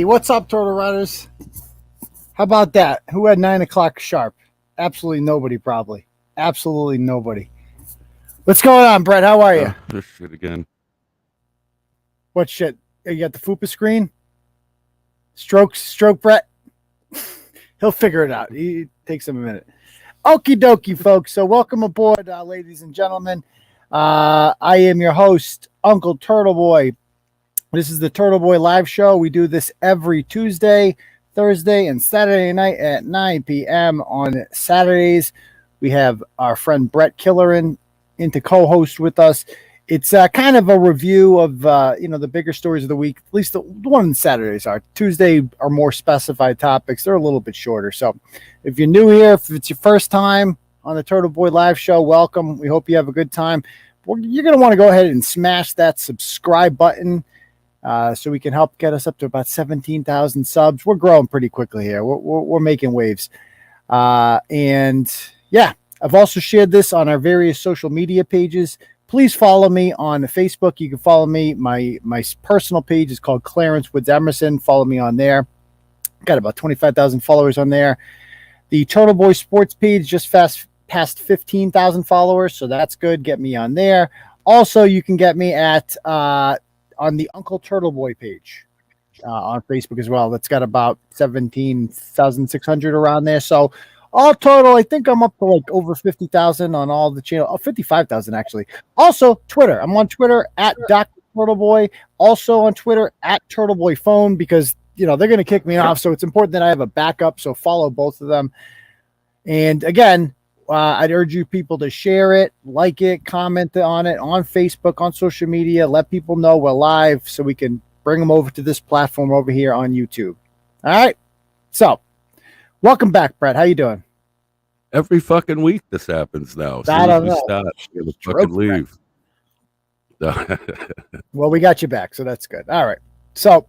What's up, Turtle Runners? How about that? Who had 9 o'clock sharp? Absolutely nobody, probably. Absolutely nobody. What's going on, Bret? How are you? This shit again. What shit? You got the FUPA screen? Stroke, Bret? He'll figure it out. He takes him a minute. Okie dokie, folks. So welcome aboard, ladies and gentlemen. I am your host, Uncle Turtleboy. This is the Turtleboy live show. We do this every Tuesday, Thursday, and Saturday night at 9 p.m. On Saturdays, we have our friend Bret Killoran in to co-host with us. It's kind of a review of the bigger stories of the week. At least the ones Saturdays are. Tuesday are more specified topics. They're a little bit shorter. So if you're new here, if it's your first time on the Turtleboy live show, welcome. We hope you have a good time. You're going to want to go ahead and smash that subscribe button so we can help get us up to about 17,000 subs. We're growing pretty quickly here. We're making waves. And yeah, I've also shared this on our various social media pages. Please follow me on Facebook. You can follow me. My personal page is called Clarence Woods Emerson. Follow me on there. Got about 25,000 followers on there. The Turtleboy Sports page just past 15,000 followers, so that's good. Get me on there. Also, you can get me at on the Uncle Turtleboy page on Facebook as well. That's got about 17,600 around there. So all total, I think I'm up to like over 50,000 on all the channel. Oh, 55,000 actually. Also, Twitter. I'm on Twitter at Dr. Turtleboy. Also on Twitter at Turtleboy Phone because they're going to kick me off. So it's important that I have a backup. So follow both of them. And again, I'd urge you people to share it, like it, comment on it on Facebook, on social media. Let people know we're live so we can bring them over to this platform over here on YouTube. All right. So welcome back, Bret. How you doing? Every fucking week this happens now. I don't know. Start, fucking leave. Well, we got you back, so that's good. All right. So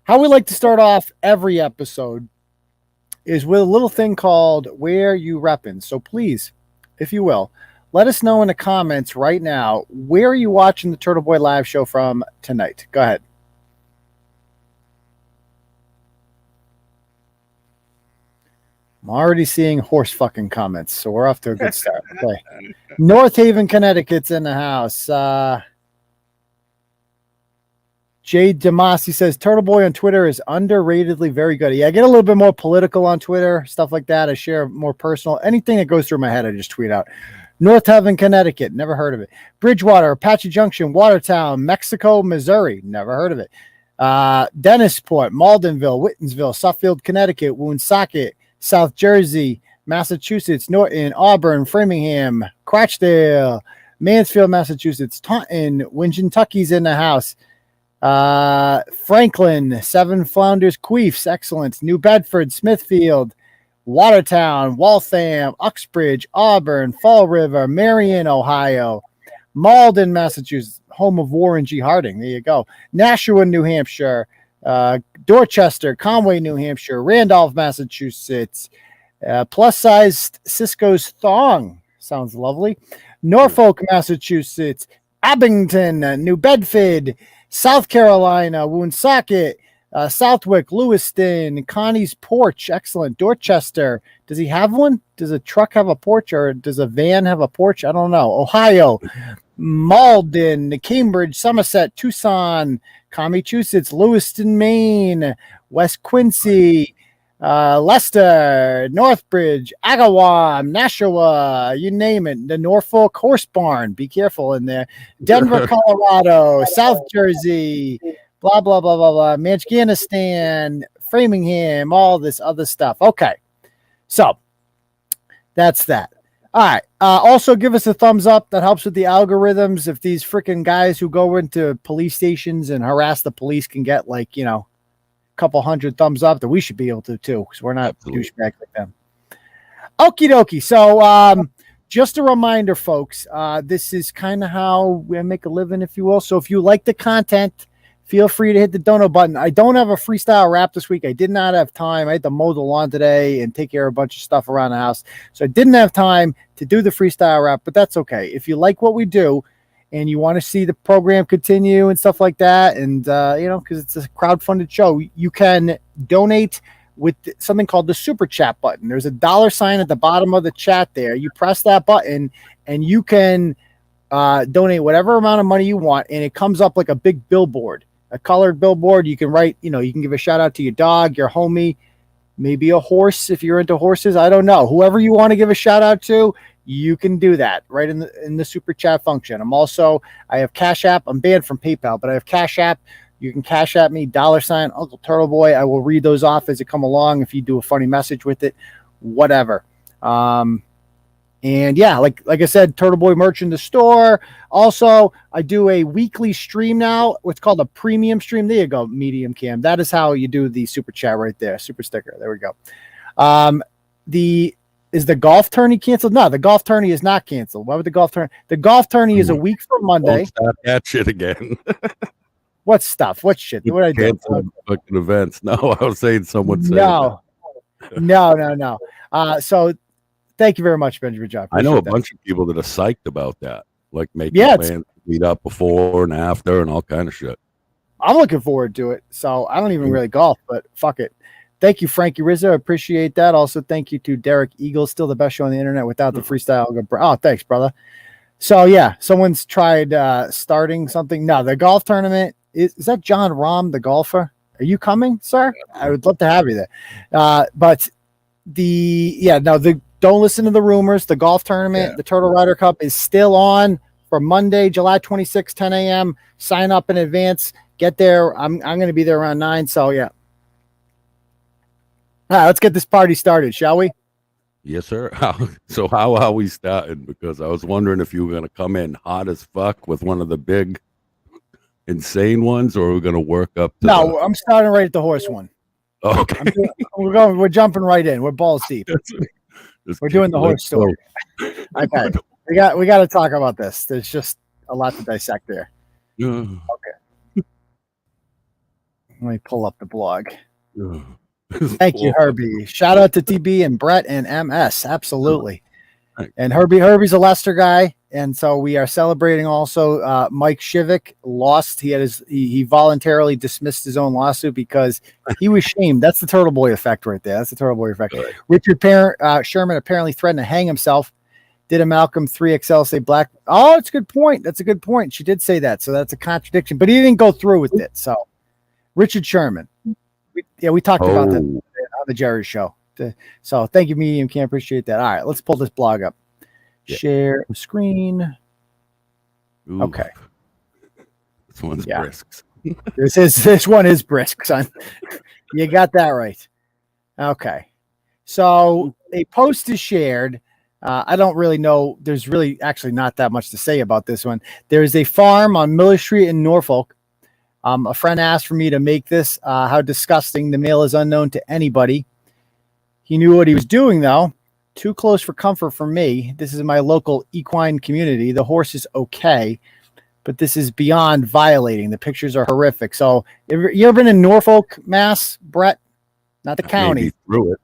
how we like to start off every episode is with a little thing called Where You Reppin'. So please, if you will, let us know in the comments right now, where are you watching the Turtleboy live show from tonight? Go ahead. I'm already seeing horse fucking comments, so we're off to a good start. Okay. North Haven, Connecticut's in the house. Jay Demasi says Turtleboy on Twitter is underratedly very good. Yeah, I get a little bit more political on Twitter, stuff like that. I share more personal. Anything that goes through my head, I just tweet out. North Haven, Connecticut. Never heard of it. Bridgewater, Apache Junction, Watertown, Mexico, Missouri. Never heard of it. Dennisport, Maldenville, Whitensville, Suffield, Connecticut, Woonsocket, South Jersey, Massachusetts, Norton, Auburn, Framingham, Crotchdale, Mansfield, Massachusetts, Taunton, Wingentucky's in the house. Franklin, Seven Flounders, Queefs, excellent. New Bedford, Smithfield, Watertown, Waltham, Uxbridge, Auburn, Fall River, Marion, Ohio, Malden, Massachusetts, home of Warren G. Harding. There you go. Nashua, New Hampshire, Dorchester, Conway, New Hampshire, Randolph, Massachusetts, plus-sized Cisco's Thong. Sounds lovely. Norfolk, Massachusetts, Abington, New Bedford, South Carolina, Woonsocket, Southwick, Lewiston, Connie's Porch. Excellent. Dorchester. Does he have one? Does a truck have a porch or does a van have a porch? I don't know. Ohio, Malden, Cambridge, Somerset, Tucson, Massachusetts, Lewiston, Maine, West Quincy, Leicester, Northbridge, Agawam, Nashua, you name it. The Norfolk Horse Barn. Be careful in there. Denver, Colorado, South Jersey, blah, blah, blah, blah, blah. Manchganistan, Framingham, all this other stuff. Okay. So that's that. All right. Also, give us a thumbs up. That helps with the algorithms. If these freaking guys who go into police stations and harass the police can get couple hundred thumbs up, that we should be able to too, because we're not douchebags like them. Okie dokie. So just a reminder, folks, this is kind of how we make a living, if you will. So if you like the content, feel free to hit the dono button. I don't have a freestyle rap this week. I did not have time. I had to mow the lawn today and take care of a bunch of stuff around the house. So I didn't have time to do the freestyle rap, but that's okay. If you like what we do and you want to see the program continue and stuff like that, and because it's a crowdfunded show, you can donate with something called the super chat button. There's a $sign at the bottom of the chat there. You press that button and you can donate whatever amount of money you want, and it comes up like a big billboard, a colored billboard. You can write, you can give a shout out to your dog, your homie, maybe a horse if you're into horses. I don't know. Whoever you want to give a shout out to, you can do that right in the super chat function. I have Cash App. I'm banned from PayPal, but I have Cash App. You can Cash App me, $sign Uncle Turtleboy. I will read those off as they come along. If you do a funny message with it, whatever. And yeah, like I said, Turtleboy merch in the store. Also, I do a weekly stream now, what's called a premium stream. There you go, Medium Cam. That is how you do the super chat right there. Super sticker. There we go. Is the golf tourney canceled? No, the golf tourney is not canceled. Why would the golf tourney? The golf tourney is a week from Monday. Don't start that shit again. What stuff? What shit? What I do? Fucking events. No, I was saying someone said no. So thank you very much, Benjamin John. I know a bunch of people that are psyched about that, like making plans to meet up before and after and all kind of shit. I'm looking forward to it. So I don't even really golf, but fuck it. Thank you, Frankie Rizzo. I appreciate that. Also, thank you to Derek Eagle. Still the best show on the internet without the freestyle. Oh, thanks, brother. So yeah, someone's tried starting something. No, the golf tournament is that John Rahm, the golfer? Are you coming, sir? I would love to have you there. But don't listen to the rumors. The golf tournament, the Turtle Rider Cup, is still on for Monday, July 26, 10 a.m. Sign up in advance. Get there. I'm going to be there around 9. So yeah. All right, let's get this party started, shall we? Yes, sir. So how are we starting? Because I was wondering if you were going to come in hot as fuck with one of the big, insane ones, or we're going to work up to I'm starting right at the horse one. Okay. We're jumping right in. We're balls deep. We're doing the horse story. Okay. We got to talk about this. There's just a lot to dissect there. Okay. Let me pull up the blog. Thank you, Herbie. Shout out to TB and Bret and MS. Absolutely. And Herbie's a Leicester guy, and so we are celebrating also. Mike Shivik lost. He voluntarily dismissed his own lawsuit because he was shamed. That's the Turtleboy effect right there. That's the Turtleboy effect. Right. Richard Sherman apparently threatened to hang himself. Did a Malcolm 3XL say black? Oh, it's a good point. That's a good point. She did say that, so that's a contradiction. But he didn't go through with it. So Richard Sherman. We talked about that on the Jerry show. So thank you, Medium. Can't appreciate that. All right, let's pull this blog up. Share screen. Ooh. Okay. This one's brisk. This one is brisk, son. You got that right. Okay. So a post is shared. I don't really know. There's really actually not that much to say about this one. There's a farm on Miller Street in Norfolk. A friend asked for me to make this. How disgusting. The male is unknown to anybody. He knew what he was doing, though. Too close for comfort for me. This is my local equine community. The horse is okay, but this is beyond violating. The pictures are horrific. So, you ever been in Norfolk, Mass, Bret? Not the county. Maybe through it.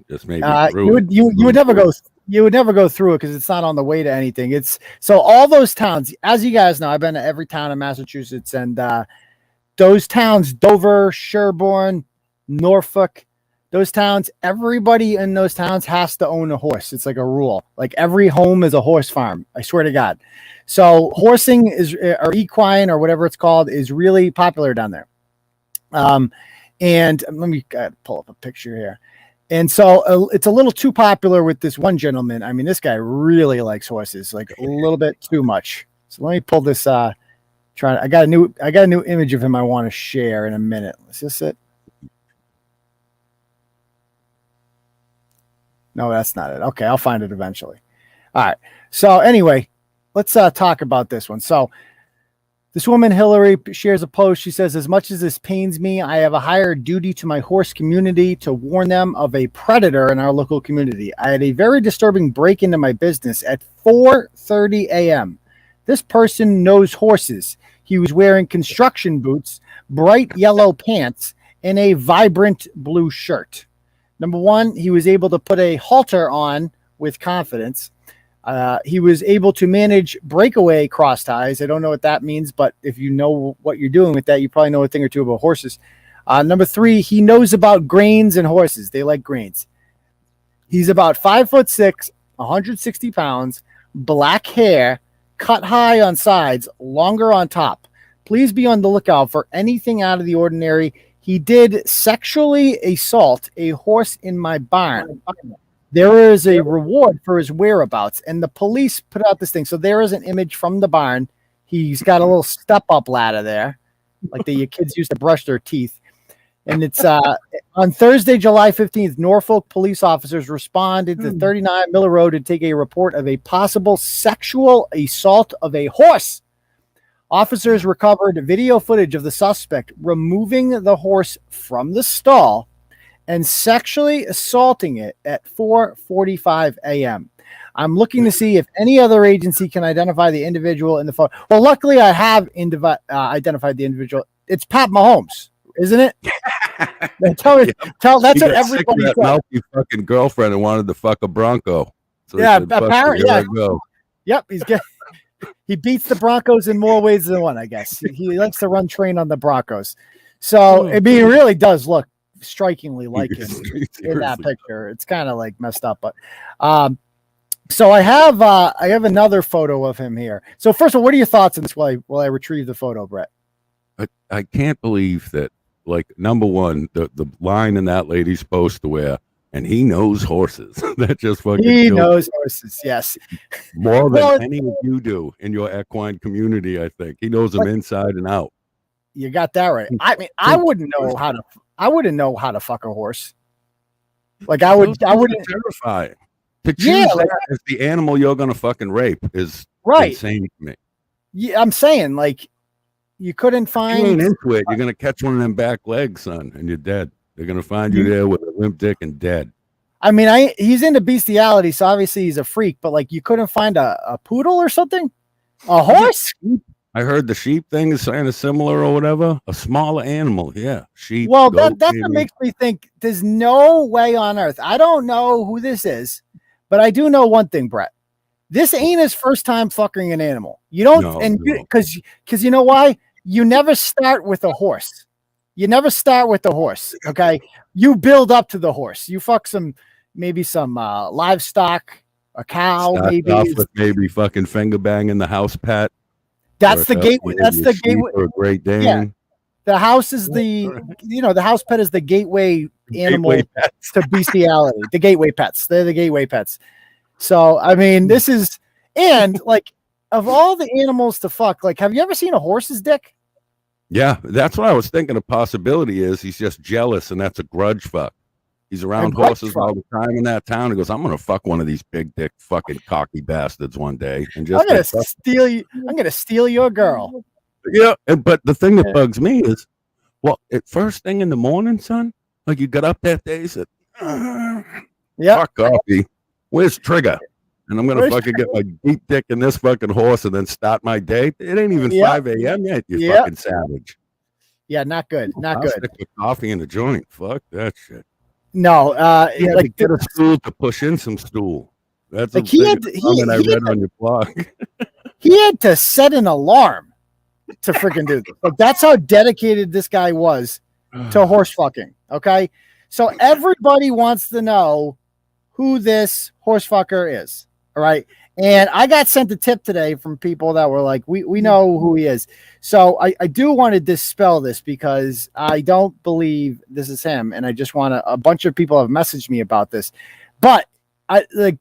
Just maybe through it. You would never go. You would never go through it because it's not on the way to anything. It's so all those towns, as you guys know, I've been to every town in Massachusetts, and those towns, Dover, Sherborne, Norfolk, those towns, everybody in those towns has to own a horse. It's like a rule. Like every home is a horse farm. I swear to God. So horsing or equine or whatever it's called is really popular down there. And let me pull up a picture here. And so it's a little too popular with this one gentleman. I mean, this guy really likes horses, like a little bit too much. So let me pull this. I got a new image of him I want to share in a minute. Is this it? No, that's not it. Okay, I'll find it eventually. All right. So anyway, let's talk about this one. So this woman, Hillary, shares a post. She says, as much as this pains me, I have a higher duty to my horse community to warn them of a predator in our local community. I had a very disturbing break into my business at 4:30 a.m. This person knows horses. He was wearing construction boots, bright yellow pants, and a vibrant blue shirt. Number one, he was able to put a halter on with confidence. He was able to manage breakaway cross ties. I don't know what that means, but if you know what you're doing with that, you probably know a thing or two about horses. Number 3, he knows about grains and horses. They like grains. He's about 5'6", 160 pounds, black hair, cut high on sides, longer on top. Please be on the lookout for anything out of the ordinary. He did sexually assault a horse in my barn. There is a reward for his whereabouts, and the police put out this thing. So there is an image from the barn. He's got a little step-up ladder there, like the kids used to brush their teeth. And it's on Thursday, July 15th, Norfolk police officers responded to 39 Miller Road to take a report of a possible sexual assault of a horse. Officers recovered video footage of the suspect removing the horse from the stall and sexually assaulting it at 4:45 a.m. I'm looking to see if any other agency can identify the individual in the photo. Well, luckily, I have identified the individual. It's Pat Mahomes. Isn't it? Tell that's what everybody said. That mouthy fucking girlfriend and wanted to fuck a Bronco. So yeah, apparently, yeah. Yep, he beats the Broncos in more ways than one, I guess. He likes to run train on the Broncos. So I mean, it really does look strikingly like him in that picture. It's kind of like messed up, but so I have another photo of him here. So first of all, what are your thoughts on this while I retrieve the photo, Brett? I can't believe that. Like, number one, the line in that lady's supposed to wear, and he knows horses. That just fucking he knows horses, yes. More than any of you do in your equine community, I think. He knows them inside and out. You got that right. I mean, I wouldn't know how to fuck a horse. Like I wouldn't. Terrifying. To choose that as the animal you're gonna fucking rape is insane to me. Yeah, I'm saying, like, you couldn't find. You ain't into it. You're gonna catch one of them back legs, son, and you're dead. They're gonna find you there with a limp dick and dead. I mean, he's into bestiality, so obviously he's a freak. But like, you couldn't find a poodle or something, a horse. I heard the sheep thing is kind of similar or whatever. A smaller animal, yeah, sheep. Well, that's what makes me think there's no way on earth. I don't know who this is, but I do know one thing, Brett. This ain't his first time fucking an animal. You don't, because you know why? You never start with a horse. Okay, you build up to the horse. You fuck maybe some livestock, a cow, maybe fucking finger banging the house pet. That's the gateway. That's the gateway. Or a Great Dane. Yeah. The house is the house pet is the gateway animal to bestiality. The gateway pets. They're the gateway pets. So, I mean, this is, and like, of all the animals to fuck, like, have you ever seen a horse's dick? Yeah, that's what I was thinking. A possibility is he's just jealous, and that's a grudge fuck. He's around horses all the time in that town. He goes, I'm gonna fuck one of these big dick fucking cocky bastards one day, and just I'm gonna steal your girl. Yeah, but the thing that bugs me is, well, at first thing in the morning, son, like you got up that day, you said, fuck coffee. Where's Trigger? And I'm gonna fucking get my deep dick in this fucking horse and then start my day. It ain't even 5 a.m. yet. You fucking savage. Yeah, not good. Not I'll good. stick with coffee in the joint. Fuck that shit. No, like get a stool to push in some stool. That's like I read on your blog. He had to set an alarm to freaking do this. Like, that's how dedicated this guy was to horse fucking. Okay, so everybody wants to know who this horse fucker is. All right. And I got sent a tip today from people that were like, we know who he is. So I do want to dispel this because I don't believe this is him. And I just want a bunch of people have messaged me about this. But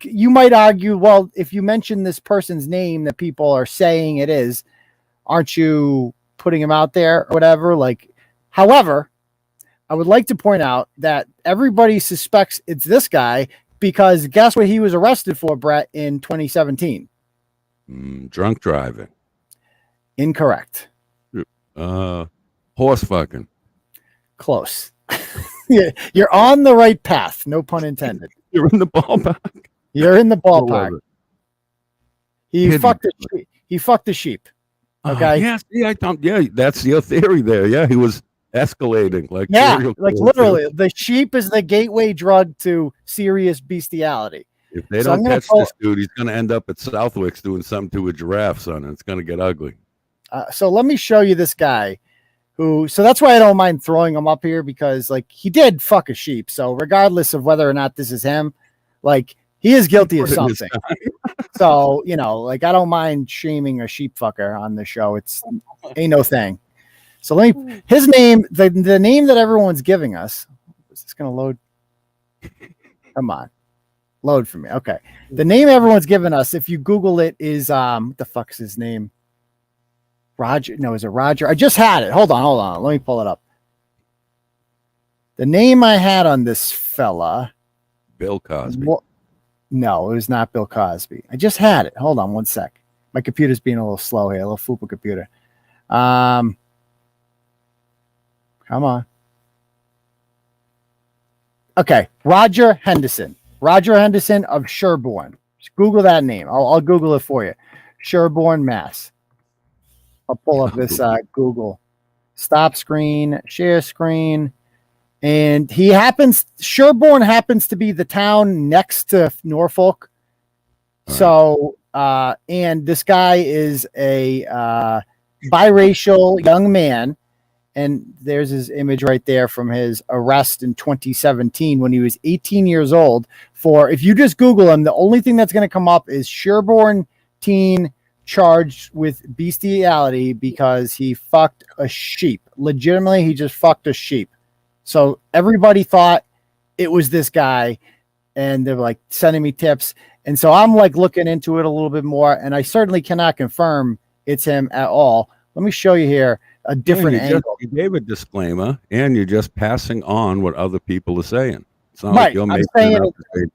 you might argue, well, if you mention this person's name that people are saying it is, aren't you putting him out there or whatever? Like, however, I would like to point out that everybody suspects it's this guy. Because guess what he was arrested for, Brett, in 2017? Drunk driving. Incorrect. Horse fucking. Close. You're on the right path. No pun intended. You're in the ballpark. You're in the ballpark. He fucked the sheep. Okay. That's your theory there. Yeah, he was escalating like literally the sheep is the gateway drug to serious bestiality. If they So I'm don't gonna catch this dude, he's going to end up at Southwick's doing something to a giraffe, son, and it's going to get ugly. So let me show you this guy who, so that's why I don't mind throwing him up here, because like he did fuck a sheep. So regardless of whether or not this is him, like he is guilty of something. So, you know, like I don't mind shaming a sheep fucker on the show. It's ain't no thing. So let me, his name, the name that everyone's giving us, is this going to load? Come on. Load for me. Okay. The name everyone's giving us, if you Google it, is, what the fuck's his name? Roger. No, is it Roger? I just had it. Hold on. Let me pull it up. The name I had on this fella. Bill Cosby. No, it was not Bill Cosby. I just had it. Hold on one sec. My computer's being a little slow here. A little FUPA computer. Come on. Okay. Roger Henderson. Roger Henderson of Sherborne. Just Google that name. I'll Google it for you. Sherborne, Mass. I'll pull up this Google. Stop screen, share screen. And Sherborne happens to be the town next to Norfolk. Right. So, and this guy is a biracial young man. And there's his image right there from his arrest in 2017 when he was 18 years old. If you just Google him, the only thing that's going to come up is Sherborne teen charged with bestiality because he fucked a sheep. Legitimately, he just fucked a sheep. So everybody thought it was this guy, and they're like sending me tips. And so I'm like looking into it a little bit more, and I certainly cannot confirm it's him at all. Let me show you here a different angle. You gave a disclaimer, and you're just passing on what other people are saying. It's not right. like you're making it up.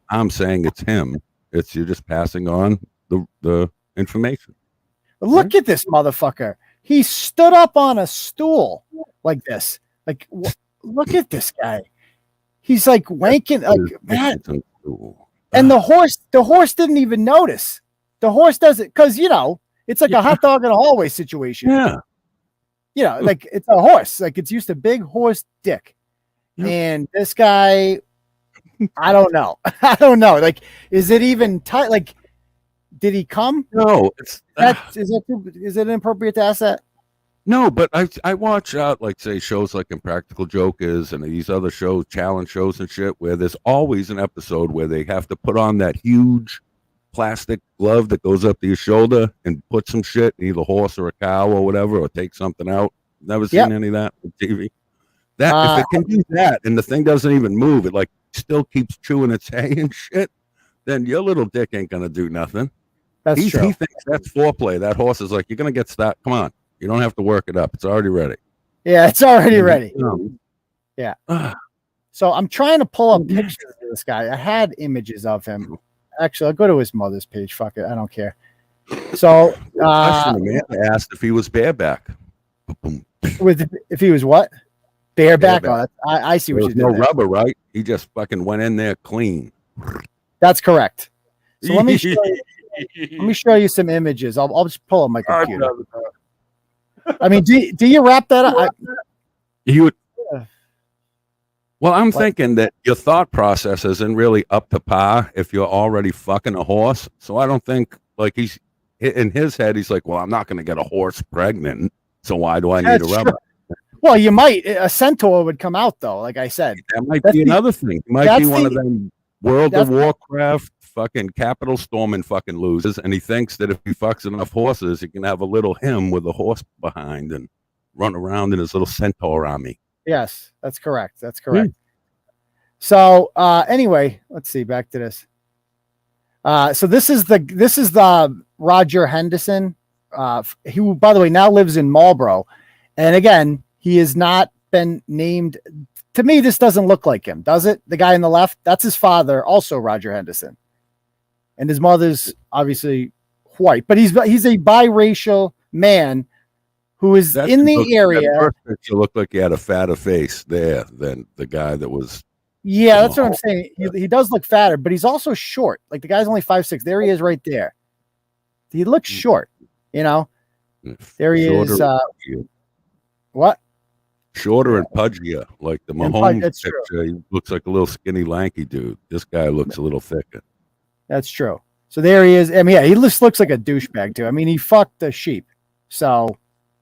I'm saying it's him. You're just passing on the information. Look at this motherfucker. He stood up on a stool like this. Like, look at this guy. He's like wanking. Like, man. And the horse didn't even notice. The horse doesn't, because, you know, it's like a hot dog in a hallway situation. Yeah. You know, like it's a horse. Like it's used to big horse dick. Yep. And this guy, I don't know. Like, is it even tight? Like, did he come? No. Is it inappropriate to ask that? No, but I watch out, like, say, shows like Impractical Jokers and these other shows, challenge shows and shit, where there's always an episode where they have to put on that huge plastic glove that goes up to your shoulder and put some shit, either horse or a cow or whatever, or take something out. Never seen any of that on TV. That if it can do that and the thing doesn't even move, it like still keeps chewing its hay and shit, then your little dick ain't gonna do nothing. That's true. He thinks that's foreplay. That horse is like, you're gonna get stuck. Come on, you don't have to work it up. It's already ready. Yeah, it's already ready. Yeah. So I'm trying to pull up pictures of this guy. I had images of him. Actually, I'll go to his mother's page. Fuck it, I don't care. So Amanda asked if he was bareback. If he was what? Bareback. Oh, I see what you did. No rubber, right? He just fucking went in there clean. That's correct. So let me show you some images. I'll just pull up my computer. I mean, do you wrap that up? Well, I'm thinking that your thought process isn't really up to par if you're already fucking a horse. So I don't think, like, he's in his head, he's like, well, I'm not going to get a horse pregnant. So why do I need a rubber? Well, you might. A centaur would come out, though, like I said. That might be another thing. He might be one of them World of Warcraft fucking capital storming fucking losers. And he thinks that if he fucks enough horses, he can have a little him with a horse behind and run around in his little centaur army. Yes, that's correct. That's correct. So anyway, let's see. Back to this. So this is the Roger Henderson, who, by the way, now lives in Marlborough, and again, he has not been named. To me, this doesn't look like him, does it? The guy on the left, that's his father, also Roger Henderson, and his mother's obviously white, but he's a biracial man who is in the area. That first picture looked like he had a fatter face there than the guy that was. Yeah, that's what I'm saying. He does look fatter, but he's also short. Like the guy's only 5'6". There he is right there. He looks short, you know. There he is. What? Shorter and pudgier, like the Mahomes picture. He looks like a little skinny, lanky dude. This guy looks a little thicker. That's true. So there he is. I mean, yeah, he just looks like a douchebag too. I mean, he fucked the sheep. So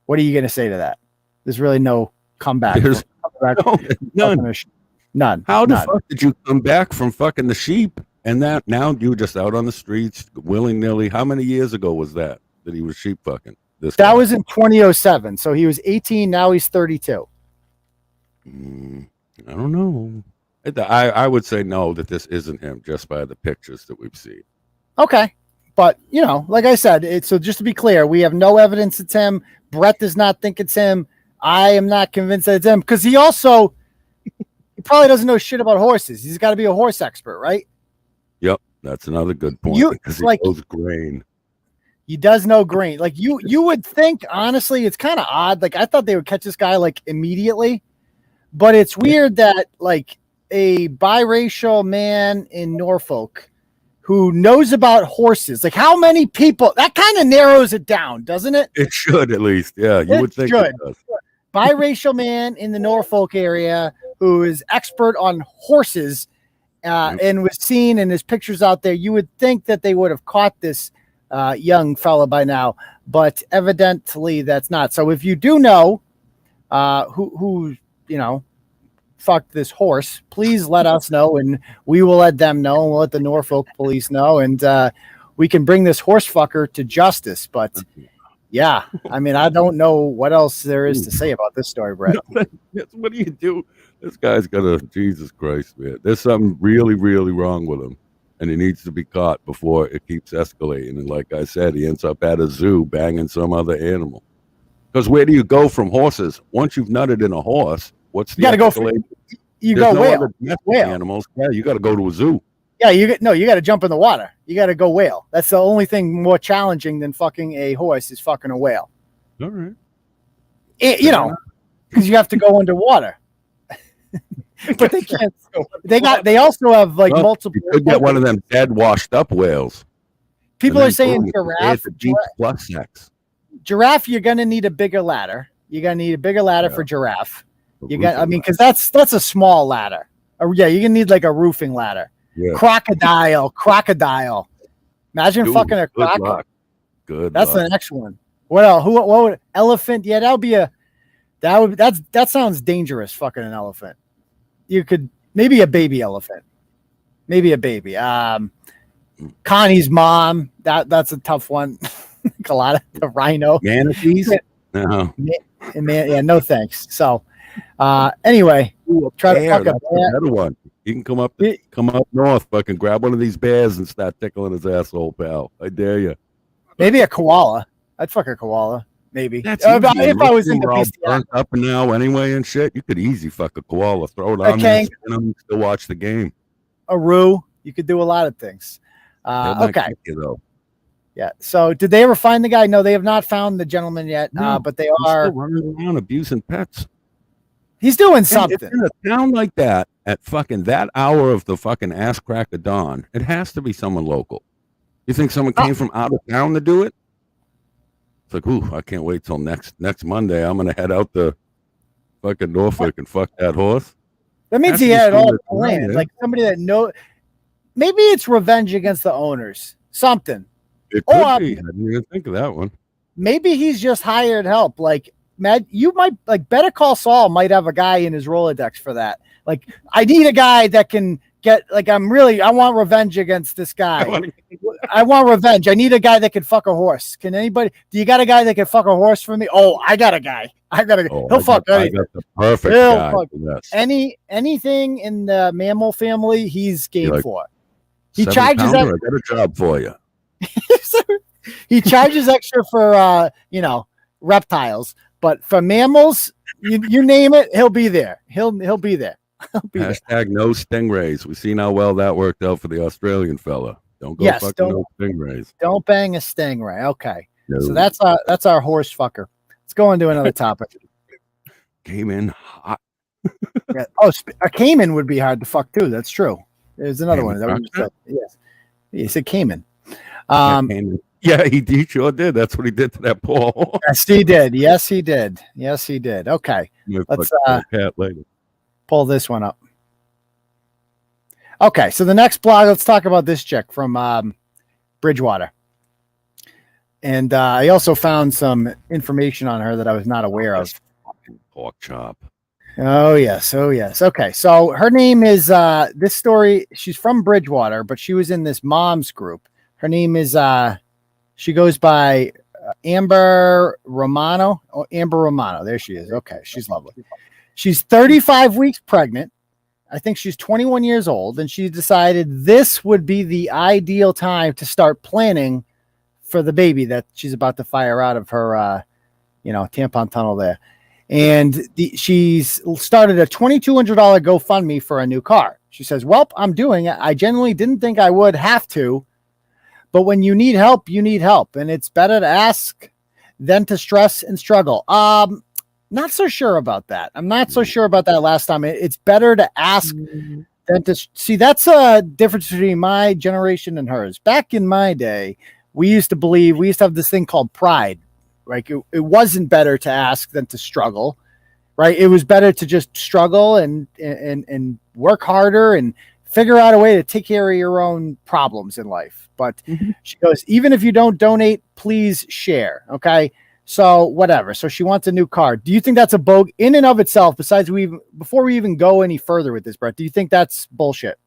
what are you going to say to that? There's really no comeback. There's none. None. How the fuck did you come back from fucking the sheep? And that now you were just out on the streets willy-nilly. How many years ago was that he was sheep fucking? That was in 2007. So he was 18. Now he's 32. I don't know. I would say no, that this isn't him just by the pictures that we've seen. Okay. But, you know, like I said, so just to be clear, we have no evidence it's him. Bret does not think it's him. I am not convinced that it's him because he probably doesn't know shit about horses. He's got to be a horse expert, right? Yep. That's another good point because he knows grain. He does know grain. Like you would think, honestly, it's kind of odd. Like I thought they would catch this guy like immediately, but it's weird that like a biracial man in Norfolk who knows about horses, like how many people, that kind of narrows it down, doesn't it? It should at least. Yeah, you would think it does. Biracial man in the Norfolk area who is expert on horses and was seen in his pictures out there. You would think that they would have caught this young fella by now, but evidently that's not. So if you do know who you know, fucked this horse, please let us know and we will let them know and we'll let the Norfolk police know and we can bring this horse fucker to justice. But yeah, I mean, I don't know what else there is to say about this story, Bret. What do you do? This guy's got Jesus Christ, man. There's something really, really wrong with him and he needs to be caught before it keeps escalating. And like I said, he ends up at a zoo banging some other animal. Because where do you go from horses? Once you've nutted in a horse, what's the escalation? You go whale. Animals. Yeah, you got to go to a zoo. Yeah, you got to jump in the water. You got to go whale. That's the only thing more challenging than fucking a horse is fucking a whale. All right. You know, because you have to go underwater. But they can't. They also have like multiple. You could get one of them dead, washed up whales. People are saying giraffe. Plus sex. Giraffe, you're gonna need a bigger ladder. You're gonna need a bigger ladder for giraffe. Because that's a small ladder. Yeah, you're gonna need like a roofing ladder. Yeah. Crocodile. Imagine fucking a crocodile. Good. That's the next one. What else? What would elephant? Yeah, that sounds dangerous. Fucking an elephant. You could maybe a baby elephant. Maybe a baby. Connie's mom. That's a tough one. The rhino. Manatees. No. Yeah, no thanks. So anyway, try to fuck up another one. You can come up north, fucking grab one of these bears and start tickling his asshole, pal. I dare you. Maybe a koala. I'd fuck a koala. Maybe. If I was into burnt up now anyway and shit, you could easy fuck a koala. Throw it on there and still watch the game. A roo. You could do a lot of things. Okay. Yeah. So did they ever find the guy? No, they have not found the gentleman yet. No, but they are still running around abusing pets. He's doing something. In a town like that, at fucking that hour of the fucking ass crack of dawn, it has to be someone local. You think someone came from out of town to do it? It's like, ooh, I can't wait till next Monday. I'm gonna head out to fucking Norfolk and fuck that horse. That means he had it all planned. Like somebody that knows. Maybe it's revenge against the owners. Something. It could be. I didn't even think of that one. Maybe he's just hired help. Like, you might like Better Call Saul might have a guy in his Rolodex for that. Like, I need a guy that can get like I want revenge against this guy. I want revenge. I need a guy that can fuck a horse. Can anybody? Do you got a guy that can fuck a horse for me? Oh, I got a guy. He'll fuck anything. I got the perfect guy. Anything in the mammal family, he's game for. He charges. I got a job for you. He charges extra for reptiles, but for mammals, you name it, he'll be there. He'll be there. Hashtag no stingrays. We've seen how well that worked out for the Australian fella. Don't go fucking no stingrays. Don't bang a stingray. Okay. No. So that's our horse fucker. Let's go on to another topic. Cayman hot. Yeah. Oh, a cayman would be hard to fuck too. That's true. There's another one. Yes. He said cayman. Yeah, he sure did. That's what he did to that Paul. Yes, he did. Yes, he did. Okay. Let's cat later. Pull this one up. Okay, so the next blog, let's talk about this chick from Bridgewater. And I also found some information on her that I was not aware of. Pork chop. Oh, yes. Okay, so her name is, this story, she's from Bridgewater, but she was in this mom's group. Her name is, she goes by Amber Romano. Oh, Amber Romano. There she is. Okay, she's lovely. She's 35 weeks pregnant. I think she's 21 years old, and she decided this would be the ideal time to start planning for the baby that she's about to fire out of her, tampon tunnel there. And she's started a $2,200 GoFundMe for a new car. She says, well, I'm doing it. I genuinely didn't think I would have to, but when you need help, you need help. And it's better to ask than to stress and struggle. Not so sure about that. I'm not so sure about that last time. It's better to ask than to see. That's a difference between my generation and hers. Back in my day, we used to have this thing called pride. Right? It wasn't better to ask than to struggle. Right? It was better to just struggle and work harder and figure out a way to take care of your own problems in life. But she goes, even if you don't donate, please share. Okay. So whatever. So she wants a new car. Do you think that's a bogue in and of itself? Before we even go any further with this, Brett, do you think that's bullshit?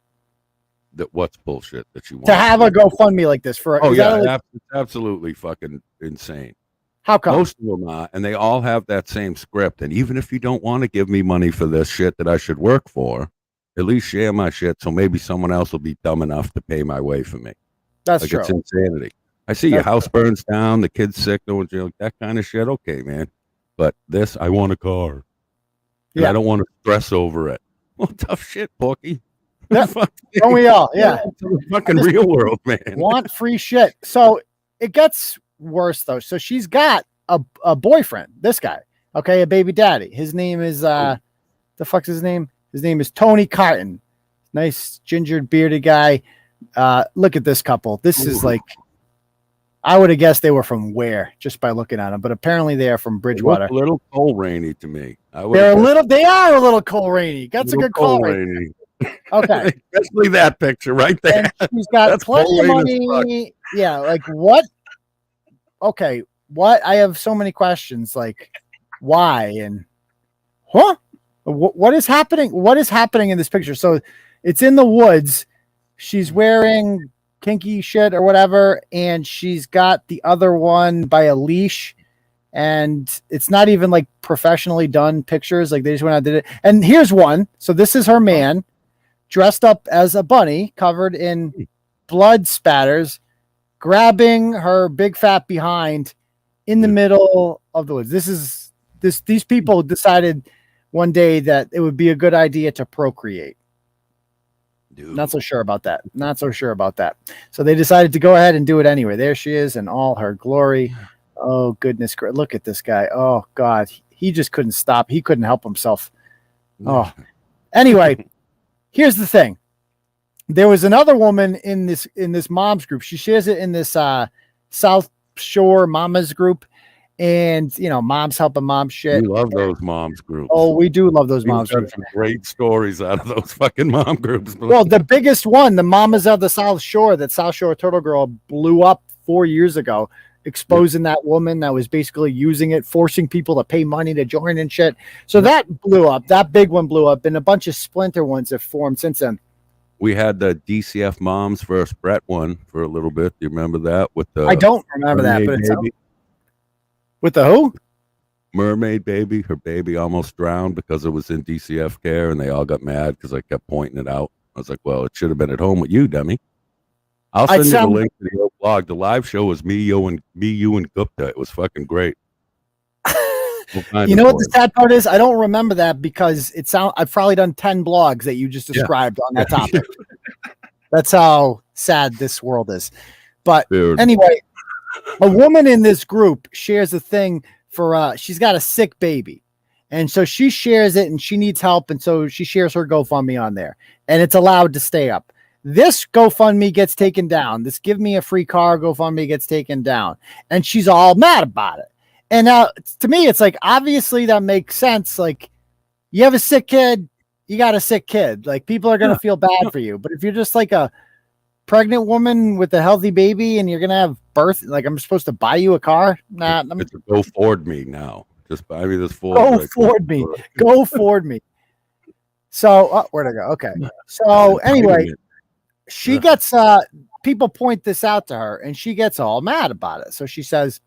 What's bullshit that you want to have a GoFundMe like this for? It's absolutely fucking insane. How come? Most of them are, and they all have that same script. And even if you don't want to give me money for this shit that I should work for, at least share my shit so maybe someone else will be dumb enough to pay my way for me. That's true. It's insanity. I see your house burns down, the kid's sick, no one's like that kind of shit. Okay, man. But this, I want a car. And I don't want to stress over it. Well, tough shit, Porky. Yeah. Don't we all? Yeah. It's the fucking real world, man. Want free shit. So it gets worse, though. So she's got a boyfriend, this guy. Okay, a baby daddy. His name is, the fuck's his name? His name is Tony Carton. Nice, gingered, bearded guy. Look at this couple. This is like, I would have guessed they were from where, just by looking at them, but apparently they are from Bridgewater. A little cold rainy to me. They are a little cold rainy. That's a good call. Rainy. Okay. Especially that picture right there. And she's got plenty of money. Yeah. Like what? Okay. What? I have so many questions. Like why? And what is happening? What is happening in this picture? So it's in the woods. She's wearing kinky shit or whatever, and she's got the other one by a leash, and it's not even like professionally done pictures. Like they just went out and did it. And here's one. So this is her man dressed up as a bunny covered in blood spatters, grabbing her big fat behind in the middle of the woods. These people decided one day that it would be a good idea to procreate. Dude. Not so sure about that. So they decided to go ahead and do it anyway. There she is in all her glory. Oh, goodness. Look at this guy. Oh, God. He just couldn't stop. He couldn't help himself. Oh, anyway, here's the thing. There was another woman in this mom's group. She shares it in this South Shore Mamas group. And, moms helping mom shit. We love those moms groups. Oh, we do love those moms groups. Some great stories out of those fucking mom groups. Well, the biggest one, the Mamas of the South Shore, that South Shore Turtle Girl blew up 4 years ago, exposing that woman that was basically using it, forcing people to pay money to join and shit. So that blew up. That big one blew up, and a bunch of splinter ones have formed since then. We had the DCF Moms versus Bret one for a little bit. Do you remember that? I don't remember that, but it's with the who? Mermaid baby. Her baby almost drowned because it was in DCF care, and they all got mad because I kept pointing it out. I was like, well, it should have been at home with you, dummy. I'll send you the link to the old blog. The live show was me, you, and Gupta. It was fucking great. You know what the sad part is? I don't remember that because I've probably done 10 blogs that you just described on that topic. That's how sad this world is. But anyway, a woman in this group shares a thing for she's got a sick baby, and so she shares it and she needs help, and so she shares her GoFundMe on there, and it's allowed to stay up. This GoFundMe gets taken down. This give me a free car GoFundMe gets taken down, and she's all mad about it. And now to me, it's like, obviously that makes sense. Like, you have a sick kid, you got a sick kid. Like people are going to feel bad for you. But if you're just like a pregnant woman with a healthy baby and you're going to have birth, like I'm supposed to buy you a car. Nah, it's a go Ford me now. Just buy me this Ford. Go Ford me. Go Ford me. So where'd I go? Okay. So anyway, she gets people point this out to her and she gets all mad about it. So she says,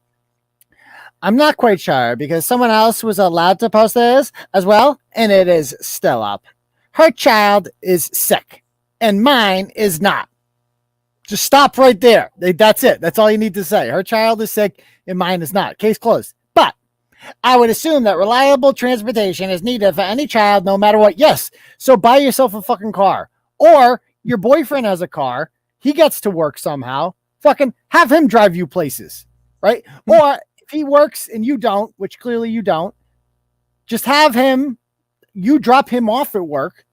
I'm not quite sure because someone else was allowed to post this as well, and it is still up. Her child is sick and mine is not. Just stop right there. That's it. That's all you need to say. Her child is sick and mine is not. Case closed. But I would assume that reliable transportation is needed for any child, no matter what. Yes. So buy yourself a fucking car. Or your boyfriend has a car. He gets to work somehow. Fucking have him drive you places. Right? Or if he works and you don't, which clearly you don't, just have him, you drop him off at work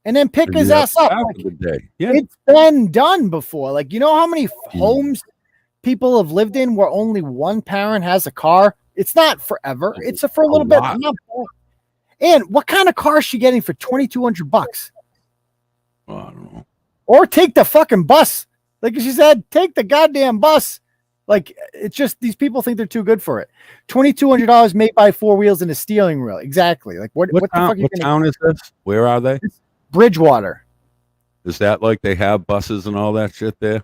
and then pick his ass up. Like, it's been done before. Like, you know how many homes people have lived in where only one parent has a car? It's not forever. It's for a little bit. And what kind of car is she getting for $2,200? Well, I don't know. Or take the fucking bus. Like she said, take the goddamn bus. Like, it's just these people think they're too good for it. $2,200 made by four wheels and a steering wheel. Exactly. Like, what the fuck are you what town is this? Where are they? It's Bridgewater. Is that like they have buses and all that shit there?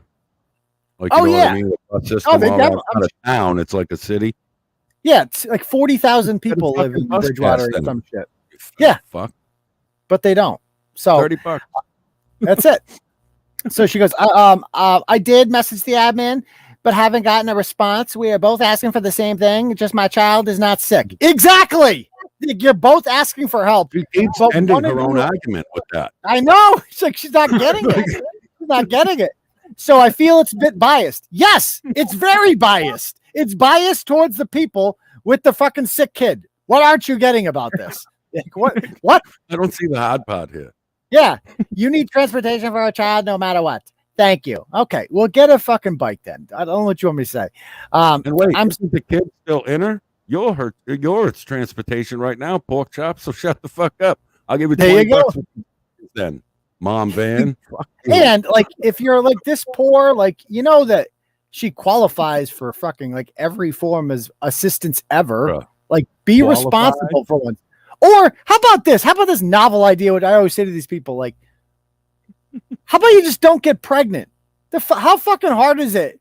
Like, you know what I mean? The bus system, they all that's not a town. It's like a city. Yeah, it's like 40,000 people live in Bridgewater or some shit. Yeah. Fuck. But they don't. So $30. That's it. So she goes, I did message the admin, but haven't gotten a response. We are both asking for the same thing. Just my child is not sick. Exactly. You're both asking for help. She keeps ending her own argument with that. I know. She's not getting it. She's not getting it. So I feel it's a bit biased. Yes, it's very biased. It's biased towards the people with the fucking sick kid. What aren't you getting about this? Like, what? I don't see the hard part here. Yeah. You need transportation for a child no matter what. Thank you. Okay, well, get a fucking bike then. I don't know what you want me to say. And wait, isn't the kid still in her? You're its transportation right now, pork chop. So shut the fuck up. I'll give you $20 then, mom van. And like, if you're like this poor, like, you know that she qualifies for fucking like every form of assistance ever. Bruh. Like, be responsible for one. Or how about this? How about this novel idea? What I always say to these people, like, how about you just don't get pregnant? How fucking hard is it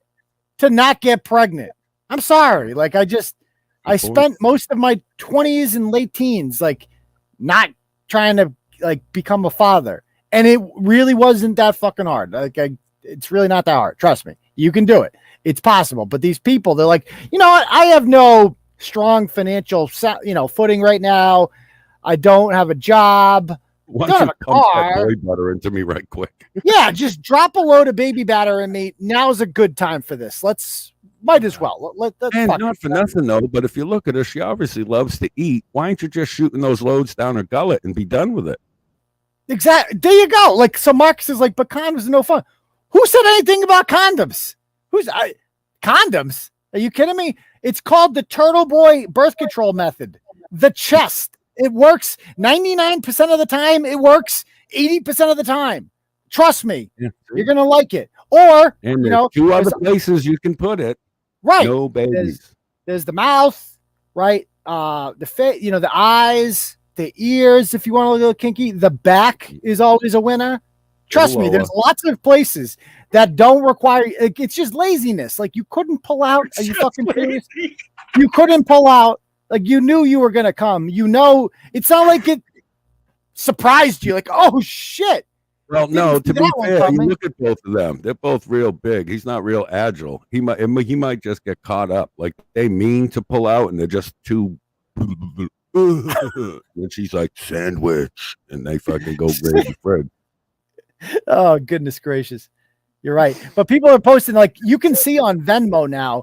to not get pregnant? I'm sorry. Like, I spent most of my 20s and late teens, like, not trying to like become a father. And it really wasn't that fucking hard. Like, it's really not that hard. Trust me. You can do it. It's possible. But these people, they're like, you know what? I have no strong financial, footing right now. I don't have a job. Why don't you pump that boy butter into me right quick? Yeah, just drop a load of baby batter in me. Now's a good time for this. Might as well. And not for nothing though, but if you look at her, she obviously loves to eat. Why aren't you just shooting those loads down her gullet and be done with it? Exactly. There you go. Like, so Marcus is like, but condoms are no fun. Who said anything about condoms? Condoms? Are you kidding me? It's called the Turtleboy birth control method. The chest. It works 99% of the time. It works 80% of the time. Trust me. Yeah, you're going to like it. Or, two other places you can put it. Right. No babies. There's the mouth, right? The face, the eyes, the ears, if you want a little kinky. The back is always a winner. Trust me, there's lots of places that don't require, it's just laziness. Like, you couldn't pull out. Are you fucking serious? You couldn't pull out. Like, you knew you were going to come. It's not like it surprised you. Like, oh, shit. Well, no, to be fair, you look at both of them. They're both real big. He's not real agile. He might just get caught up. Like, they mean to pull out, and they're just too... and she's like, sandwich. And they fucking go crazy, Fred. Oh, goodness gracious. You're right. But people are posting, like, you can see on Venmo now,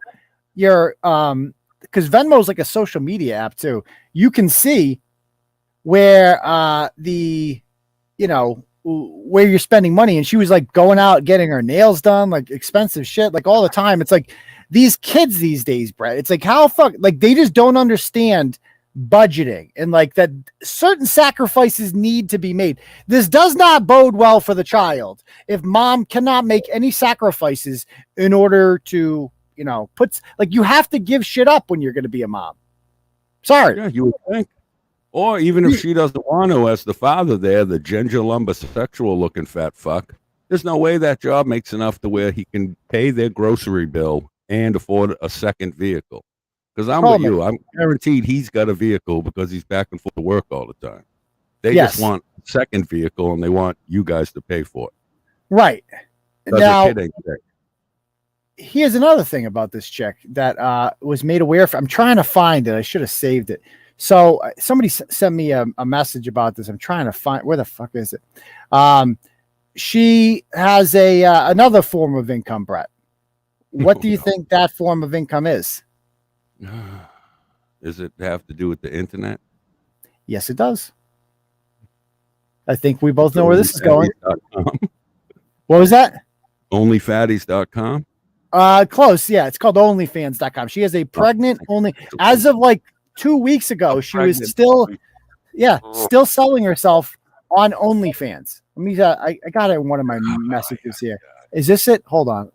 because Venmo is like a social media app too. You can see where where you're spending money. And she was like going out, getting her nails done, like expensive shit, like all the time. It's like these kids these days, Brett. It's like, how they just don't understand budgeting and like that certain sacrifices need to be made. This does not bode well for the child if mom cannot make any sacrifices in order to, you have to give shit up when you're going to be a mom. Sorry. Yeah, you would think. Or even if she doesn't want to, as the father there, the ginger lumber sexual looking fat fuck, there's no way that job makes enough to where he can pay their grocery bill and afford a second vehicle. Because I'm with you. I'm guaranteed he's got a vehicle because he's back and forth to work all the time. They just want a second vehicle and they want you guys to pay for it. Right. Now, here's another thing about this chick that was made aware of. I'm trying to find it. I should have saved it. So somebody sent me a message about this. I'm trying to find, where the fuck is it? She has another form of income, Bret. What do you think that form of income is? Does it have to do with the internet? Yes, it does. I think we both know where this is going. What was that? Onlyfatties.com? Close. Yeah, it's called onlyfans.com. She has a pregnant as of like 2 weeks ago, she was still selling herself on OnlyFans. Let me I got it in one of my messages here. Is this it? Hold on.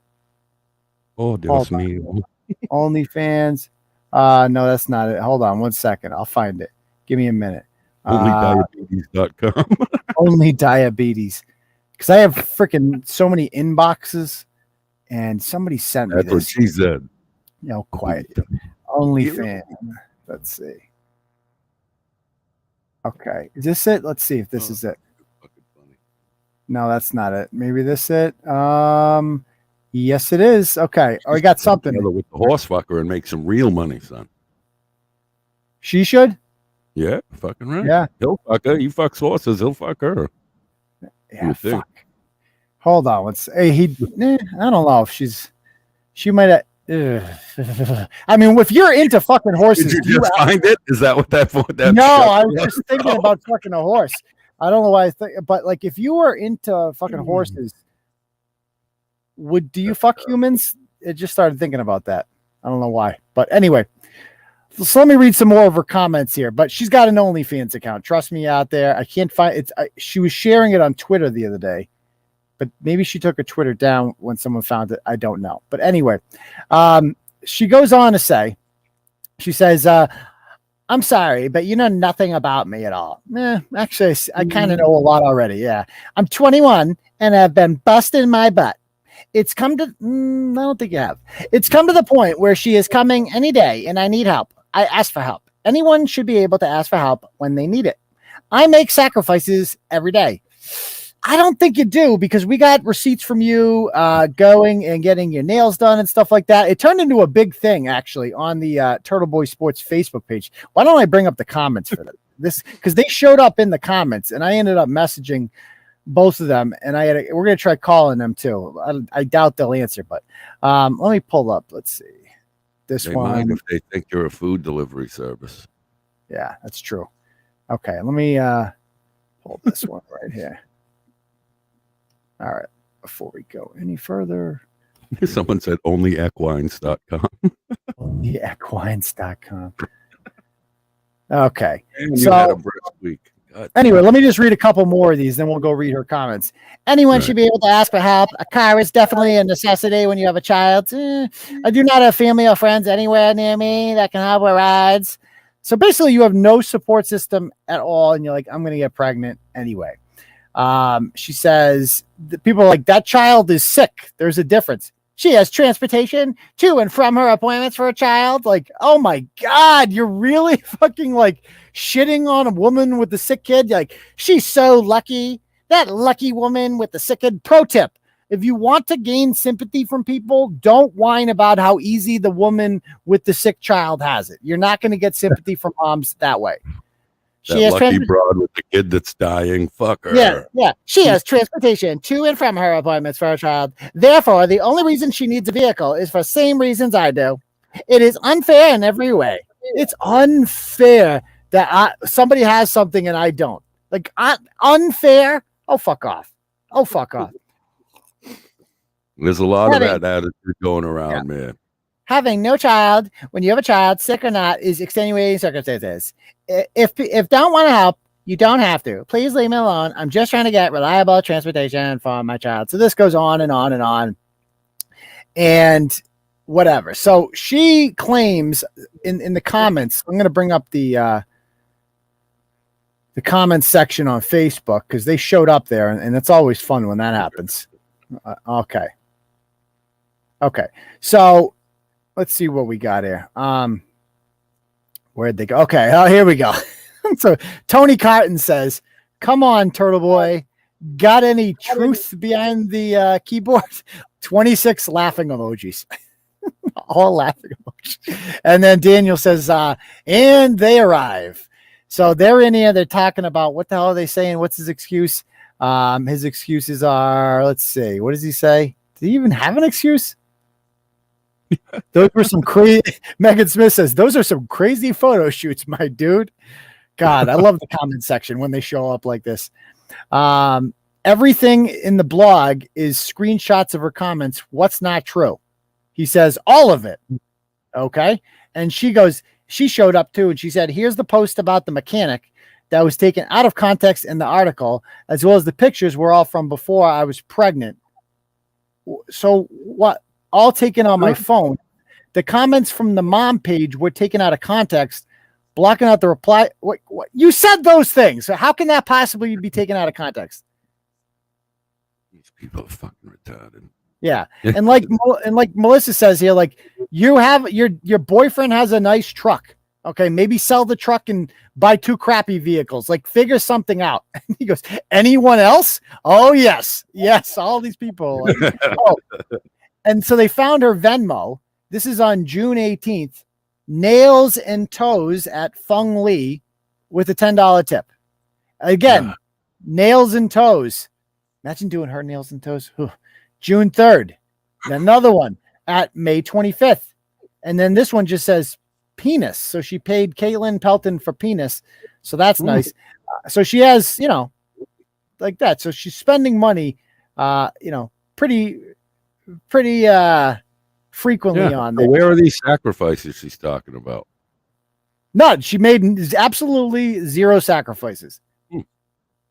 Oh, Dios mío. OnlyFans. No, that's not it. Hold on 1 second. I'll find it. Give me a minute. Onlydiabetes.com. Only diabetes. Because I have freaking so many inboxes and somebody sent me That's this. what she said. Quiet. OnlyFans. Let's see. Okay. Is this it? Let's see if this is it. No, that's not it. Maybe this it. Yes, it is. Okay. Oh, I got something. With the horse fucker and make some real money, son. She should? Yeah, fucking right. Yeah. He'll fuck her. He fucks horses. He'll fuck her. Yeah, fuck. Hold on. I don't know if she might have. I mean, if you're into fucking horses, did you just find it? Is that what that? No, I was just thinking about fucking a horse. I don't know why I think, but like, if you were into fucking horses, do you fuck humans? It just started thinking about that. I don't know why, but anyway. So let me read some more of her comments here. But she's got an OnlyFans account. Trust me, out there. I can't find it. She was sharing it on Twitter the other day. But maybe she took her Twitter down when someone found it. I don't know. But anyway, she goes on to say, she says, I'm sorry, but you know nothing about me at all. Actually, I kind of know a lot already. Yeah. I'm 21 and I've been busting my butt. It's come to, I don't think you have. It's come to the point where she is coming any day and I need help. I ask for help. Anyone should be able to ask for help when they need it. I make sacrifices every day. I don't think you do, because we got receipts from you going and getting your nails done and stuff like that. It turned into a big thing, actually, on the Turtleboy Sports Facebook page. Why don't I bring up the comments for this? Because they showed up in the comments, and I ended up messaging both of them, and we're going to try calling them, too. I doubt they'll answer, but let me pull up. Let's see. They mind if they think you're a food delivery service. Yeah, that's true. Okay, let me pull this one right here. All right, before we go any further. Someone said onlyequines.com. Onlyequines.com. Okay. And you had a brisk week. Anyway, let me just read a couple more of these, then we'll go read her comments. Anyone should be able to ask for help. A car is definitely a necessity when you have a child. I do not have family or friends anywhere near me that can help with rides. So basically, you have no support system at all, and you're like, I'm going to get pregnant anyway. She says, people are like, that child is sick. There's a difference. She has transportation to and from her appointments for a child. Like, oh my God, you're really fucking like shitting on a woman with a sick kid. Like, she's so lucky. That lucky woman with the sick kid. Pro tip: if you want to gain sympathy from people, don't whine about how easy the woman with the sick child has it. You're not going to get sympathy from moms that way. She has lucky broad with the kid that's dying. Fuck her. Yeah. She has transportation to and from her appointments for her child. Therefore, the only reason she needs a vehicle is for same reasons I do. It is unfair in every way. It's unfair that somebody has something and I don't. Like, unfair? Oh, fuck off. Oh, fuck off. There's a lot of that attitude going around, man. having no child when you have a child, sick or not, is extenuating circumstances. If don't want to help, you don't have to. Please leave me alone. I'm just trying to get reliable transportation for my child. So this goes on and on and on. And whatever. So she claims in the comments, I'm going to bring up the comments section on Facebook because they showed up there, and it's always fun when that happens. Okay. So let's see what we got here. Where'd they go? Okay. Oh, here we go. So Tony Carton says, "Come on, Turtleboy. Got any truth behind the keyboard?" 26 laughing emojis. All laughing emojis. And then Daniel says, and they arrive. So they're in here. They're talking about what the hell are they saying? What's his excuse? His excuses are, let's see. What does he say? Did he even have an excuse? Those were some crazy. Megan Smith says, those are some crazy photo shoots, my dude. God, I love the comment section when they show up like this. Everything in the blog is screenshots of her comments. What's not true? He says all of it. Okay. And she goes, she showed up too. And she said, here's the post about the mechanic that was taken out of context in the article, as well as the pictures were all from before I was pregnant. So what? All taken on my phone. The comments from the mom page were taken out of context, blocking out the reply. What? You said those things. So how can that possibly be taken out of context? These people are fucking retarded. Yeah. And like Melissa says here, like you have your boyfriend has a nice truck. Okay. Maybe sell the truck and buy 2 crappy vehicles, like figure something out. And he goes, anyone else? Oh yes. Yes. All these people. Like, oh. And so they found her Venmo. This is on June 18th, nails and toes at Fung Lee with a $10 tip. Again, nails and toes. Imagine doing her nails and toes. Whew. June 3rd, another one at May 25th. And then this one just says penis. So she paid Caitlin Pelton for penis. So that's nice. So she has, like that. So she's spending money, pretty frequently on there. Where are these sacrifices she's talking about? None. She made absolutely 0 sacrifices.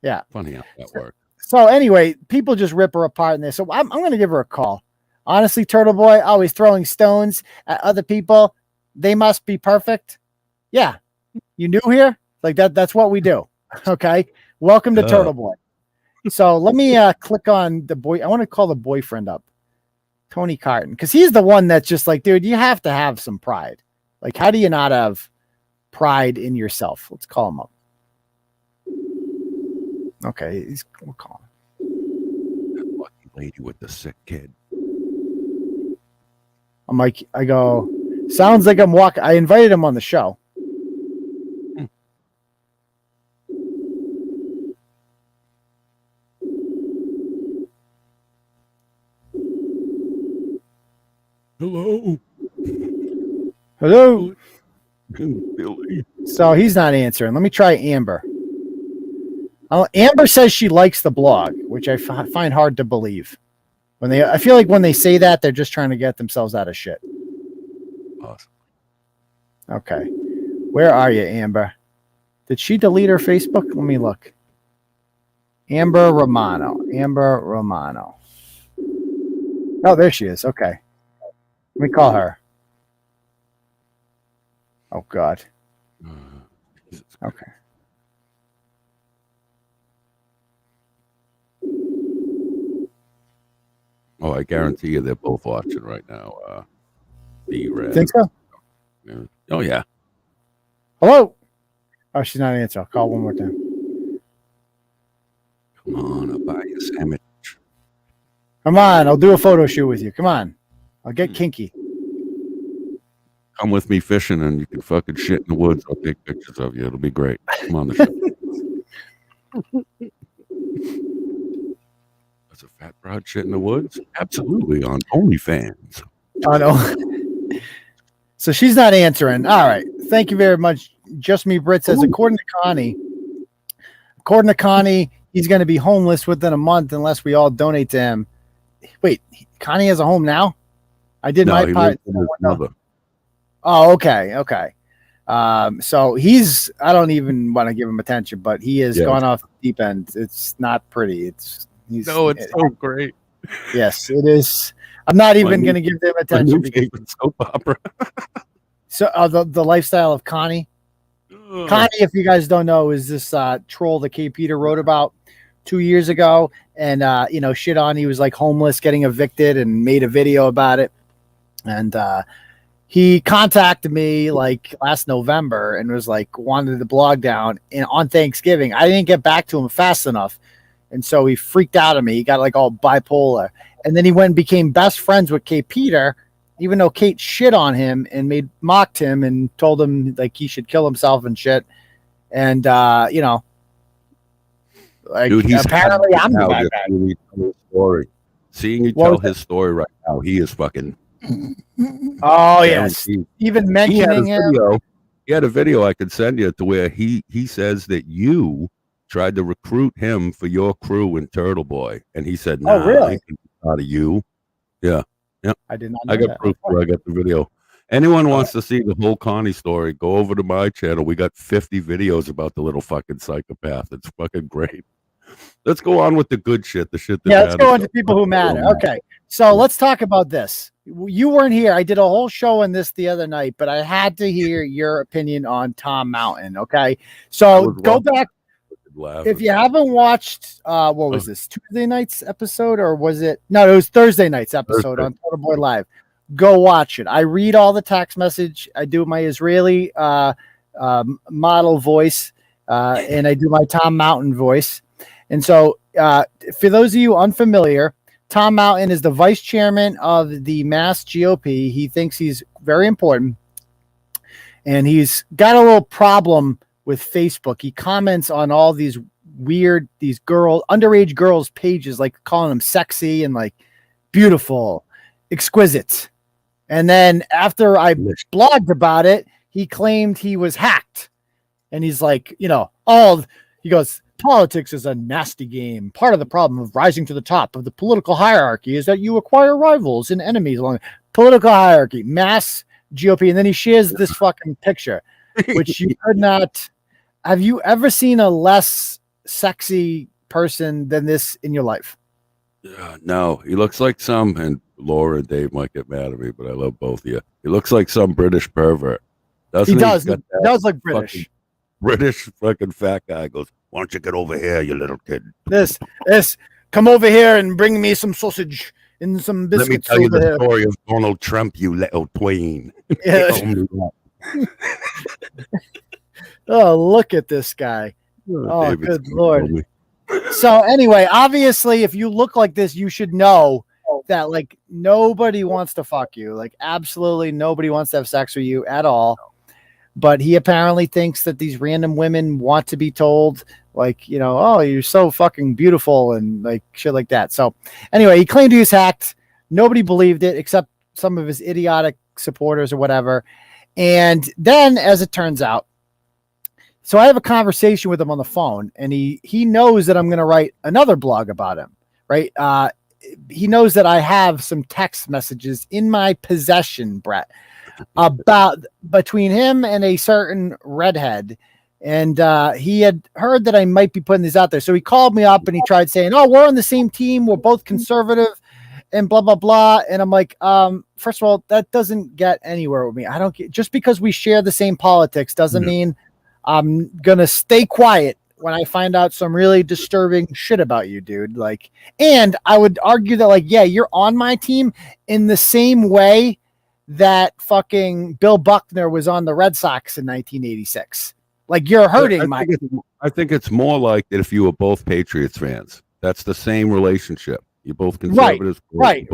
Yeah. Funny how that works. So anyway, people just rip her apart in this. So I'm going to give her a call. Honestly, Turtleboy, always throwing stones at other people. They must be perfect. Yeah. You new here? Like that's what we do. Okay. Welcome to Turtleboy. So let me click on the boy. I want to call the boyfriend up. Tony Carton. Because he's the one that's just like, dude, you have to have some pride. Like, how do you not have pride in yourself? Let's call him up. Okay, we'll call him. That lucky lady with the sick kid. I'm like, I go, sounds like I'm walking. I invited him on the show. Hello. Hello. Billy. So he's not answering. Let me try Amber. Amber says she likes the blog, which I find hard to believe. I feel like when they say that, they're just trying to get themselves out of shit. Awesome. Okay. Where are you, Amber? Did she delete her Facebook? Let me look. Amber Romano. Oh, there she is. Okay. Let me call her. Oh, God. Okay. Oh, I guarantee you they're both watching right now. Think so? Yeah. Oh, yeah. Hello? Oh, she's not answering. I'll call one more time. Come on, I'll buy you a sandwich. Come on, I'll do a photo shoot with you. Come on. I'll get kinky. Come with me fishing and you can fucking shit in the woods. I'll take pictures of you. It'll be great. Come on the show. That's a fat broad shit in the woods? Absolutely, on OnlyFans. Oh, no. So she's not answering. All right. Thank you very much. Just Me Brit says, according to Connie, he's going to be homeless within a month unless we all donate to him. Wait, Connie has a home now? I did No, my he part. lives with his mother. Oh, okay. So I don't even want to give him attention, but he has gone off the deep end. It's not pretty. It's so great. Yes, it is. I'm not even going to give them attention because soap opera. So the lifestyle of Connie. Connie, if you guys don't know, is this troll that Kate Peter wrote about 2 years ago, and shit on. He was like homeless, getting evicted, and made a video about it. And he contacted me like last November and was like wanted the blog down. And on Thanksgiving, I didn't get back to him fast enough, and so he freaked out at me. He got like all bipolar, and then he went and became best friends with Kate Peter, even though Kate shit on him and mocked him and told him like he should kill himself and shit. And like dude, he's apparently I'm the bad guy. Story. Seeing you tell his story right now, he is fucking. Oh yes, even mentioning him. He had a video I could send you to where he says that you tried to recruit him for your crew in Turtleboy, and he said, "Nah, really? I can be out of you." Yeah. I did not know I got that. proof. I got the video. Anyone wants to see the whole Connie story, go over to my channel. We got 50 videos about the little fucking psychopath. It's fucking great. Let's go on with the good shit. The shit that let's go on to people who matter. Okay, so let's talk about this. You weren't here. I did a whole show on this the other night, but I had to hear your opinion on Tom Mountain. Okay, so go back. If you haven't watched, what was this, Tuesday night's episode, or was it? No, it was Thursday night's episode on Turtleboy Live. Go watch it. I read all the text message. I do my Israeli model voice, and I do my Tom Mountain voice. And so, for those of you unfamiliar, Tom Mountain is the vice chairman of the Mass GOP. He thinks he's very important, and he's got a little problem with Facebook. He comments on all these underage girls pages, like calling them sexy and like beautiful, exquisite. And then after I blogged about it, he claimed he was hacked. And he's like, he goes, politics is a nasty game. Part of the problem of rising to the top of the political hierarchy is that you acquire rivals and enemies along the political hierarchy, Mass GOP. And then he shares this fucking picture, which you could not. Have you ever seen a less sexy person than this in your life? No, he looks like and Laura and Dave might get mad at me, but I love both of you. He looks like some British pervert. He does. He does look British. British fucking fat guy goes, "Why don't you get over here, you little kid? This, come over here and bring me some sausage and some biscuits." Let me tell you the story of Donald Trump, you little tween. Yeah. Oh, look at this guy. Oh, good Lord. So anyway, obviously, if you look like this, you should know that like nobody wants to fuck you. Like absolutely nobody wants to have sex with you at all. But he apparently thinks that these random women want to be told like, oh, you're so fucking beautiful and like shit like that. So anyway, he claimed he was hacked. Nobody believed it except some of his idiotic supporters or whatever. And then as it turns out, so I have a conversation with him on the phone, and he knows that I'm going to write another blog about him, right? He knows that I have some text messages in my possession, Bret, about between him and a certain redhead. And he had heard that I might be putting these out there. So he called me up and he tried saying, "Oh, we're on the same team. We're both conservative and blah, blah, blah." And I'm like, first of all, that doesn't get anywhere with me. I don't get, just because we share the same politics doesn't mean I'm going to stay quiet when I find out some really disturbing shit about you, dude. Like, and I would argue that like, yeah, you're on my team in the same way that fucking Bill Buckner was on the Red Sox in 1986. Like you're hurting I think it's more like that if you were both Patriots fans. That's the same relationship. You're both conservatives. Right.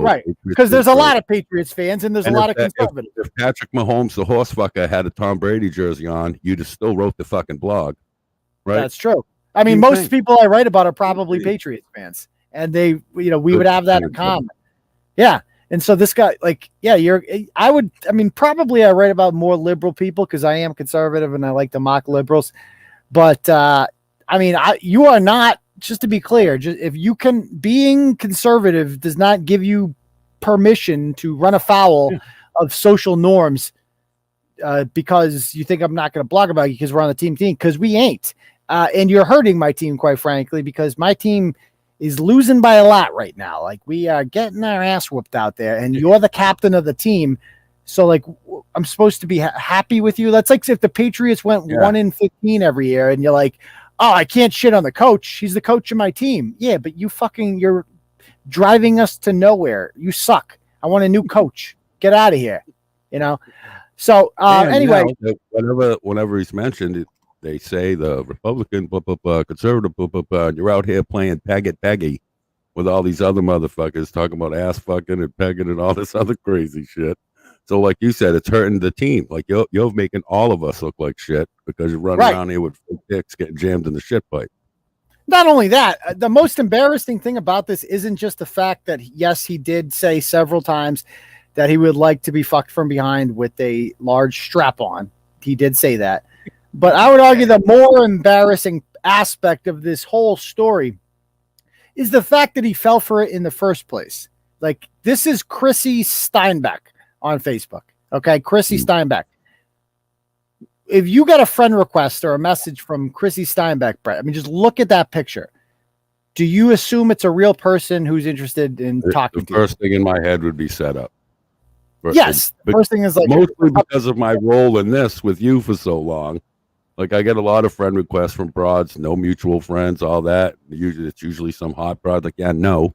Because there's a lot of Patriots fans and there's a lot of conservatives. If Patrick Mahomes, the horse fucker, had a Tom Brady jersey on, you'd have still wrote the fucking blog. Right? That's true. I mean, most people I write about are probably Patriots fans. And they, we would have that in common. Yeah. And so this guy, like, yeah, probably I write about more liberal people because I am conservative and I like to mock liberals. But, you are not, just to be clear, if you can, being conservative does not give you permission to run afoul of social norms because you think I'm not going to blog about you because we're on the team because we ain't. And you're hurting my team, quite frankly, because my team is losing by a lot right now. Like, we are getting our ass whooped out there, and you're the captain of the team. So, like, I'm supposed to be happy with you. That's like if the Patriots went 1-15 every year, and you're like, oh, I can't shit on the coach. He's the coach of my team. Yeah, but you're driving us to nowhere. You suck. I want a new coach. Get out of here. So anyway, whenever he's mentioned, they say the Republican, conservative, and you're out here playing peggy with all these other motherfuckers talking about ass fucking and pegging and all this other crazy shit. So, like you said, it's hurting the team. Like you're making all of us look like shit because you're running around here with dicks getting jammed in the shit pipe. Not only that, the most embarrassing thing about this isn't just the fact that, yes, he did say several times that he would like to be fucked from behind with a large strap on. He did say that. But I would argue the more embarrassing aspect of this whole story is the fact that he fell for it in the first place. Like, this is Chrissy Steinbeck on Facebook. Okay, Chrissy Steinbeck. If you got a friend request or a message from Chrissy Steinbeck, Bret, I mean, just look at that picture. Do you assume it's a real person who's interested in talking to you? The first thing in my head would be set up. Yes. The first thing is like, mostly because of my role in this with you for so long. Like, I get a lot of friend requests from broads, no mutual friends, all that. It's usually some hot broad. Like, yeah, no.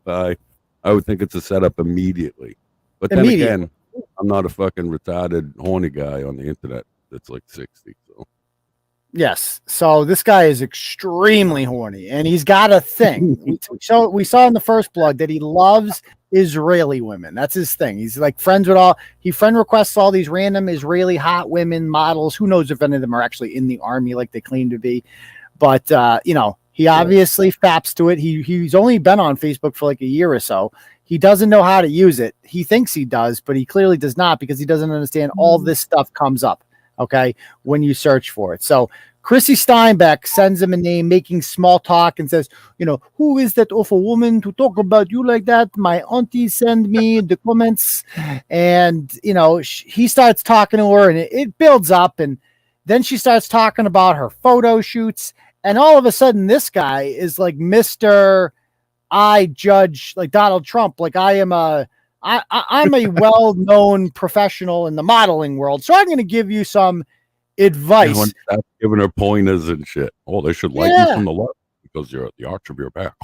I would think it's a setup immediately. But then again, I'm not a fucking retarded, horny guy on the internet that's like 60. So yes. So this guy is extremely horny, and he's got a thing. We saw in the first blog that he loves Israeli women. That's his thing. He's like friend requests all these random Israeli hot women models. Who knows if any of them are actually in the army like they claim to be. But he obviously faps to it. He's only been on Facebook for like a year or so. He doesn't know how to use it. He thinks he does, but he clearly does not because he doesn't understand all this stuff comes up, okay, when you search for it. So Chrissy Steinbeck sends him a name, making small talk, and says, who is that awful woman to talk about you like that? My auntie send me the comments. And, he starts talking to her, and it builds up. And then she starts talking about her photo shoots. And all of a sudden, this guy is like Mr. I judge like Donald Trump. Like, I'm a well-known professional in the modeling world. So I'm going to give you some advice. Giving her pointers and shit. Oh, they should like you from the left because you're at the arch of your back.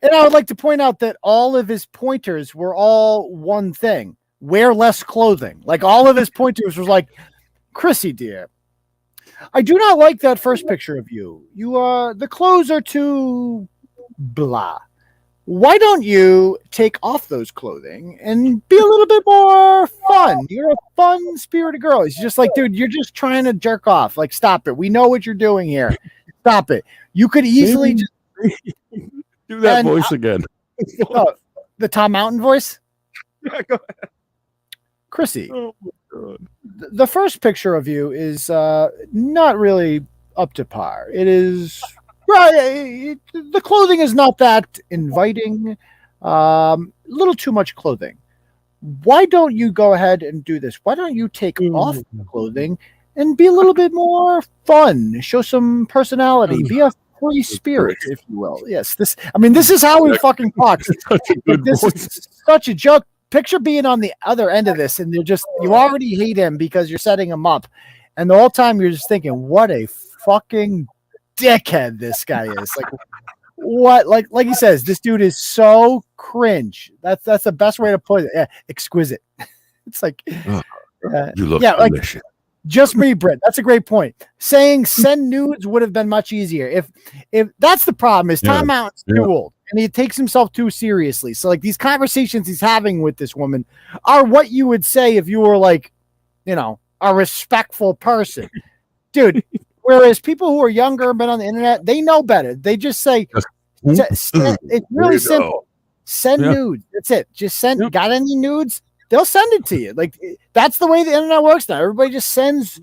And I would like to point out that all of his pointers were all one thing: wear less clothing. Like, all of his pointers was like, Chrissy, dear, I do not like that first picture of you. The clothes are too blah. Why don't you take off those clothing and be a little bit more fun? You're a fun spirited girl. He's just like, dude, you're just trying to jerk off. Like, stop it. We know what you're doing here. Stop it. You could easily just do that voice again. The Tom Mountain voice. Yeah, go ahead. Chrissy, oh my God. The first picture of you is not really up to par. It is. Right, the clothing is not that inviting. Little too much clothing. Why don't you go ahead and do this? Why don't you take off the clothing and be a little bit more fun? Show some personality. Be a free spirit, if you will. Yes, this is how he fucking talks. This is such a joke. Picture being on the other end of this, and you already hate him because you're setting him up, and the whole time you're just thinking, what a fucking dickhead this guy is. Like, what, like he says, this dude is so cringe. That's the best way to put it. Yeah, exquisite. It's like, you look delicious. Like, just me, Bret. That's a great point. Saying send nudes would have been much easier. If that's the problem, is Tom Mountain's too old and he takes himself too seriously. So like, these conversations he's having with this woman are what you would say if you were like, a respectful person, dude. Whereas people who are younger and been on the internet, they know better. They just say, it's really simple. Send nudes. That's it. Just send. Yep. Got any nudes? They'll send it to you. Like, that's the way the internet works now. Everybody just sends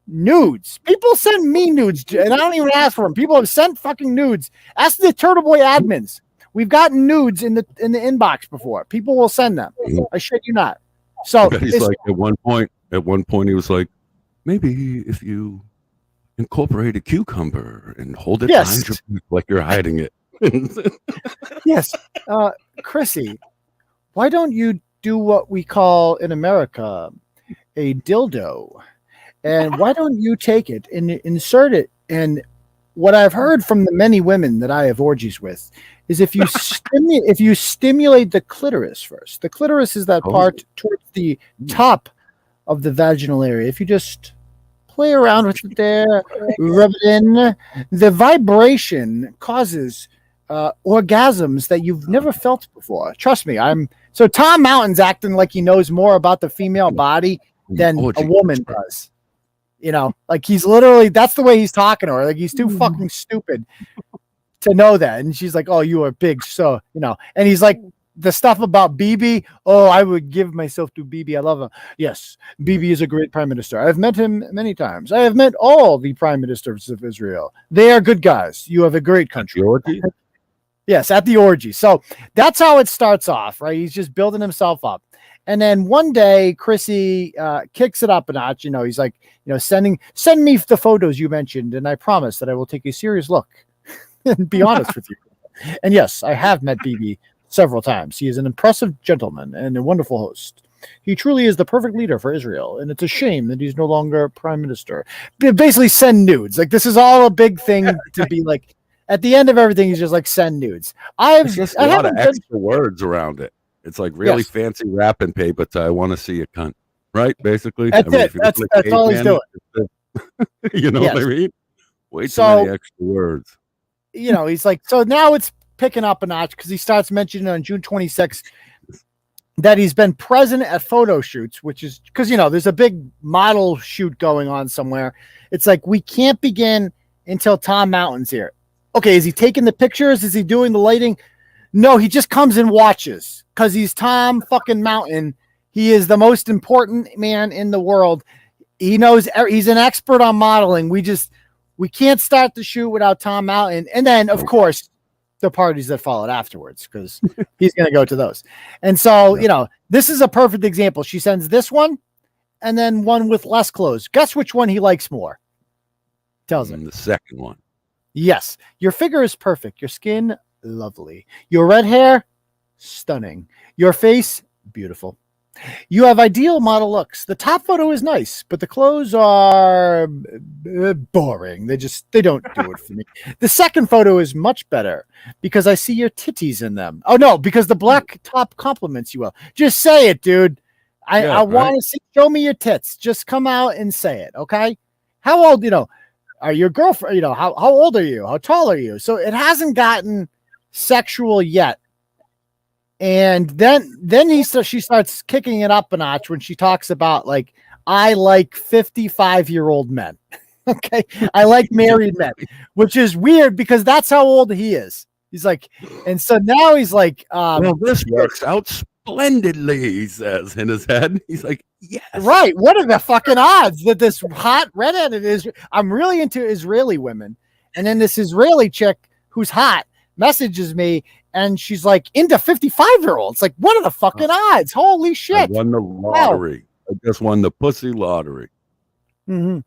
nudes. People send me nudes, and I don't even ask for them. People have sent fucking nudes. Ask the Turtleboy admins. We've gotten nudes in the inbox before. People will send them. I shit you not. So he's like at one point he was like, maybe if you incorporate a cucumber and hold it behind your back like you're hiding it. Yes. Chrissy, why don't you do what we call in America a dildo? And why don't you take it and insert it? And what I've heard from the many women that I have orgies with is if you stimulate the clitoris first. The clitoris is that part towards the top of the vaginal area. If you just play around with it there, rub it in, the vibration causes orgasms that you've never felt before. Trust me. So Tom Mountain's acting like he knows more about the female body than a woman does. You know, like he's literally, that's the way he's talking to her. Like he's too fucking stupid to know that. And she's like, oh, you are big. So, you know, and he's like, the stuff about Bibi. Oh, I would give myself to Bibi. I love him. Yes, Bibi is a great prime minister. I've met him many times. I have met all the prime ministers of Israel. They are good guys. You have a great country. Yes, at the orgy. So that's how it starts off, right? He's just building himself up. And then one day, Chrissy kicks it up a notch. You know, he's like, you know, send me the photos you mentioned, and I promise that I will take a serious look and be honest with you. And yes, I have met BB several times. He is an impressive gentleman and a wonderful host. He truly is the perfect leader for Israel, and it's a shame that he's no longer prime minister. Basically, send nudes. Like this is all a big thing to be like. At the end of everything, he's just like send nudes. It's just a lot of extra words around it. It's like really fancy wrapping paper to I want to see a cunt, right? Basically, that's it. That's all he's doing. You know what I mean? Way too many extra words. You know, he's like, so now it's picking up a notch because he starts mentioning on June 26th that he's been present at photo shoots, which is because, you know, there's a big model shoot going on somewhere. It's like, we can't begin until Tom Mountain's here. Okay, is he taking the pictures? Is he doing the lighting? No, he just comes and watches because he's Tom fucking Mountain. He is the most important man in the world. He knows, he's an expert on modeling. We can't start the shoot without Tom Mountain. And then, of course, the parties that followed afterwards because he's going to go to those. And so, you know, this is a perfect example. She sends this one and then one with less clothes. Guess which one he likes more? Tells him. The second one. Yes, your figure is perfect. Your skin, lovely. Your red hair, stunning. Your face, beautiful. You have ideal model looks. The top photo is nice, but the clothes are boring. They don't do it for me. The second photo is much better because I see your titties in them. Oh no, because the black top compliments you well. Just say it, dude. I want to see. Show me your tits. Just come out and say it, okay? How old, you know? Are your girlfriend, you know, how old are you? How tall are you? So it hasn't gotten sexual yet. And then she starts kicking it up a notch when she talks about like, I like 55-year-old men. Okay. I like married men, which is weird because that's how old he is. He's like, and so now he's like, well, this works out splendidly, he says in his head. He's like, yes. Right. What are the fucking odds that this hot redheaded is? I'm really into Israeli women. And then this Israeli chick who's hot messages me and she's like into 55-year-olds. Like, what are the fucking odds? Holy shit. I won the lottery. Wow. I just won the pussy lottery. Mm-hmm.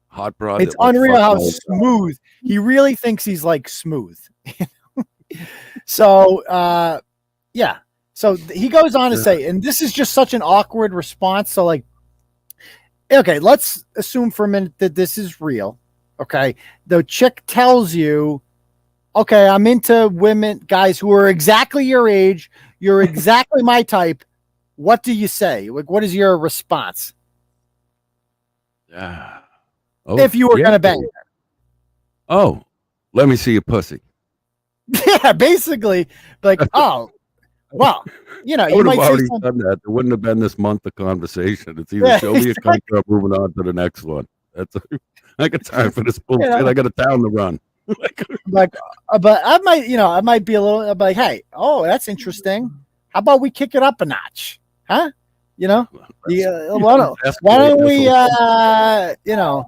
Hot broad. It's unreal how smooth. He really thinks he's like smooth. So, yeah. So he goes on to say, and this is just such an awkward response. So like, okay, let's assume for a minute that this is real. Okay. The chick tells you, okay, I'm into women, guys who are exactly your age. You're exactly my type. What do you say? Like, what is your response? If you were going to bang her. Oh, let me see your pussy. Yeah, basically, like, oh, well, you know, you might already done that. There wouldn't have been this month of conversation. It's either show me a cunt or moving on to the next one. I got time for this bullshit. I got a town to run. But I might be a little like, hey, oh, that's interesting. How about we kick it up a notch, huh? You know, why don't we, you know?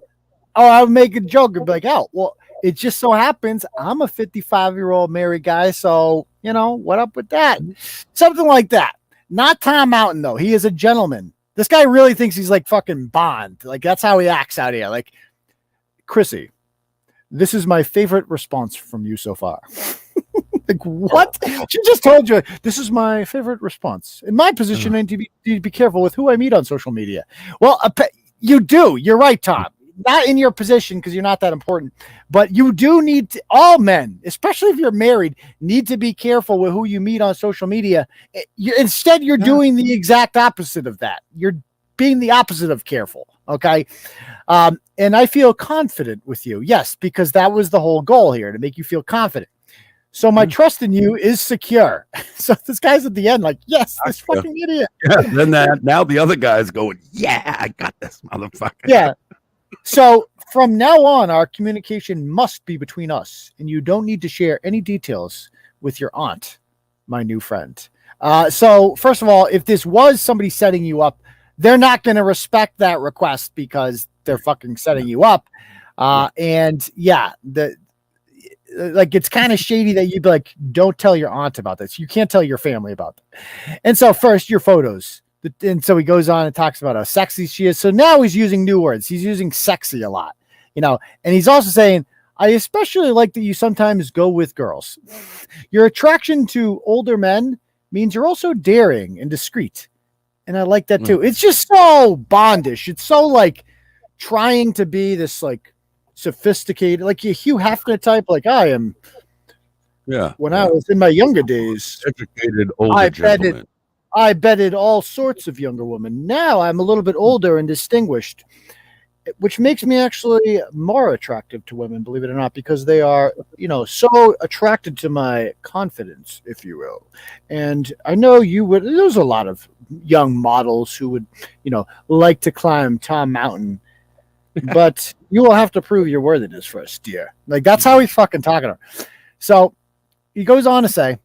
Oh, I would make a joke and be like, oh, well, It just so happens I'm a 55-year-old married guy. So, what up with that? Something like that. Not Tom Mountain, though. He is a gentleman. This guy really thinks he's like fucking Bond. Like, that's how he acts out here. Like, Chrissy, this is my favorite response from you so far. Like, what? She just told you this is my favorite response. In my position, I need to be careful with who I meet on social media. Well, you do. You're right, Tom. Not in your position because you're not that important, but you do need to, all men, especially if you're married, need to be careful with who you meet on social media. Instead, you're doing the exact opposite of that. You're being the opposite of careful. Okay. And I feel confident with you. Yes, because that was the whole goal here, to make you feel confident. So my trust in you is secure. So this guy's at the end like, yes, this fucking idiot. Yeah, then now the other guy's going, yeah, I got this motherfucker. Yeah. So from now on, our communication must be between us, and you don't need to share any details with your aunt, my new friend. So first of all, if this was somebody setting you up, they're not going to respect that request because they're fucking setting you up. And yeah, it's kind of shady that you'd be like, don't tell your aunt about this. You can't tell your family about that. And so first, your photos. And so he goes on and talks about how sexy she is. So now he's using new words. He's using sexy a lot, and he's also saying, I especially like that you sometimes go with girls. Your attraction to older men means you're also daring and discreet. And I like that too. It's just so bondish. It's so like trying to be this like sophisticated, like a Hugh Hefner type, like I am. Yeah. When I was in my younger days, educated older gentleman. I betted all sorts of younger women. Now I'm a little bit older and distinguished, which makes me actually more attractive to women, believe it or not, because they are, so attracted to my confidence, if you will. And I know there's a lot of young models who would, like to climb Tom Mountain, but you will have to prove your worthiness first, dear. Like, that's how he's fucking talking to her. So he goes on to say,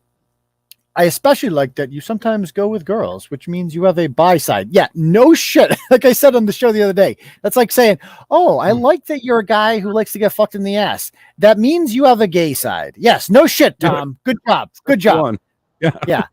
I especially like that you sometimes go with girls, which means you have a bi side. Yeah, no shit. Like I said on the show the other day, that's like saying, oh, I like that you're a guy who likes to get fucked in the ass. That means you have a gay side. Yes, no shit, Tom. Good job. Good job. Yeah.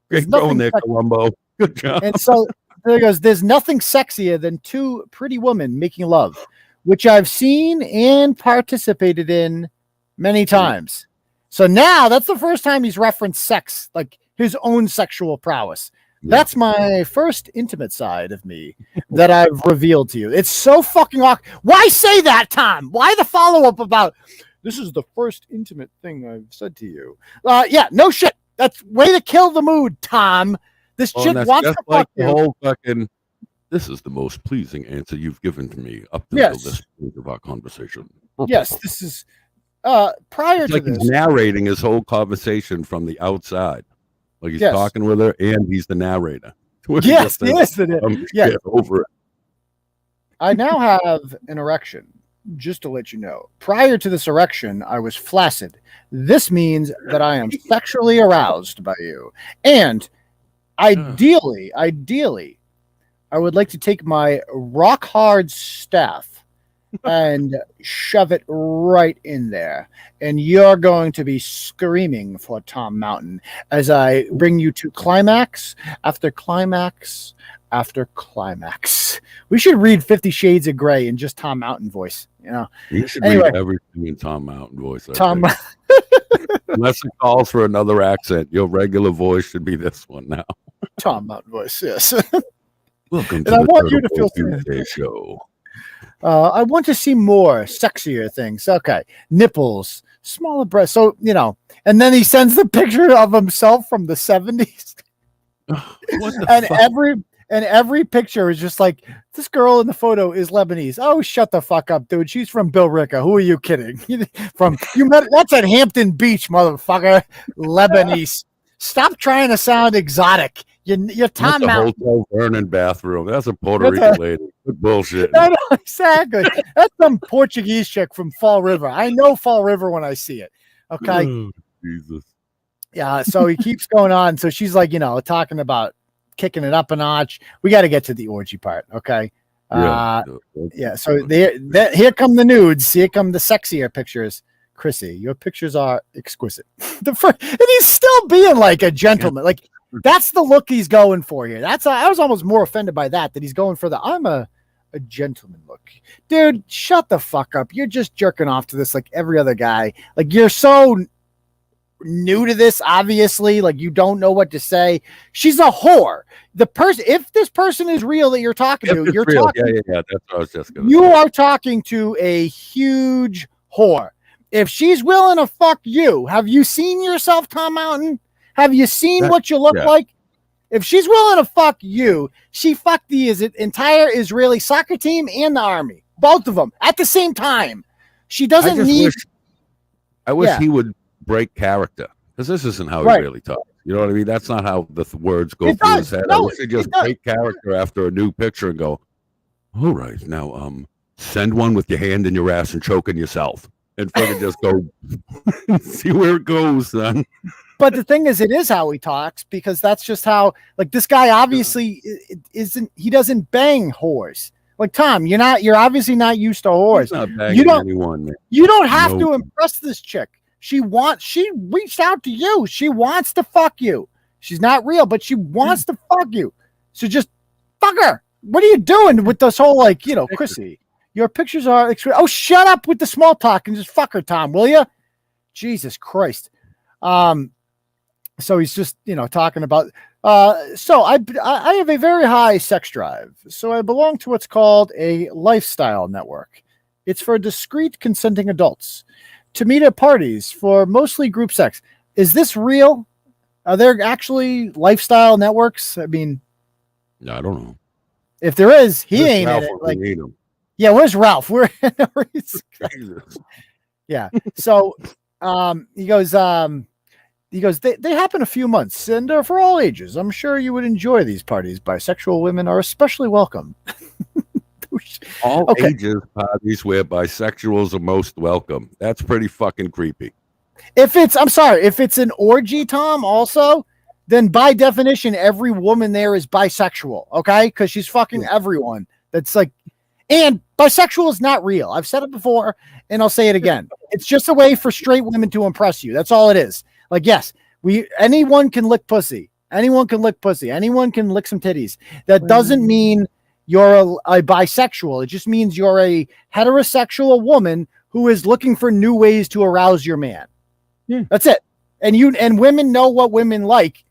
Great going there, Columbo. Good job. And so there he goes, there's nothing sexier than two pretty women making love, which I've seen and participated in many times. So now that's the first time he's referenced sex, like his own sexual prowess. That's my first intimate side of me that I've revealed to you. It's so fucking awkward. Why say that, Tom? Why the follow-up about this is the first intimate thing I've said to you? Yeah, no shit. That's way to kill the mood, Tom. This chick wants to fuck you. Whole fucking, this is the most pleasing answer you've given to me up until this point of our conversation. Yes, this is... prior to this, he's narrating his whole conversation from the outside, like he's talking with her, and he's the narrator. Yes, over it. I now have an erection. Just to let you know, prior to this erection, I was flaccid. This means that I am sexually aroused by you, and ideally, I would like to take my rock hard staff and shove it right in there, and you're going to be screaming for Tom Mountain as I bring you to climax after climax after climax. We should read 50 Shades of Grey in just Tom Mountain voice. You should read everything in Tom Mountain voice. Unless it calls for another accent, your regular voice should be this one now. Tom Mountain voice, yes. Welcome to the Turtleboy show. I want to see more sexier things. Okay. Nipples, smaller breasts. So, and then he sends the picture of himself from the 70s. And every picture is just like, this girl in the photo is Lebanese. Oh, shut the fuck up, dude. She's from Billerica. Who are you kidding? That's at Hampton Beach, motherfucker. Lebanese. Stop trying to sound exotic. You're Tom Mountain. Hotel Vernon bathroom. That's a Puerto Rican lady. Good bullshit. No, exactly. That's some Portuguese chick from Fall River. I know Fall River when I see it. Okay. Oh, Jesus. Yeah. So he keeps going on. So she's like, talking about kicking it up a notch. We got to get to the orgy part. Okay. Yeah. So here come the nudes. Here come the sexier pictures. Chrissy, your pictures are exquisite. And he's still being like a gentleman. Like that's the look he's going for here. I was almost more offended by that he's going for I'm a gentleman look. Dude, shut the fuck up. You're just jerking off to this like every other guy. Like you're so new to this, obviously. Like you don't know what to say. She's a whore. If this person is real that you're talking to, you're real. Talking. Yeah. That's what I was just going to say. Are talking to a huge whore. If she's willing to fuck you, have you seen yourself, Tom Mountain? Have you seen what you look like? If she's willing to fuck you, she fucked the entire Israeli soccer team and the army, both of them at the same time. She doesn't need. I wish he would break character because this isn't how he really talks. You know what I mean? That's not how the words go through his head. No, I wish he'd just break character after a new picture and go, all right, now send one with your hand in your ass and choking yourself. And fucking just go see where it goes, son. But the thing is, it is how he talks because that's just how. Like this guy obviously isn't. He doesn't bang whores. Like Tom, you're obviously not used to whores. He's not banging anyone. You don't have to impress this chick. She reached out to you. She wants to fuck you. She's not real, but she wants to fuck you. So just fuck her. What are you doing with this whole Chrissy? Your pictures are. Oh, shut up with the small talk and just fuck her, Tom, will you? Jesus Christ. So he's just talking about. So I have a very high sex drive. So I belong to what's called a lifestyle network. It's for discreet, consenting adults to meet at parties for mostly group sex. Is this real? Are there actually lifestyle networks? I mean, I don't know. If there is, he ain't in it. Like, yeah, where's Ralph? Yeah. So he goes, they happen a few months and are for all ages. I'm sure you would enjoy these parties. Bisexual women are especially welcome. All ages parties where bisexuals are most welcome. That's pretty fucking creepy. If it's an orgy, Tom, also, then by definition, every woman there is bisexual. Okay. Cause she's fucking everyone. That's like, and bisexual is not real. I've said it before and I'll say it again. It's just a way for straight women to impress you. That's all it is. Like, yes, anyone can lick pussy. Anyone can lick pussy. Anyone can lick some titties. That doesn't mean you're a bisexual. It just means you're a heterosexual woman who is looking for new ways to arouse your man. Yeah. That's it. And women know what women like.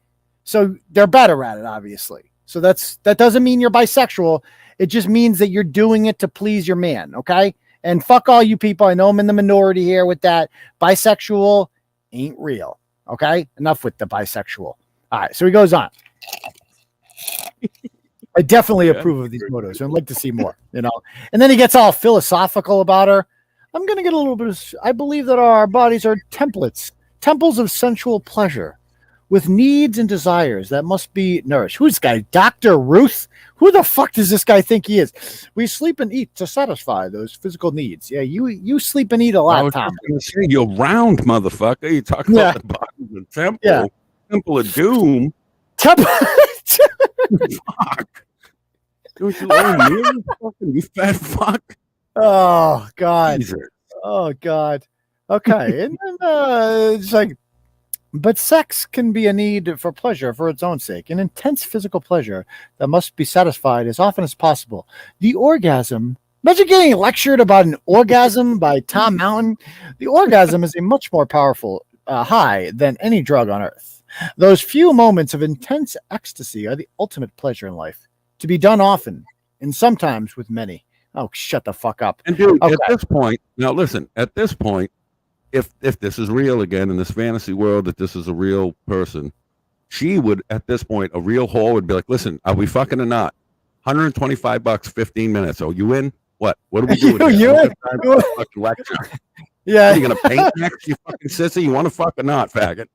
So they're better at it, obviously. So that doesn't mean you're bisexual. It just means that you're doing it to please your man. Okay. And fuck all you people. I know I'm in the minority here with that. Bisexual ain't real. Okay. Enough with the bisexual. All right. So he goes on. I definitely approve of these photos. I'd like to see more, And then he gets all philosophical about her. I'm going to get a little bit I believe that our bodies are temples of sensual pleasure with needs and desires that must be nourished. Who's this guy? Dr. Ruth? Who the fuck does this guy think he is? We sleep and eat to satisfy those physical needs. Yeah, you sleep and eat a lot, Tom. You're round, motherfucker. You talk about the body of the temple. Yeah. Temple of Doom. Temple. Fuck. Don't you learn you fat fuck? Oh God. Jesus. Oh God. Okay. And then it's like, but sex can be a need for pleasure for its own sake, an intense physical pleasure that must be satisfied as often as possible. The orgasm. Imagine getting lectured about an orgasm by Tom Mountain. The orgasm is a much more powerful high than any drug on earth. Those few moments of intense ecstasy are the ultimate pleasure in life, to be done often and sometimes with many. Oh, shut the fuck up. And dude, at this point, now listen, at this point, if this is real again in this fantasy world, that this is a real person, she would, at this point, a real whore would be like, listen, are we fucking or not? $125, 15 minutes. Oh, you in? What are we doing? You in? Fucking lecture. Yeah. Are you going to paint next, you fucking sissy? You want to fuck or not, faggot?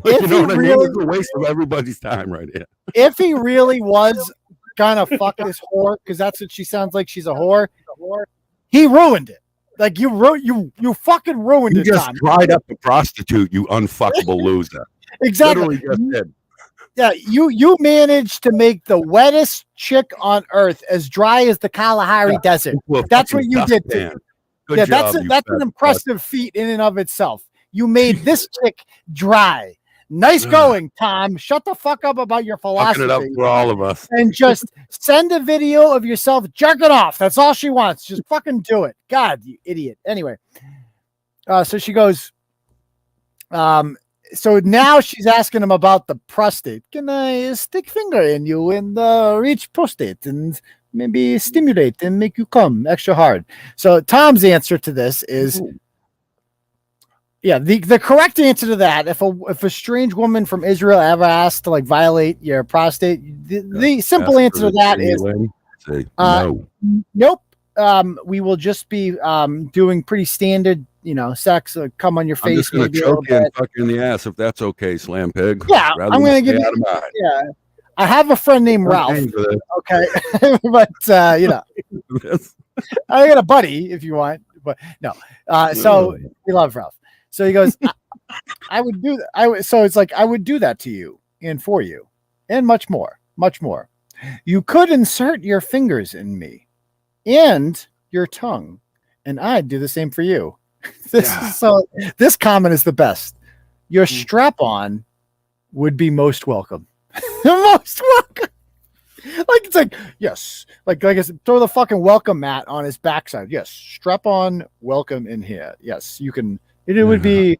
If you know what I mean? It's a waste of everybody's time right here. If he really was gonna fuck this whore, because that's what she sounds like, she's a whore, he ruined it. Like you fucking ruined it. You just dried up a prostitute, you unfuckable loser. Exactly. Literally just did. Yeah, you managed to make the wettest chick on earth as dry as the Kalahari Desert. That's what you did. Good job, that's an impressive feat in and of itself. You made this chick dry. Nice going, Tom. Shut the fuck up about your philosophy. Fucking it up for all of us. And just send a video of yourself jerking off. That's all she wants. Just fucking do it. God, you idiot. Anyway, so she goes, so now she's asking him about the prostate. Can I stick finger in you and reach prostate and maybe stimulate and make you come extra hard? So Tom's answer to this is, yeah, the correct answer to that, if a strange woman from Israel ever asked to like violate your prostate, the simple answer to that is no. Nope. We will just be doing pretty standard, sex, come on your face. I'm just gonna choke you and fuck you in the ass if that's okay, Slam Pig. Yeah, I'm gonna give you. Yeah, I have a friend named Ralph. Okay, but I got a buddy if you want, but no. So we love Ralph. So he goes, I would do that. So it's like, I would do that to you and for you and much more, much more. You could insert your fingers in me and your tongue, and I'd do the same for you. This comment is the best. Your strap on would be most welcome. Most welcome. Like, it's like, yes. Like I said, throw the fucking welcome mat on his backside. Yes. Strap on, welcome in here. Yes. You can. It would be,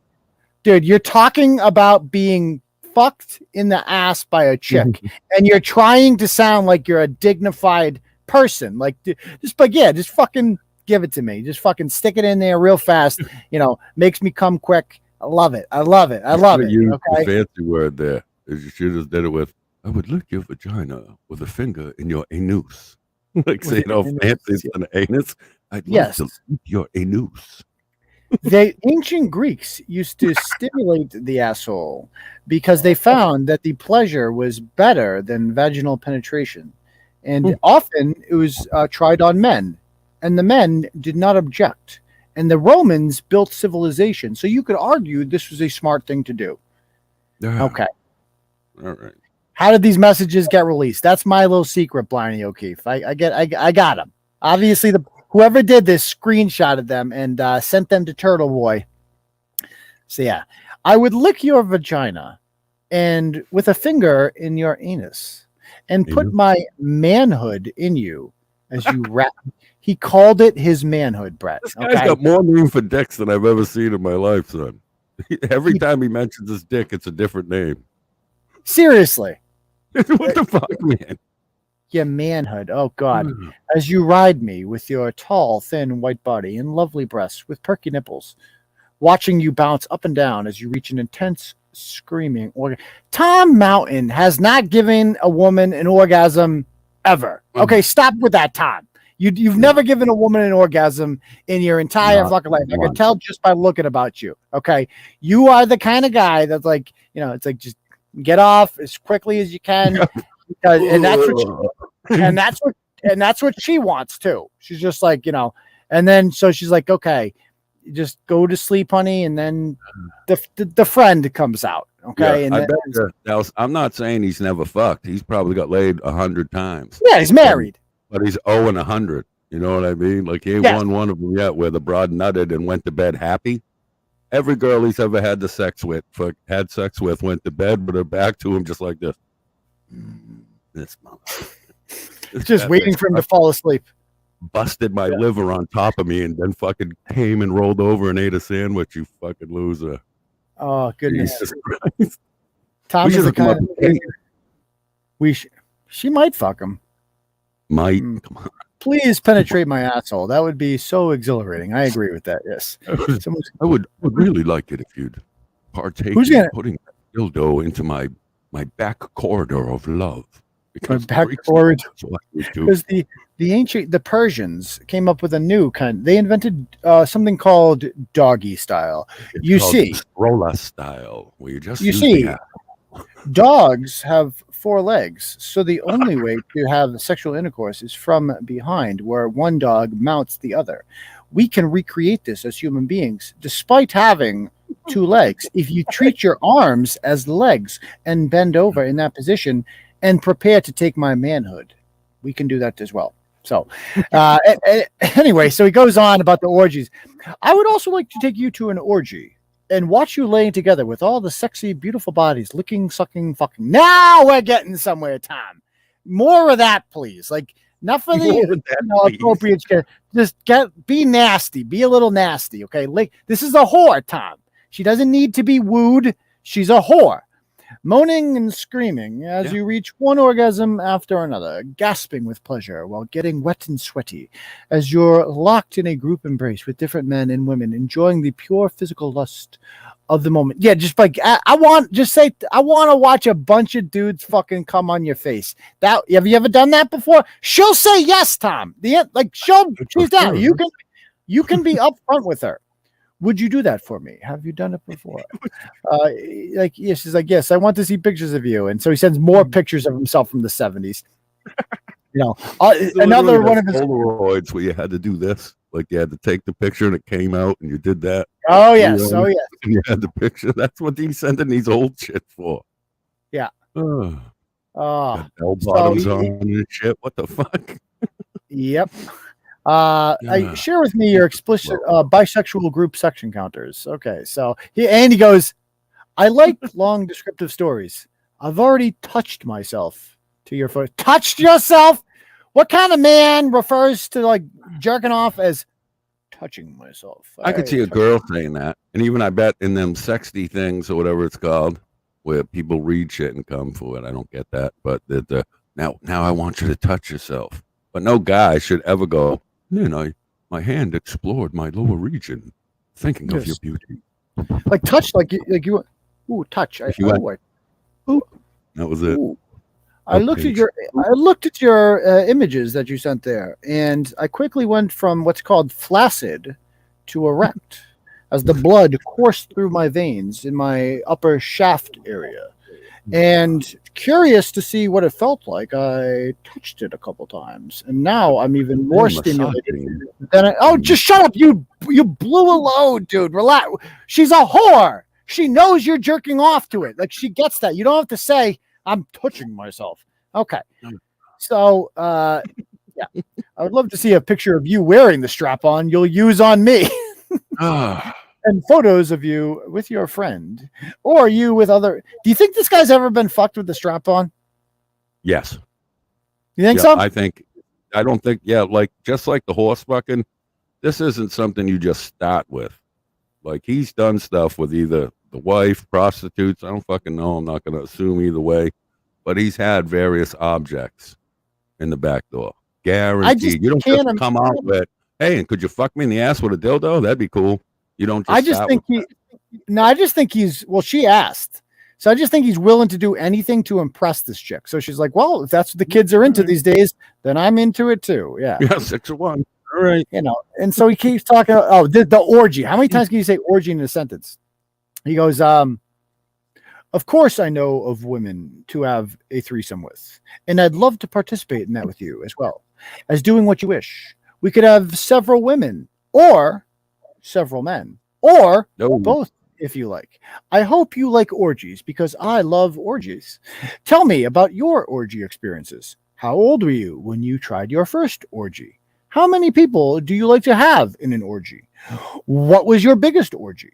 dude, you're talking about being fucked in the ass by a chick and you're trying to sound like you're a dignified person. Like, just fucking give it to me. Just fucking stick it in there real fast. Makes me come quick. I love it. I love it. Okay. Fancy word there. You should have did it with, I would lick your vagina with a finger in your anus. Like, say it all fancy than anus. I'd love to lick your anus. The ancient Greeks used to stimulate the asshole because they found that the pleasure was better than vaginal penetration. And often it was tried on men, and the men did not object. And the Romans built civilization. So you could argue this was a smart thing to do. Okay. All right. How did these messages get released? That's my little secret, Blarney O'Keefe. I got them. Obviously, whoever did this screenshotted them and sent them to Turtleboy. So yeah, I would lick your vagina and with a finger in your anus and put my manhood in you as you rap. He called it his manhood, Brett. This guy's got more room for dicks than I've ever seen in my life, son. Every time he mentions his dick, it's a different name. Seriously. What the fuck, man? Your manhood. Oh, God. As you ride me with your tall, thin white body and lovely breasts with perky nipples, watching you bounce up and down as you reach an intense screaming orgasm. Tom Mountain has not given a woman an orgasm ever. Okay, stop with that, Tom. You've never given a woman an orgasm in your entire fucking life. I can tell just by looking about you. Okay, you are the kind of guy that's like, it's like just get off as quickly as you can, and that's what she wants too. She's just like, and then so she's like, okay, just go to sleep, honey, and then the friend comes out. Okay, yeah, and I'm not saying he's never fucked. He's probably got laid 100 times. Yeah, he's married. But he's 0 and 100. You know what I mean? Like, he ain't won one of them yet where the broad nutted and went to bed happy. Every girl he's ever had sex with went to bed with her back to him just like this. This mother. Just waiting for him to fall asleep. Busted my liver on top of me and then fucking came and rolled over and ate a sandwich, you fucking loser. Oh, goodness. Tom is the kind of... She might fuck him. Might. Come on. Please penetrate my asshole. That would be so exhilarating. I agree with that. Yes. I would really like it if you'd partake in putting that dildo into my back corridor of love. Because the Persians came up with a new kind. They invented something called doggy style. Rolla style. Where you see, dogs have 4 legs, so the only way to have sexual intercourse is from behind, where one dog mounts the other. We can recreate this as human beings, despite having 2 legs. If you treat your arms as legs and bend over in that position and prepare to take my manhood, we can do that as well. So anyway, so he goes on about the orgies. I would also like to take you to an orgy and watch you laying together with all the sexy, beautiful bodies, licking, sucking, fucking. Now we're getting somewhere, Tom. More of that, please. Like, not for the appropriate shit. Just be nasty. Be a little nasty, okay? Like, this is a whore, Tom. She doesn't need to be wooed. She's a whore. Moaning and screaming as you reach one orgasm after another, gasping with pleasure while getting wet and sweaty as you're locked in a group embrace with different men and women, enjoying the pure physical lust of the moment. Yeah, just like I want to watch a bunch of dudes fucking come on your face. That have you ever done that before? She'll say yes, Tom. She's down. You can be upfront with her. Would you do that for me? Have you done it before? She's like, yes, I want to see pictures of you. And so he sends more pictures of himself from the 70s. Another one of his Polaroids where you had to do this. Like you had to take the picture and it came out and you did that. Oh, yes. Oh, yes. And you had the picture. That's what he's sending these old shit for. Yeah. Bell bottoms on and shit. What the fuck? Yep. Share with me your explicit bisexual group section counters. Okay, so he goes, I like long descriptive stories. I've already touched myself to your foot. Touched yourself? What kind of man refers to like jerking off as touching myself? I could see a girl saying that, and even I bet in them sexy things or whatever it's called, where people read shit and come for it. I don't get that, but now I want you to touch yourself. But no guy should ever go. Then my hand explored my lower region, thinking of your beauty. Like touch, like you. Ooh, touch. That was it. Ooh. I looked at your images that you sent there, and I quickly went from what's called flaccid to erect as the blood coursed through my veins in my upper shaft area. And curious to see what it felt like, I touched it a couple times, and now I'm even more stimulated. Just shut up! You blew a load, dude. Relax. She's a whore. She knows you're jerking off to it. Like she gets that. You don't have to say I'm touching myself. Okay. So, I would love to see a picture of you wearing the strap-on you'll use on me. And photos of you with your friend or you with other. Do you think this guy's ever been fucked with the strap on? Yes. You think so? I don't think, like just like the horse fucking, this isn't something you just start with. Like he's done stuff with either the wife, prostitutes. I don't fucking know. I'm not going to assume either way, but he's had various objects in the back door. Guaranteed. You don't just come out with, hey, and could you fuck me in the ass with a dildo? That'd be cool. You don't just I just think she asked. So I just think he's willing to do anything to impress this chick. So she's like, well, if that's what the kids are into these days, then I'm into it too. Yeah. Yeah, 6 of 1. All right. And so he keeps talking about, the orgy. How many times can you say orgy in a sentence? He goes, of course I know of women to have a threesome with, and I'd love to participate in that with you as well as doing what you wish. We could have several women or several men, or both if you like. I hope you like orgies because I love orgies. Tell me about your orgy experiences. How old were you when you tried your first orgy? How many people do you like to have in an orgy? What was your biggest orgy?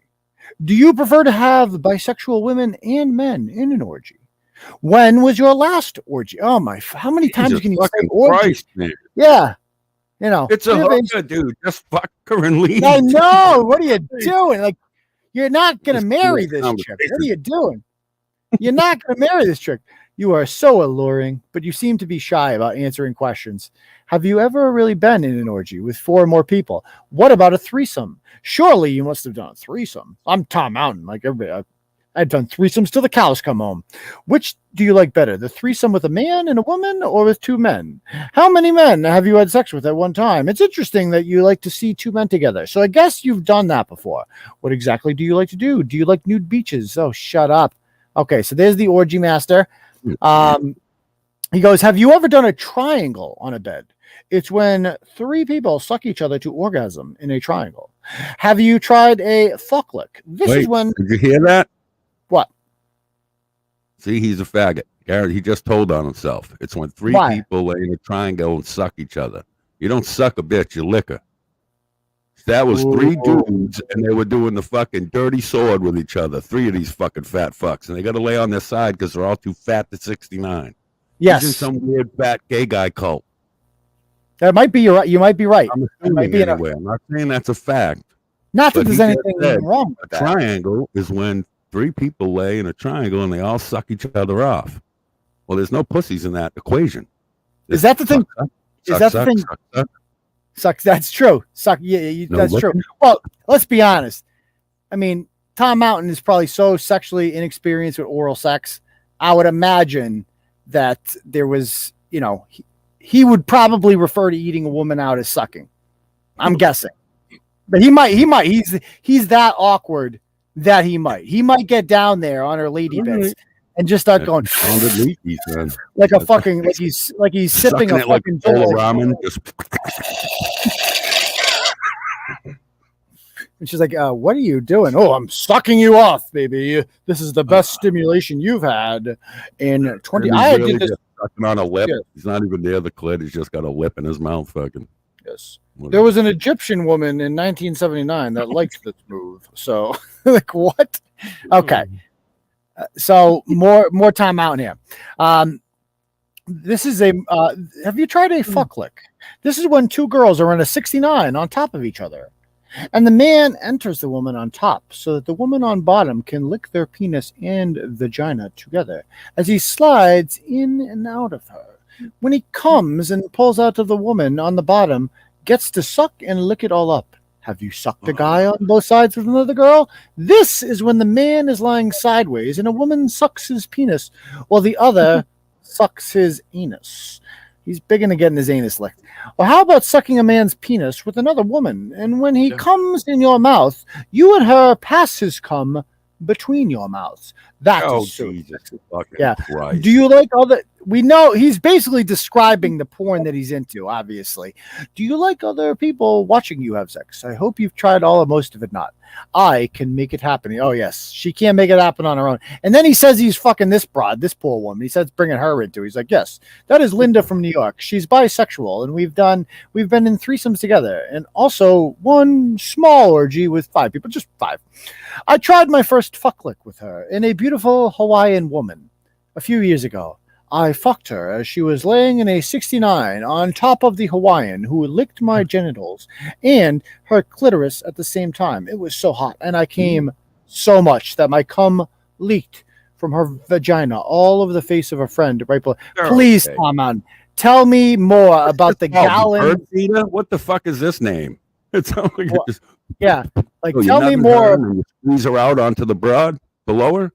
Do you prefer to have bisexual women and men in an orgy? When was your last orgy? Oh my, how many times can you say orgy? Christ, man. Yeah. It's a hooker, dude. Just fuck her and leave. I know. What are you doing? Like, you're not going to marry this chick. What are you doing? You're not going to marry this chick. You are so alluring, but you seem to be shy about answering questions. Have you ever really been in an orgy with 4 or more people? What about a threesome? Surely you must have done a threesome. I'm Tom Mountain, like everybody. I've done threesomes till the cows come home. Which do you like better, the threesome with a man and a woman or with 2 men? How many men have you had sex with at one time? It's interesting that you like to see 2 men together. So I guess you've done that before. What exactly do you like to do? Do you like nude beaches? Oh, shut up. Okay, so there's the orgy master. He goes, have you ever done a triangle on a bed? It's when 3 people suck each other to orgasm in a triangle. Have you tried a fuck lick? This is when. Did you hear that? What? See, he's a faggot. He just told on himself. It's when three people lay in a triangle and suck each other. You don't suck a bitch, you lick her. That was three dudes, and they were doing the fucking dirty sword with each other. Three of these fucking fat fucks, and they got to lay on their side because they're all too fat to 69. Yes, he's in some weird fat gay guy cult. That might be you might be right. I'm assuming anyway. I'm not saying that's a fact. Not that there's anything wrong with that. A triangle is when three people lay in a triangle and they all suck each other off. Well, there's no pussies in that equation. Is that the thing? Is that the thing? Sucks. That's true. Suck. Yeah, that's true. Well, let's be honest. I mean, Tom Mountain is probably so sexually inexperienced with oral sex. I would imagine that there was, he would probably refer to eating a woman out as sucking. I'm guessing, but he might. He's that awkward that he might get down there on her lady bits and just start going like a fucking like he's sipping a fucking bowl of ramen. And she's like, "What are you doing?" "Oh, I'm sucking you off, baby. This is the best stimulation you've had in 20." I did this sucking on a lip. Yeah. He's not even near the clit. He's just got a lip in his mouth. Fucking. Yes. There was an Egyptian woman in 1979 that liked this move. So, like, what? Okay. So more time out here. This is have you tried a fuck lick? This is when two girls are in a 69 on top of each other, and the man enters the woman on top so that the woman on bottom can lick their penis and vagina together as he slides in and out of her. When he comes and pulls out of the woman on the bottom, gets to suck and lick it all up. Have you sucked a guy on both sides with another girl? This is when the man is lying sideways and a woman sucks his penis while the other sucks his anus. He's big into getting his anus licked. Well, how about sucking a man's penis with another woman? And when he comes in your mouth, you and her pass his cum between your mouths. That's Jesus fucking Christ. Do you like all the... We know he's basically describing the porn that he's into, obviously. Do you like other people watching you have sex? I hope you've tried all or most of it not. I can make it happen. Oh, yes. She can't make it happen on her own. And then he says he's fucking this broad, this poor woman. He says bringing her into. He's like, yes, that is Linda from New York. She's bisexual, and we've been in threesomes together. And also one small orgy with 5 people, just 5. I tried my first fuck lick with her in a beautiful Hawaiian woman a few years ago. I fucked her as she was laying in a 69 on top of the Hawaiian who licked my genitals and her clitoris at the same time. It was so hot, and I came so much that my cum leaked from her vagina all over the face of a friend right below. Please, Tom Mountain, tell me more about the gallon. What the fuck is this name? It sounds like tell me more. Squeeze her out onto the broad below her.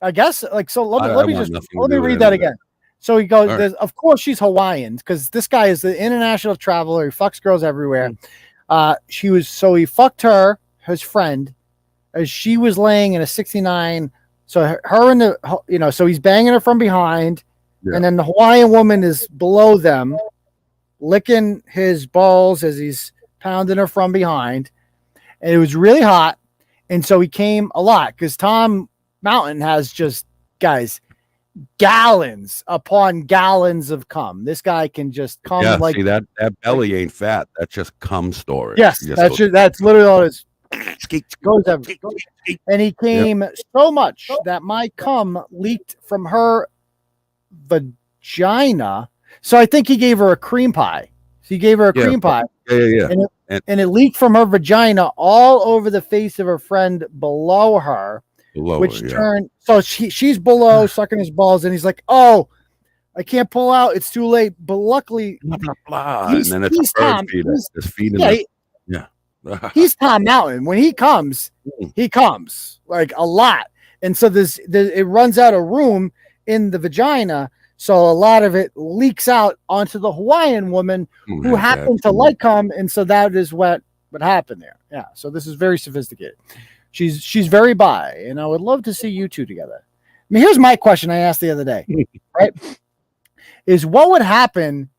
I guess let me read that again. So he goes, right. Of course she's Hawaiian because this guy is the international traveler. He fucks girls everywhere. He fucked her, his friend, as she was laying in a 69. So her and so he's banging her from behind, and then the Hawaiian woman is below them, licking his balls as he's pounding her from behind. And it was really hot. And so he came a lot because Tom Mountain has just, guys, gallons upon gallons of cum. This guy can just come like see that belly ain't fat. That's just cum storage. Yes, that's literally all it is. Goes everywhere. And he came so much that my cum leaked from her vagina. So I think he gave her a cream pie. So he gave her a cream pie. And it leaked from her vagina all over the face of her friend below her. So she's below sucking his balls, and he's like, "Oh, I can't pull out; it's too late." But luckily, he's Tom Mountain. When he comes like a lot, and so it runs out of room in the vagina, so a lot of it leaks out onto the Hawaiian woman who happened to like cum, and so that is what happened there. Yeah, so this is very sophisticated. She's very bi, and I would love to see you two together. I mean, here's my question I asked the other day, right? Is what would happen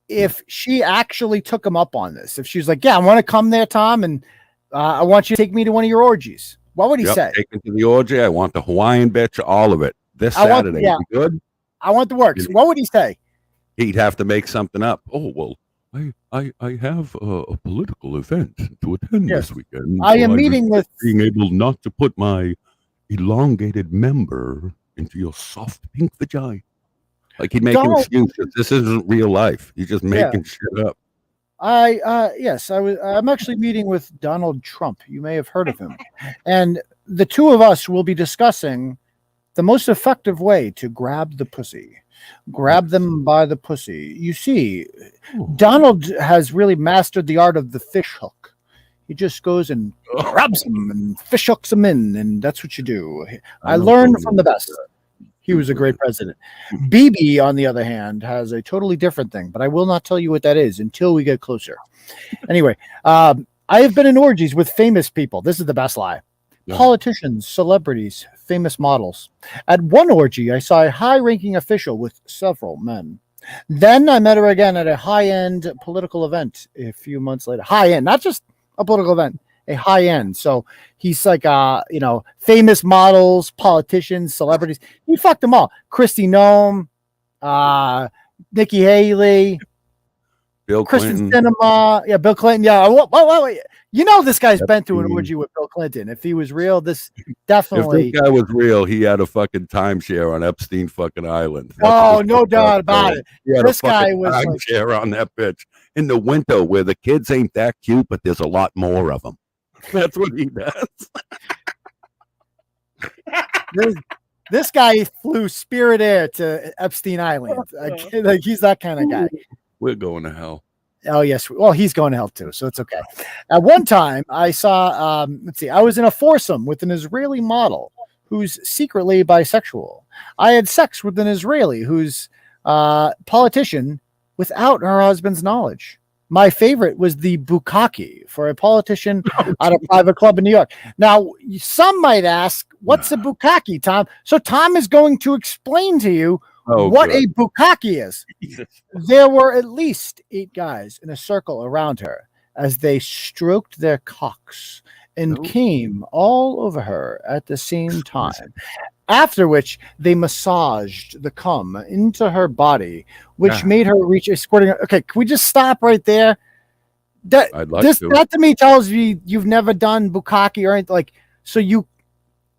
if she actually took him up on this. If she's like, yeah, I want to come there, Tom, and I want you to take me to one of your orgies. What would he say? Take me to the orgy. I want the Hawaiian bitch, all of it. This Saturday. Yeah. Good? I want the works. What would he say? He'd have to make something up. Oh, well, I have a political event to attend this weekend. I am meeting with... being able not to put my elongated member into your soft pink vagina. Like he'd make excuses. This isn't real life. He's just making shit up. I'm actually meeting with Donald Trump. You may have heard of him. And the two of us will be discussing the most effective way to grab the pussy. Grab them by the pussy. You see, Donald has really mastered the art of the fish hook. He just goes and grabs them and fish hooks them in, and that's what you do. I learned from the best. He was a great president. BB, on the other hand, has a totally different thing, but I will not tell you what that is until we get closer. Anyway, I have been in orgies with famous people. This is the best lie. Politicians, celebrities, famous models. At one orgy, I saw a high-ranking official with several men. Then I met her again at a high-end political event a few months later. High-end, not just a political event, a high-end. So he's like, famous models, politicians, celebrities. He fucked them all. Kristi Noem, Nikki Haley, Bill Kristen Clinton. Sinema. Yeah, Bill Clinton. Yeah. Wait. You know this guy's been through an orgy with Bill Clinton. If he was real, this definitely... If this guy was real, he had a fucking timeshare on Epstein fucking Island. No doubt about it. This guy was timeshare on that bitch in the winter where the kids ain't that cute, but there's a lot more of them. That's what he does. This guy flew Spirit Air to Epstein Island. Like he's that kind of guy. We're going to hell. Oh, yes. Well, he's going to hell, too, so it's okay. At one time, I saw, I was in a foursome with an Israeli model who's secretly bisexual. I had sex with an Israeli who's politician without her husband's knowledge. My favorite was the bukkake for a politician at a private club in New York. Now, some might ask, what's a bukkake, Tom? So Tom is going to explain to you what a bukkake is. There were at least 8 guys in a circle around her as they stroked their cocks and came all over her at the same time. After which they massaged the cum into her body, which made her reach a squirting. Okay, can we just stop right there? That to me tells you you've never done bukkake or anything. Like, so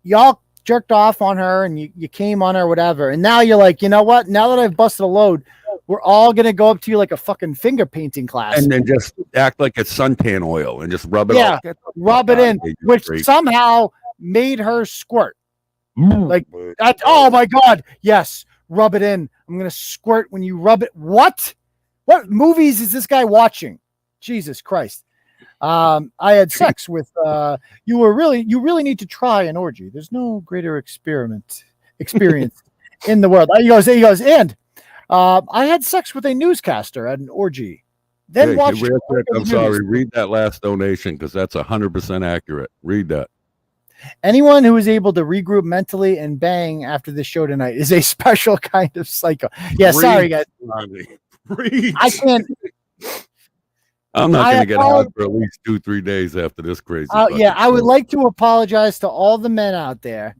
y'all jerked off on her and you came on her, whatever, and now you're like, you know what? Now that I've busted a load, we're all gonna go up to you like a fucking finger painting class, and then just act like it's suntan oil and just rub it. Yeah, rub it in, which somehow made her squirt. Like that. Oh my God! Yes, rub it in. I'm gonna squirt when you rub it. What movies is this guy watching? Jesus Christ! I had sex with. You really need to try an orgy. There's no greater experience in the world. He goes, and I had sex with a newscaster at an orgy. Then watch. Real quick, I'm sorry. Read that last donation because that's 100% accurate. Read that. Anyone who is able to regroup mentally and bang after the show tonight is a special kind of psycho. Yeah, sorry guys. I can't. I'm not going to get out for at least 2-3 days after this crazy. I would like to apologize to all the men out there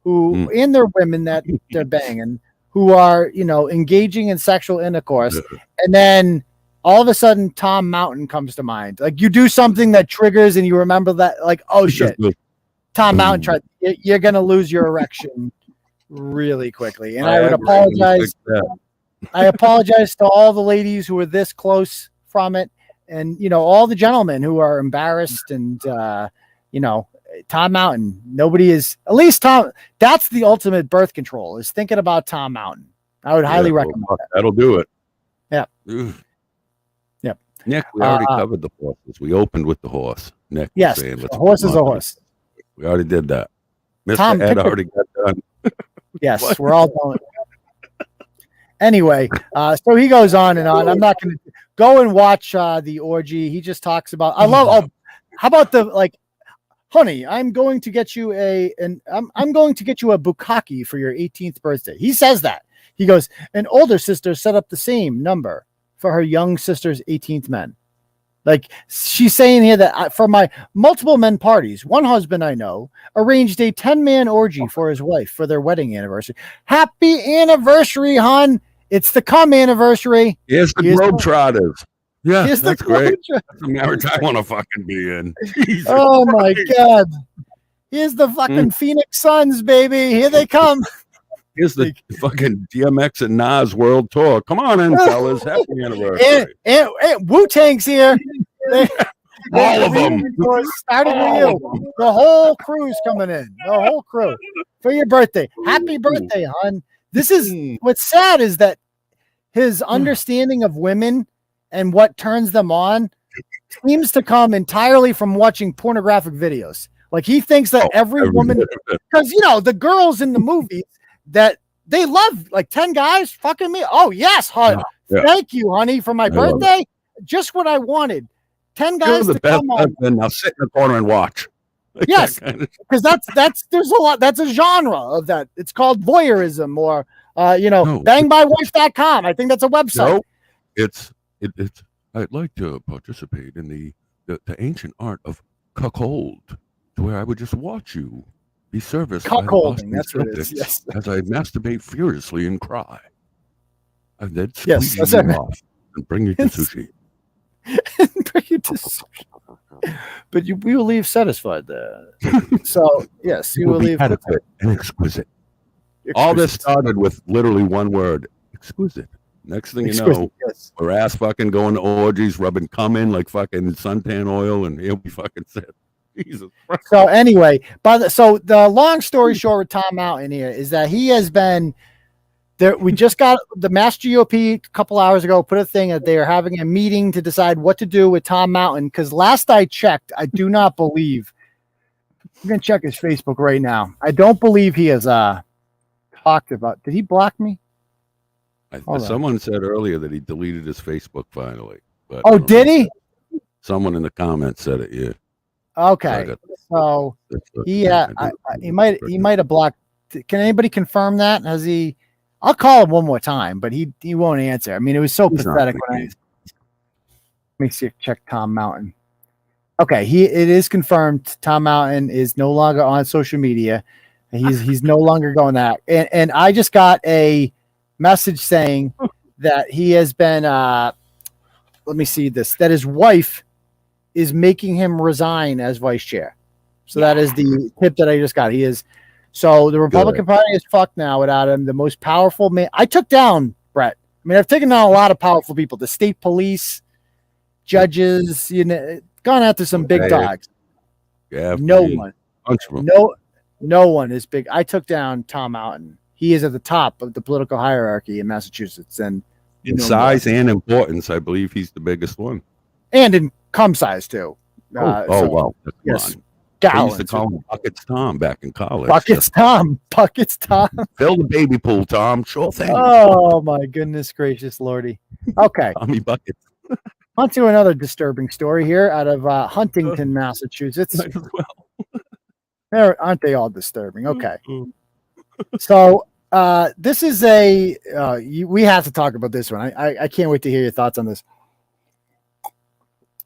who, and their women that they're banging, who are, engaging in sexual intercourse, and then all of a sudden Tom Mountain comes to mind. Like you do something that triggers, and you remember that, like, oh shit, Tom Mountain you're going to lose your erection really quickly. And I would apologize. I apologize to all the ladies who are this close from it. And, all the gentlemen who are embarrassed and, Tom Mountain, nobody is, at least Tom, that's the ultimate birth control, is thinking about Tom Mountain. I would highly recommend that. That'll do it. Yeah. Yep. Nick, we already covered the horses. We opened with the horse. Nick. Yes. A horse is a horse. We already did that. Mr. Ed already got done. Yes, we're all done. Anyway, so he goes on and on. I'm not going to go and watch the orgy. He just talks about, how about honey, I'm going to get you I'm going to get you a bukkake for your 18th birthday. He says that. He goes, an older sister set up the same number for her young sister's 18th men. Like she's saying here that for my multiple men parties, one husband I know arranged a 10-man orgy for his wife for their wedding anniversary. Happy anniversary, hon. It's the cum anniversary. Here's the Globetrotters. Yeah, here's that's great. That's a marriage I want to fucking be in. Jesus oh my Christ. God. Here's the fucking Phoenix Suns, baby. Here they come. Here's the fucking DMX and Nas world tour. Come on in, fellas. Happy anniversary. And Wu-Tang's here. All of them. Starting with you. The whole crew's coming in. The whole crew. For your birthday. Happy birthday, hon. This is what's sad is that his understanding of women and what turns them on seems to come entirely from watching pornographic videos. Like he thinks that every woman, because the girls in the movies that they love, like 10 guys fucking me. Oh yes, hon. Yeah. Thank you, honey, for my birthday. Just what I wanted. 10 guys to come on. And now sit in the corner and watch. Like yes, because there's a lot. That's a genre of that. It's called voyeurism or bangbywife.com. I think that's a website. No, it's I'd like to participate in the ancient art of cuckold, to where I would just watch you be serviced cuckolding. That's what it is. Yes. As I masturbate furiously and cry, and then squeeze you off and bring you to sushi. Bring you to sushi. But we will leave satisfied there. So yes, you will leave adequate and exquisite. All this started with literally one word: exquisite. Next thing you know, we're ass fucking going to orgies, rubbing cum in like fucking suntan oil, and here we fucking sit. Jesus Christ. So anyway, so the long story short with Tom Mountain here is that he has been there. We just got the Mass GOP a couple hours ago put a thing that they are having a meeting to decide what to do with Tom Mountain. Because last I checked, I do not believe. I'm gonna check his Facebook right now. I don't believe he has talked about. Did he block me? Someone said earlier that he deleted his Facebook finally. But did he? Someone in the comments said it. Yeah. Okay. So he might have blocked. Can anybody confirm that? Has he? I'll call him one more time, but he won't answer. I mean, it was so pathetic. Let me see. Check Tom Mountain. Okay, it is confirmed. Tom Mountain is no longer on social media. He's no longer going that. And I just got a message saying that he has been let me see this, that his wife is making him resign as vice chair. So that is the tip that I just got. So the Republican Party is fucked now without him. The most powerful man. I took down Bret. I mean, I've taken down a lot of powerful people, the state police, judges, gone after some big dogs. Yeah, no one is big. I took down Tom Mountain. He is at the top of the political hierarchy in Massachusetts, and in size and importance, I believe he's the biggest one, and in cum size too. Wow! Yes, I used to call him Buckets Tom back in college. Buckets Tom. Fill the baby pool, Tom. Sure thing. Oh my goodness gracious, Lordy. Okay, Tommy Buckets. On to another disturbing story here out of Huntington, Massachusetts. Might as well. Aren't they all disturbing? Okay. So this is we have to talk about this one. I can't wait to hear your thoughts on this.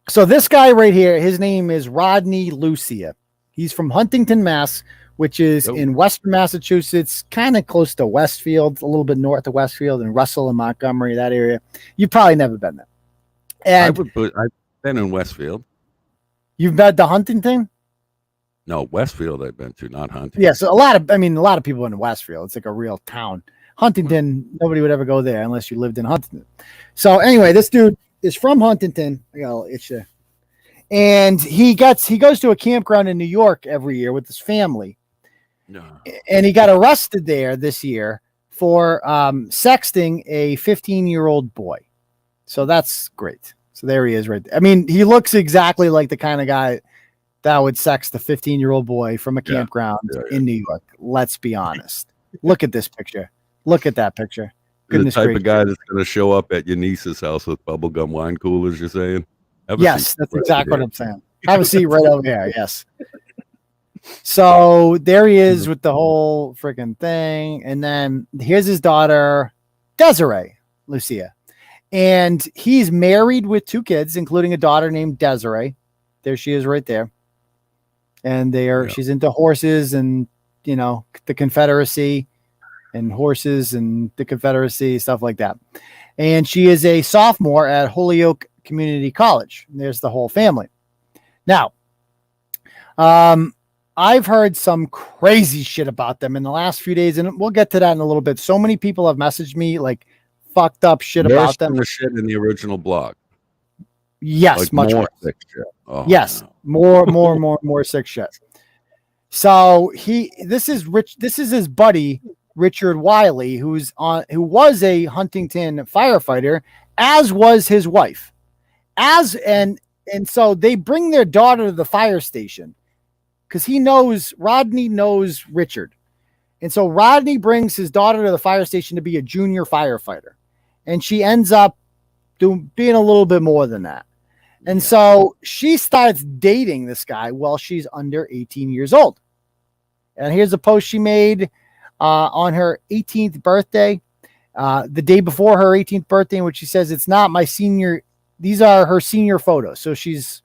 So this guy right here, his name is Rodney Lucia. He's from Huntington, Mass, which is in Western Massachusetts, kind of close to Westfield, a little bit north of Westfield, and Russell and Montgomery, that area. You've probably never been there. And I've been in Westfield. You've been to Huntington? No, Westfield I've been to, not Huntington. Yeah, so a lot of people in Westfield. It's like a real town. Huntington, nobody would ever go there unless you lived in Huntington. So anyway, this dude is from Huntington. I got a little itch there. And he goes to a campground in New York every year with his family. No. And he got arrested there this year for sexting a 15-year-old boy. So that's great. So there he is right there. I mean, he looks exactly like the kind of guy that would sex the 15-year-old boy from a campground in New York. Let's be honest. Look at this picture. Look at that picture. Goodness the type of guy that's going to show up at your niece's house with bubblegum wine coolers, you're saying? Yes, that's exactly what I'm saying. Have a seat right over here. Yes. So there he is with the whole freaking thing. And then here's his daughter, Desiree Lucia. And he's married with 2 kids, including a daughter named Desiree. There she is right there. And she's into horses and, the Confederacy and horses and the Confederacy, stuff like that. And she is a sophomore at Holyoke Community College. There's the whole family. Now, I've heard some crazy shit about them in the last few days, and we'll get to that in a little bit. So many people have messaged me like fucked up shit about them. The shit in the original blog. Yes, like much more worse. Sick shit. Oh, yes, no. more sick shit. So this is his buddy Richard Wiley, who was a Huntington firefighter, as was his wife. And so they bring their daughter to the fire station because Rodney knows Richard. And so Rodney brings his daughter to the fire station to be a junior firefighter. And she ends up being a little bit more than that. And so she starts dating this guy while she's under 18 years old. And here's a post she made on her 18th birthday, the day before her 18th birthday, in which she says, "It's not my senior. These are her senior photos." So she's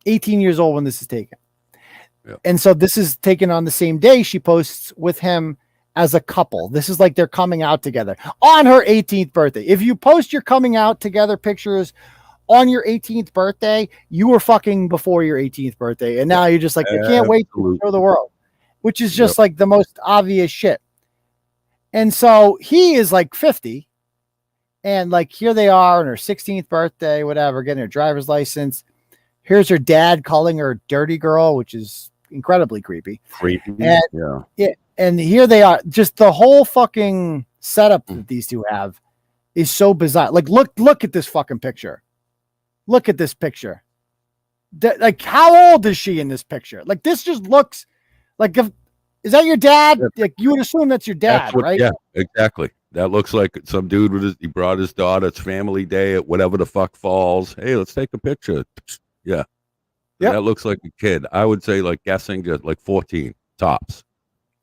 18 years old when this is taken. Yep. And so this is taken on the same day she posts with him as a couple. This is like they're coming out together on her 18th birthday. If you post your coming out together pictures on your 18th birthday, you were fucking before your 18th birthday. And now you're just like, you can't wait to show the world, which is just like the most obvious shit. And so he is like 50. And like, here they are on her 16th birthday, whatever, getting her driver's license. Here's her dad calling her dirty girl, which is incredibly creepy. And here they are. Just the whole fucking setup that these two have is so bizarre. Like, look at this fucking picture. Look at this picture. Like, how old is she in this picture? Like, this just looks like, is that your dad? Like, you would assume that's your dad, right? Yeah, exactly. That looks like some dude he brought his daughter. It's family day at whatever the fuck falls. Hey, let's take a picture. Yeah. Yep. That looks like a kid. I would say, like, guessing just like 14 tops.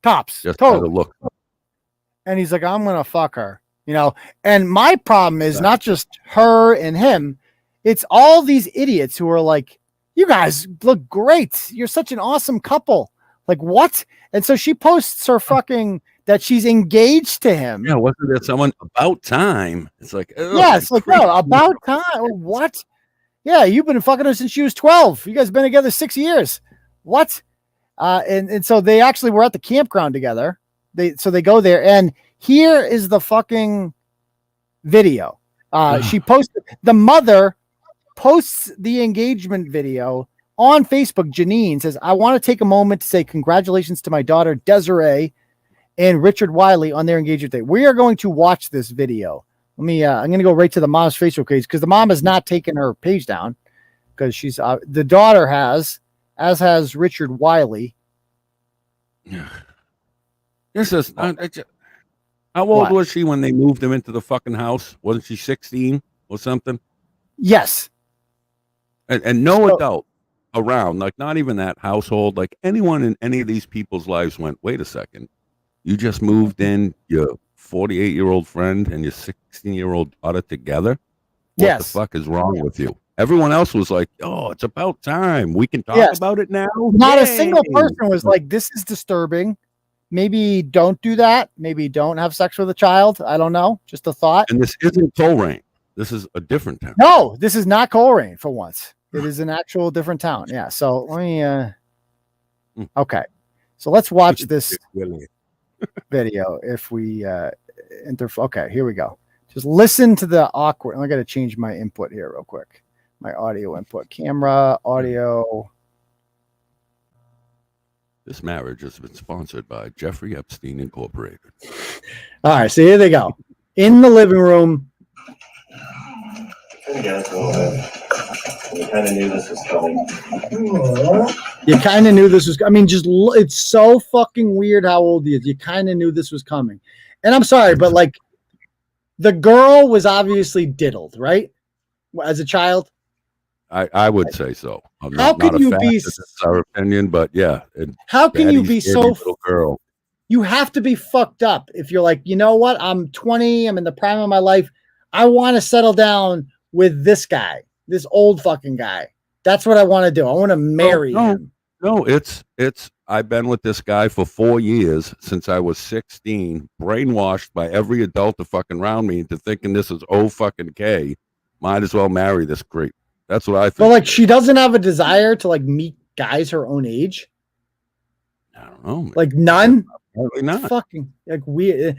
Just totally. Look. And he's like, I'm gonna fuck her, And my problem is not just her and him; it's all these idiots who are like, "You guys look great. You're such an awesome couple." Like, what? And so she posts her fucking that she's engaged to him. Yeah, wasn't there someone about time? It's like, it's like, no, about time. What? Yeah, you've been fucking her since she was 12. You guys been together 6 years. What? And so they actually were at the campground together. So they go there, and here is the fucking video. She posted, the mother posts the engagement video on Facebook. Janine says, "I want to take a moment to say congratulations to my daughter Desiree and Richard Wiley on their engagement day." We are going to watch this video. I'm going to go right to the mom's Facebook page because the mom has not taken her page down because she's the daughter has, as has Richard Wiley. Yeah. This is how old was she when they moved him into the fucking house? Wasn't she 16 or something? Yes. And no adult around, like not even that household, like anyone in any of these people's lives went, wait a second, you just moved in your 48-year-old friend and your 16-year-old daughter together? What the fuck is wrong with you? Everyone else was like, oh, it's about time. We can talk about it now. Not a single person was like, this is disturbing. Maybe don't do that. Maybe don't have sex with a child. I don't know. Just a thought. And this isn't Coleraine. This is a different town. No, this is not Coleraine for once. It is an actual different town. Yeah. So let me, okay. So let's watch this video. If we, okay, here we go. Just listen to the awkward. I got to change my input here real quick. My audio input, camera, audio. This marriage has been sponsored by Jeffrey Epstein Incorporated. All right, so here they go. In the living room. You kind of knew this was coming. You kind of knew this was. I mean, it's so fucking weird how old he is. You kind of knew this was coming. And I'm sorry, but like, the girl was obviously diddled, right? As a child. I would say so. How can you be? That's our opinion, but yeah. How can you be so? Little girl. You have to be fucked up if you're like, you know what? I'm 20. I'm in the prime of my life. I want to settle down with this guy, this old fucking guy. That's what I want to do. I want to marry him. No, it's I've been with this guy for 4 years since I was 16, brainwashed by every adult to fucking around me into thinking this is fucking K. Might as well marry this creep. That's what I think. But like, she doesn't have a desire to like meet guys her own age. I don't know. Man. Like none. Probably not. Fucking like weird.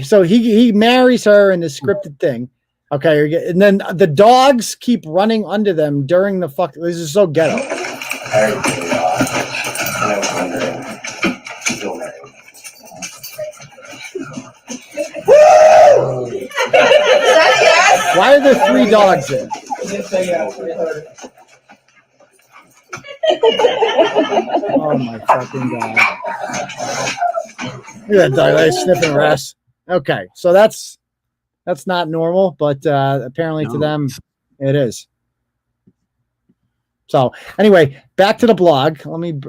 So he marries her in the scripted thing. Okay, and then the dogs keep running under them during the fuck. This is so ghetto. Why are there 3 dogs in? Oh my fucking god! Look at that dog. They're sniffing rest. Okay, so that's not normal, but apparently to them it is. So anyway, back to the blog. Let me.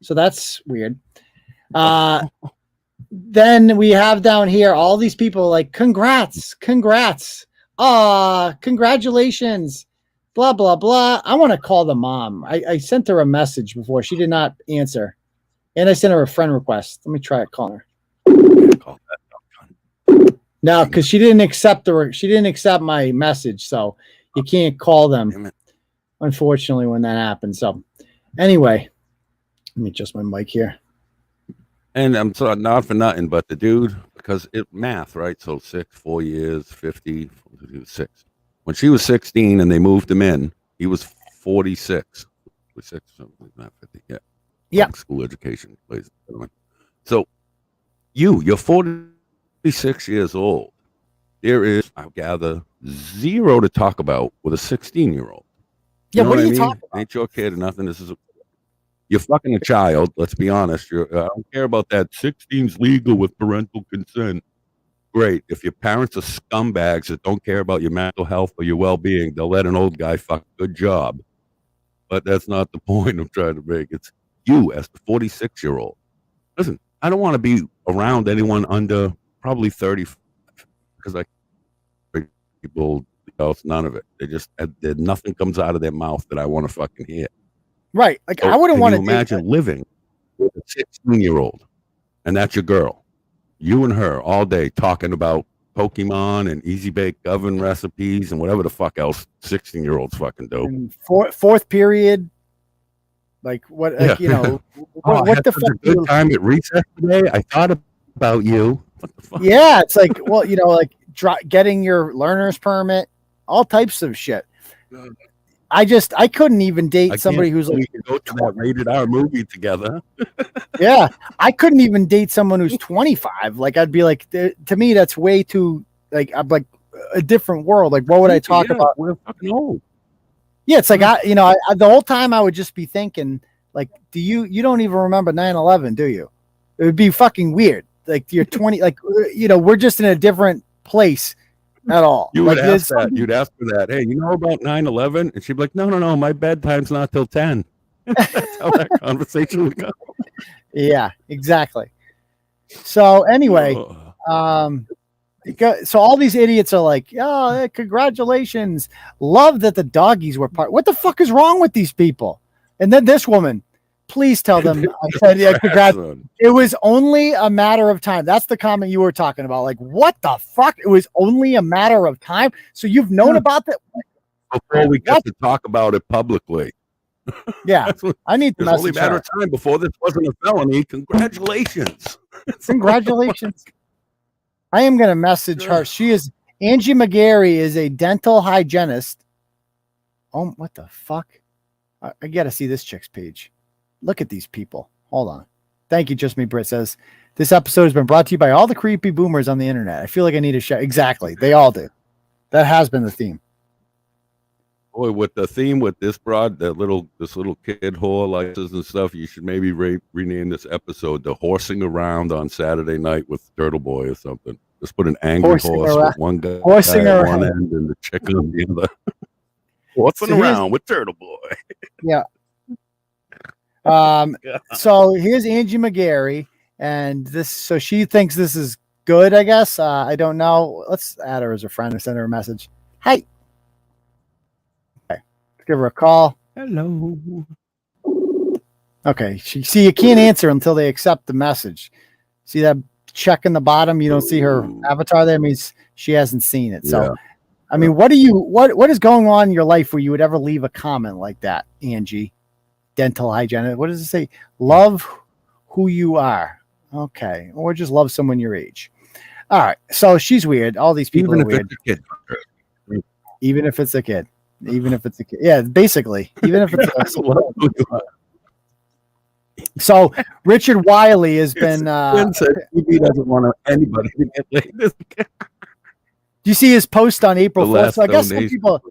So that's weird. Then we have down here all these people like congrats, congratulations, blah blah blah. I want to call the mom. I sent her a message before. She did not answer, and I sent her a friend request. Let me try calling her. No, because she didn't accept my message, so you can't call them. Unfortunately, when that happens. So anyway, let me adjust my mic here. And I'm so not for nothing, but the dude, because it math, right? So 4 years, 50, 6. When she was 16 and they moved him in, he was 46. 46, not 50 yet. Yeah. School education, ladies and gentlemen. So you're 46 years old. There is, I gather, zero to talk about with a 16-year-old. Yeah, what are you talking about? Ain't your kid or nothing. You're fucking a child. Let's be honest. I don't care about that. 16's legal with parental consent. Great. If your parents are scumbags that don't care about your mental health or your well-being, they'll let an old guy fuck. Good job. But that's not the point I'm trying to make. It's you as the 46-year-old. Listen, I don't want to be around anyone under probably 30 because people else, none of it. Nothing comes out of their mouth that I want to fucking hear. Right. Like, so I wouldn't want to imagine living with a 16-year-old, and that's your girl. You and her all day talking about Pokemon and easy bake oven recipes and whatever the fuck else 16-year-olds fucking do. And fourth period, like what? Like, yeah. What the fuck? A good time at recess today. I thought about you. What the fuck? Yeah, it's like, well, like getting your learner's permit, all types of shit. I couldn't even date somebody who's like, we could go to that rated R movie together. Yeah, I couldn't even date someone who's 25. Like, I'd be like, to me, that's way too, like, I'm like a different world. Like, what would I talk about? We're fucking old. Yeah, it's like, I the whole time I would just be thinking, like, you don't even remember 9/11, do you? It would be fucking weird. Like, you're 20, like, we're just in a different place at all. You would ask that. You'd ask her that. Hey, you know about 9/11? And she'd be like, no. My bedtime's not till 10. That's how that conversation would go. Yeah, exactly. So anyway, so all these idiots are like, oh, congratulations. Love that the doggies were part. What the fuck is wrong with these people? And then this woman, please tell them I said, yeah, congrats. It was only a matter of time. That's the comment you were talking about. Like, what the fuck? It was only a matter of time. So you've known about that before we get to talk about it publicly. Yeah, I need to message only a matter of time before this wasn't a felony. Congratulations. Congratulations. I am going to message her. She is Angie McGarry is a dental hygienist. Oh, what the fuck? I got to see this chick's page. Look at these people. Hold on. Thank you, Just Me Brit says. This episode has been brought to you by all the creepy boomers on the internet. I feel like I need a shout. Exactly. They all do. That has been the theme. Boy, with the theme with this broad, this little kid whore like this and stuff, you should maybe rename this episode the Horsing Around on Saturday Night with Turtleboy or something. Just put an angry horse with one guy at one end and the chick on the other. Horsing around with Turtleboy. Yeah. So here's Angie McGarry, and so she thinks this is good, I guess. I don't know. Let's add her as a friend and send her a message. Hi. Okay. Let's give her a call. Hello. Okay. See, you can't answer until they accept the message. See that check in the bottom? You don't see her avatar there. It means she hasn't seen it. So, I mean, what is going on in your life where you would ever leave a comment like that, Angie? Dental hygienist. What does it say? Love who you are. Okay. Or just love someone your age. All right. So she's weird. All these people are weird. Even if it's a kid. Even if it's a kid. Yeah, basically. Even if it's a So Richard Wiley has been he doesn't want anybody to get laid. Do you see his post on April 4th? So I guess some people,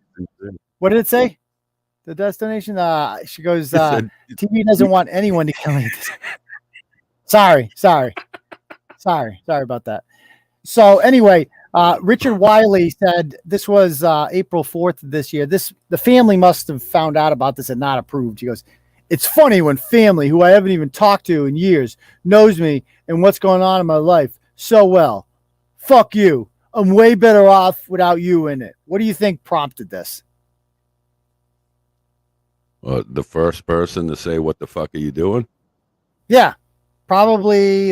what did it say? The destination? She goes, TV doesn't want anyone to kill it. Sorry about that. So anyway, Richard Wiley said this was April 4th of this year. The family must have found out about this and not approved. He goes, it's funny when family, who I haven't even talked to in years, knows me and what's going on in my life so well. Fuck you. I'm way better off without you in it. What do you think prompted this? The first person to say, what the fuck are you doing? Yeah. Probably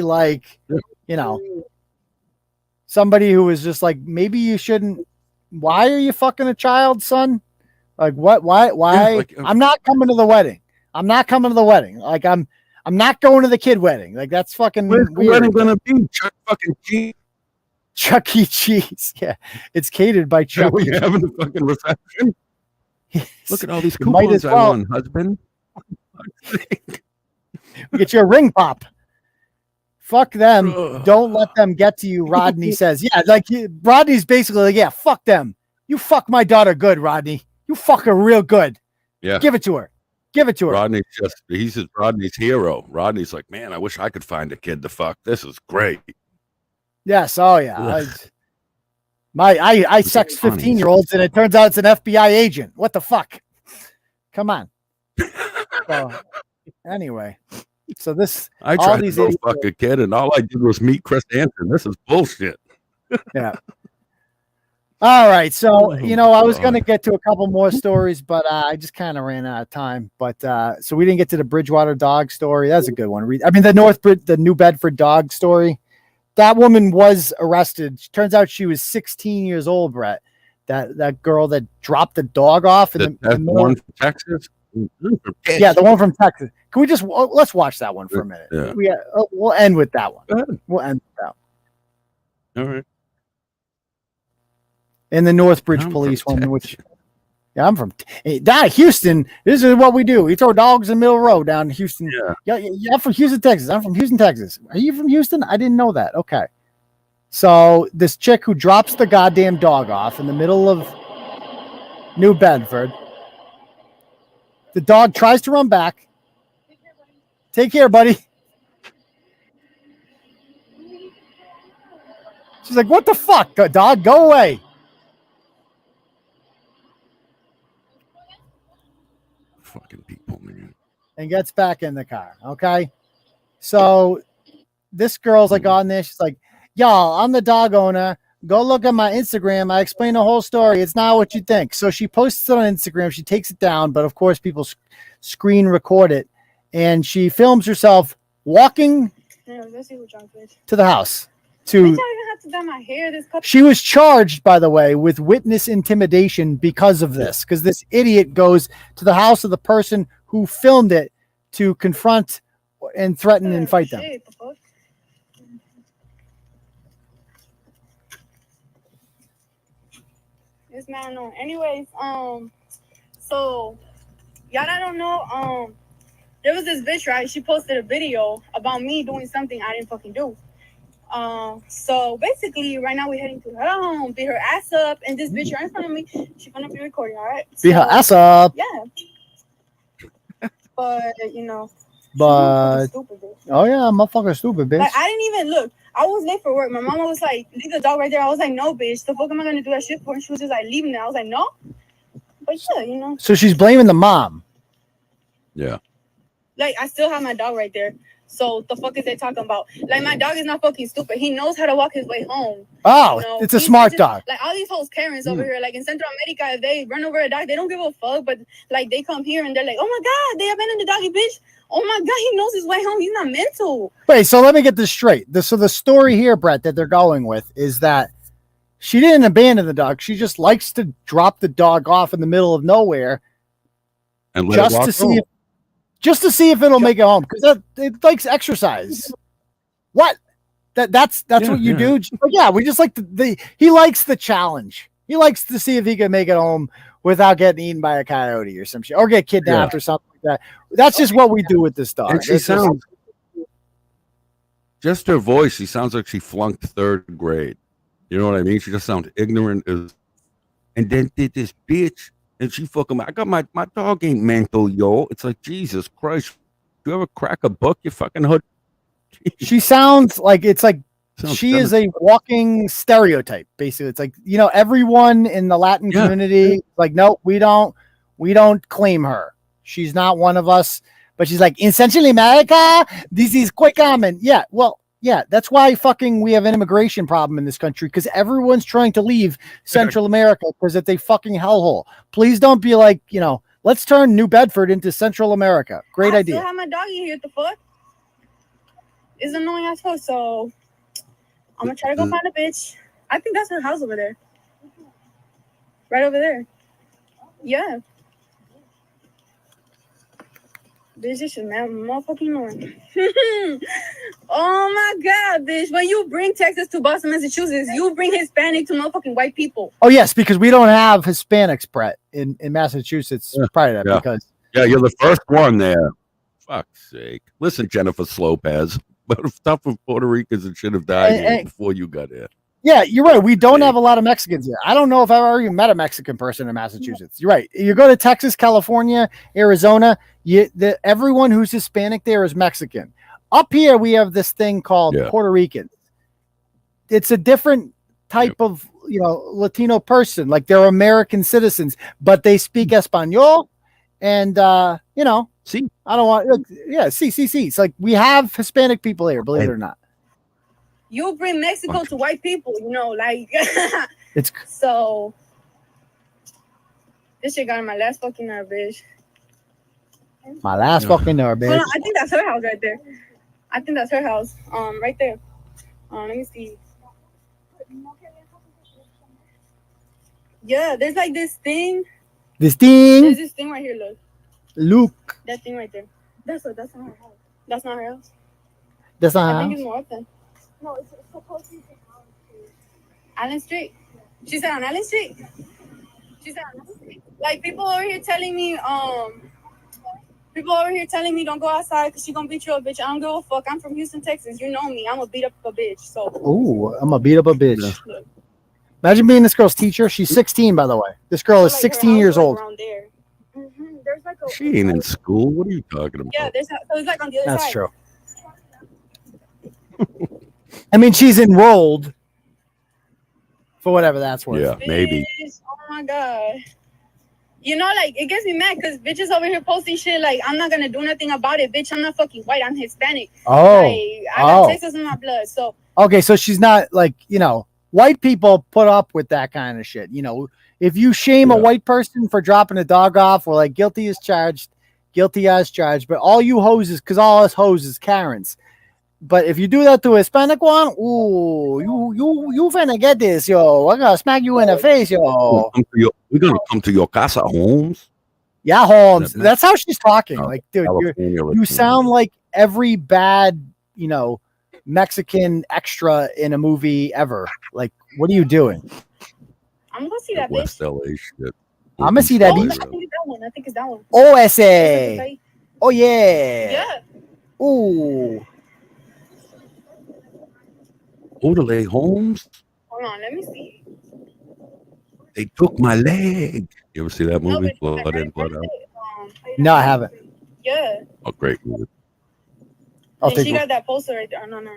somebody who was just like, maybe you shouldn't. Why are you fucking a child, son? Like what? Why? Yeah, I'm not coming to the wedding. I'm not coming to the wedding. Like I'm not going to the kid wedding. Like that's fucking Where's weird. The wedding gonna be? Chuck E. Cheese. Yeah, it's catered by Chuck. Are we having a fucking reception? Look at all these coupons I won, husband. Get your ring pop. Fuck them. Don't let them get to you, Rodney says. Yeah, like Rodney's basically like, yeah, fuck them. You fuck my daughter good, Rodney. You fuck her real good. Yeah. Give it to her. Give it to her. He's Rodney's hero. Rodney's like, man, I wish I could find a kid to fuck. This is great. Yes. Oh yeah. I sex 15-year-olds and it turns out it's an FBI agent. What the fuck? Come on. So, anyway, so I tried to go fuck a kid and all I did was meet Chris Hansen. This is bullshit. Yeah. All right. So, I was going to get to a couple more stories, but I just kind of ran out of time. But so we didn't get to the Bridgewater dog story. That's a good one. I mean, the New Bedford dog story. That woman was arrested. Turns out she was 16 years old, Bret. That girl that dropped the dog off in the one from Texas. Yeah, the one from Texas. Can we just let's watch that one for a minute? Yeah. We'll end with that one. We'll end with that one. All right. And the Northbridge police one, which I'm from down in Houston. This is what we do. We throw dogs in the middle of the road down in Houston. Yeah, I'm from Houston, Texas. I'm from Houston, Texas. Are you from Houston? I didn't know that. Okay. So this chick who drops the goddamn dog off in the middle of New Bedford. The dog tries to run back. Take care, buddy. She's like, what the fuck, dog? Go away. Fucking people, man. And gets back in the car. Okay. So this girl's like on there. She's like, y'all, I'm the dog owner. Go look at my Instagram. I explain the whole story. It's not what you think. So she posts it on Instagram. She takes it down, but of course people screen record it. And she films herself walking to the house. She was charged, by the way, with witness intimidation because of this. Because this idiot goes to the house of the person who filmed it to confront and threaten and fight them. Yes, man. No. Anyways, so y'all that don't know, there was this bitch, right? She posted a video about me doing something I didn't fucking do. So basically, right now we're heading to her home, beat her ass up, and this bitch right in front of me, she's gonna be recording, all right? Beat her ass up. Yeah. But stupid, bitch. Oh yeah, motherfucker, stupid bitch. Like I didn't even look. I was late for work. My mama was like, "Leave the dog right there." I was like, "No, bitch. The fuck am I gonna do that shit for?" And she was just like, "Leaving it." I was like, "No." But yeah, So she's blaming the mom. Yeah. Like I still have my dog right there. So the fuck is they talking about? Like, my dog is not fucking stupid. He knows how to walk his way home. Oh, You know, it's a these smart bitches- dog. Like all these hoes Karens over here, like in Central America, if they run over a dog, they don't give a fuck. But like they come here and they're like, oh my god, they abandoned the doggy, bitch. Oh my god, he knows his way home. He's not mental. Wait, so let me get this straight. So the story here, Brett, that they're going with is that she didn't abandon the dog. She just likes to drop the dog off in the middle of nowhere And let it just walk to see home. if, just to see if it'll make it home, because it likes exercise. What? That's Yeah, what you yeah. do? Just like, yeah, we just like he likes the challenge. He likes to see if he can make it home without getting eaten by a coyote or some shit, or get kidnapped or something like that. That's just what we do with this dog. And she It's just- sounds, just her voice, she sounds like she flunked 3rd grade. You know what I mean? She just sounds ignorant as. And then did this bitch, and she fucking. I got my dog ain't mental, yo. It's like Jesus Christ. You ever crack a book, you fucking hood? she sounds like it's like Sounds she is a walking stereotype. Basically, it's like, you know, everyone in the Latin Yeah. community, like, no, we don't claim her. She's not one of us. But she's like, in Central America, this is quite common. Yeah, well, yeah, that's why fucking we have an immigration problem in this country, because everyone's trying to leave Central America because it's a fucking hellhole. Please don't be like, you know, let's turn New Bedford into Central America. Great I idea. still have my doggy here. What the fuck? It's annoying as fuck. So I'm gonna try to go find a bitch. I think that's her house over there. Right over there. Yeah. Bitch, this shit motherfucking annoying. Oh my god, bitch. When you bring Texas to Boston, Massachusetts, you bring Hispanic to motherfucking white people. Oh, yes, because we don't have Hispanics, Brett, in Massachusetts. Yeah, Prior to that, yeah. because Yeah, you're the first one there. Fuck's sake. Listen, Jennifer Lopez. But stuff with Puerto Ricans and shit have died here before you got here. yeah, you're right. We don't have a lot of Mexicans here. I don't know if I've ever even met a Mexican person in Massachusetts. You're right. You go to Texas, California, Arizona, everyone who's Hispanic there is Mexican. Up here, we have this thing called Puerto Rican. It's a different type of, you know, Latino person. Like, they're American citizens, but they speak Espanol, and you know, see, I don't want, see. It's like we have Hispanic people here, believe it or not. You bring Mexico to white people, you know, like It's so. This shit got on my last fucking nerve, bitch. my last fucking nerve, bitch. Hold on, I think that's her house right there. I think that's her house. Right there. Let me see. Yeah, there's like this thing. This thing. There's this thing right here. Look. Luke. That thing right there. That's not her house. That's not her house. That's not I her think house. it's more up there. No, it's supposed to be Allen Street. She said on Allen Street. She said on Allen Street. Like, people over here telling me, don't go outside because she gonna beat you up, bitch. I don't give a fuck. I'm from Houston, Texas. You know me. I'm gonna beat up a bitch. So. Ooh, I'm gonna beat up a bitch. Look. Imagine being this girl's teacher. She's 16, by the way. This girl is 16 years old. There. There's like a, she ain't in school. What are you talking about? Yeah, so it's like on the other That's side. true. I mean, she's enrolled for whatever that's worth. Yeah, maybe. Bitch, oh my god. You know, like, it gets me mad because bitches over here posting shit like, I'm not gonna do nothing about it, bitch. I'm not fucking white. I'm Hispanic. Oh. Like, I got Texas in my blood. So. Okay, so she's not like, you know, white people put up with that kind of shit. You know, if you shame a white person for dropping a dog off, we're like, guilty as charged. But all you hoses, because all us hoses Karens. But if you do that to a Hispanic one, ooh, you finna get this, yo. I'm gonna smack you in the face, yo. We're gonna come to your casa, Holmes. Yeah, Holmes. That's how she's talking. Like, dude, you sound like every bad, you know, Mexican extra in a movie ever. Like, what are you doing? I'm gonna see that West bitch. LA shit. I'm gonna see that I bitch. think it's that one. OSA. Oh yeah. Yeah. Ooh. Orderly Holmes. Hold on, let me see. They took my leg. You ever see that No, movie? but Blood in, Blood out. No, I haven't. Yeah. Oh, great movie. I'll And take she one. got that poster right there. Oh, no.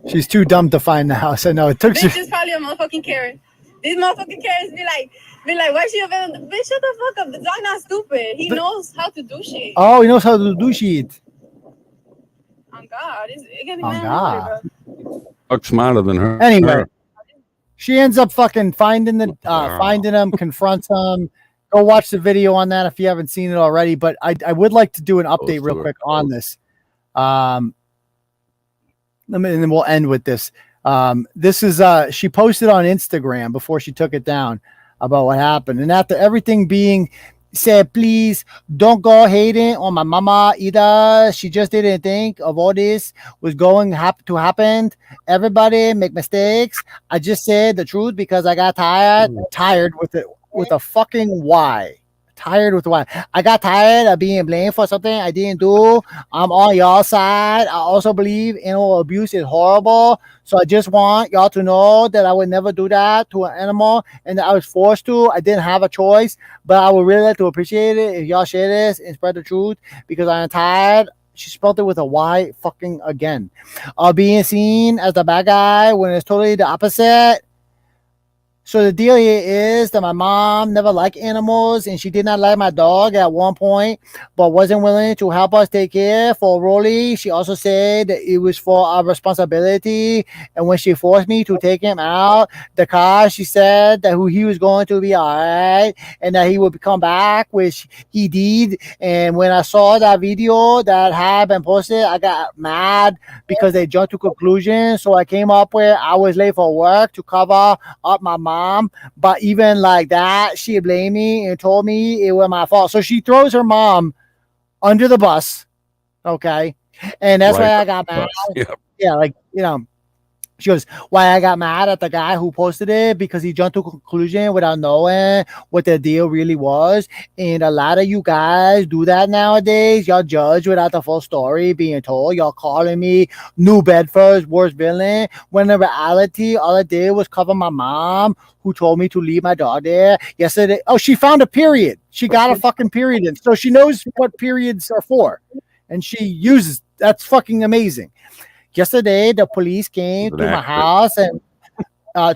She's too dumb to find the house. I know it took Bitch is probably a motherfucking Karen. These motherfucking Karens be like, Be like, why she available? Bitch, shut the fuck up. The dog not stupid. He knows how to do shit. Oh, he knows how to do shit. On God. It can be On mad God. bro. Fuck smarter than her. Anyway, she ends up fucking finding him, confronts him. Go watch the video on that if you haven't seen it already. But I would like to do an update real quick on this. And then we'll end with this. This is she posted on Instagram before she took it down about what happened. And after everything being said, please don't go hating on my mama either. She just didn't think of all this was going to happen. Everybody make mistakes. I just said the truth because I got tired with it, with a fucking why. Tired with why. I got tired of being blamed for something I didn't do. I'm on y'all side. I also believe animal abuse is horrible. So I just want y'all to know that I would never do that to an animal and that I was forced to. I didn't have a choice, but I would really like to appreciate it if y'all share this and spread the truth because I'm tired. She spelled it with a Y fucking again. Being seen as the bad guy when it's totally the opposite. So the deal here is that my mom never liked animals and she did not like my dog at one point, but wasn't willing to help us take care for Rolly. She also said that it was for our responsibility. And when she forced me to take him out the car, she said that he was going to be all right and that he would come back, which he did. And when I saw that video that had been posted, I got mad because they jumped to conclusions. So I came up with I was late for work to cover up my mom, but even like that, she blamed me and told me it was my fault. So she throws her mom under the bus, okay, and that's why I got mad. Yeah, like she goes, why I got mad at the guy who posted it because he jumped to a conclusion without knowing what the deal really was. And a lot of you guys do that nowadays. Y'all judge without the full story being told. Y'all calling me New Bedford's worst villain when in reality, all I did was cover my mom who told me to leave my dog there yesterday. Oh, she found a period. She got a fucking period in. So she knows what periods are for. And she uses, that's fucking amazing. Yesterday, the police came to my house and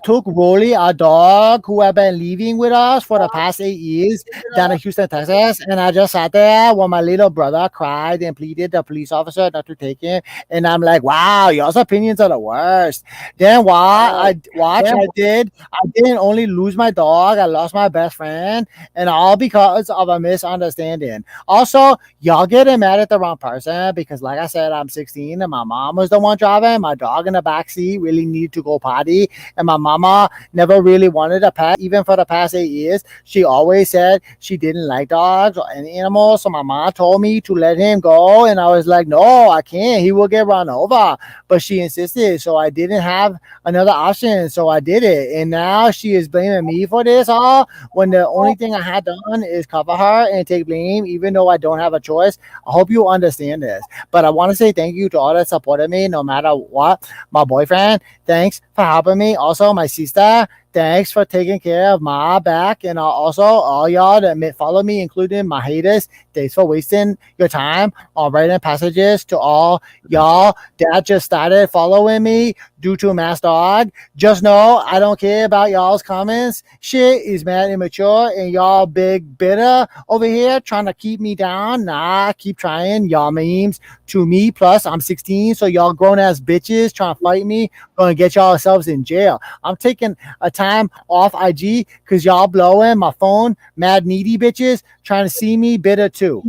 took Rolly, our dog, who had been living with us for the past 8 years down in Houston, Texas. And I just sat there while my little brother cried and pleaded the police officer not to take him. And I'm like, wow, y'all's opinions are the worst. Then while I watched, I didn't only lose my dog, I lost my best friend, and all because of a misunderstanding. Also, y'all getting mad at the wrong person because, like I said, I'm 16 and my mom was the one driving. My dog in the backseat really needed to go potty. And my mama never really wanted a pet, even for the past 8 years. She always said she didn't like dogs or any animals. So my mom told me to let him go. And I was like, no, I can't. He will get run over. But she insisted. So I didn't have another option. So I did it. And now she is blaming me for this all when the only thing I had done is cover her and take blame, even though I don't have a choice. I hope you understand this. But I want to say thank you to all that supported me, no matter what. My boyfriend, thanks for helping me. Also, my sister, thanks for taking care of my back. And also, all y'all that follow me, including my haters, thanks for wasting your time on writing passages. To all y'all that just started following me due to Mass Dog, just know I don't care about y'all's comments. Shit is mad immature, and y'all big bitter over here trying to keep me down. Nah, keep trying. Y'all memes to me. Plus, I'm 16, so y'all grown ass bitches trying to fight me, gonna get y'all yourselves in jail. I'm taking a time off IG because y'all blowing my phone, mad needy bitches trying to see me bitter too.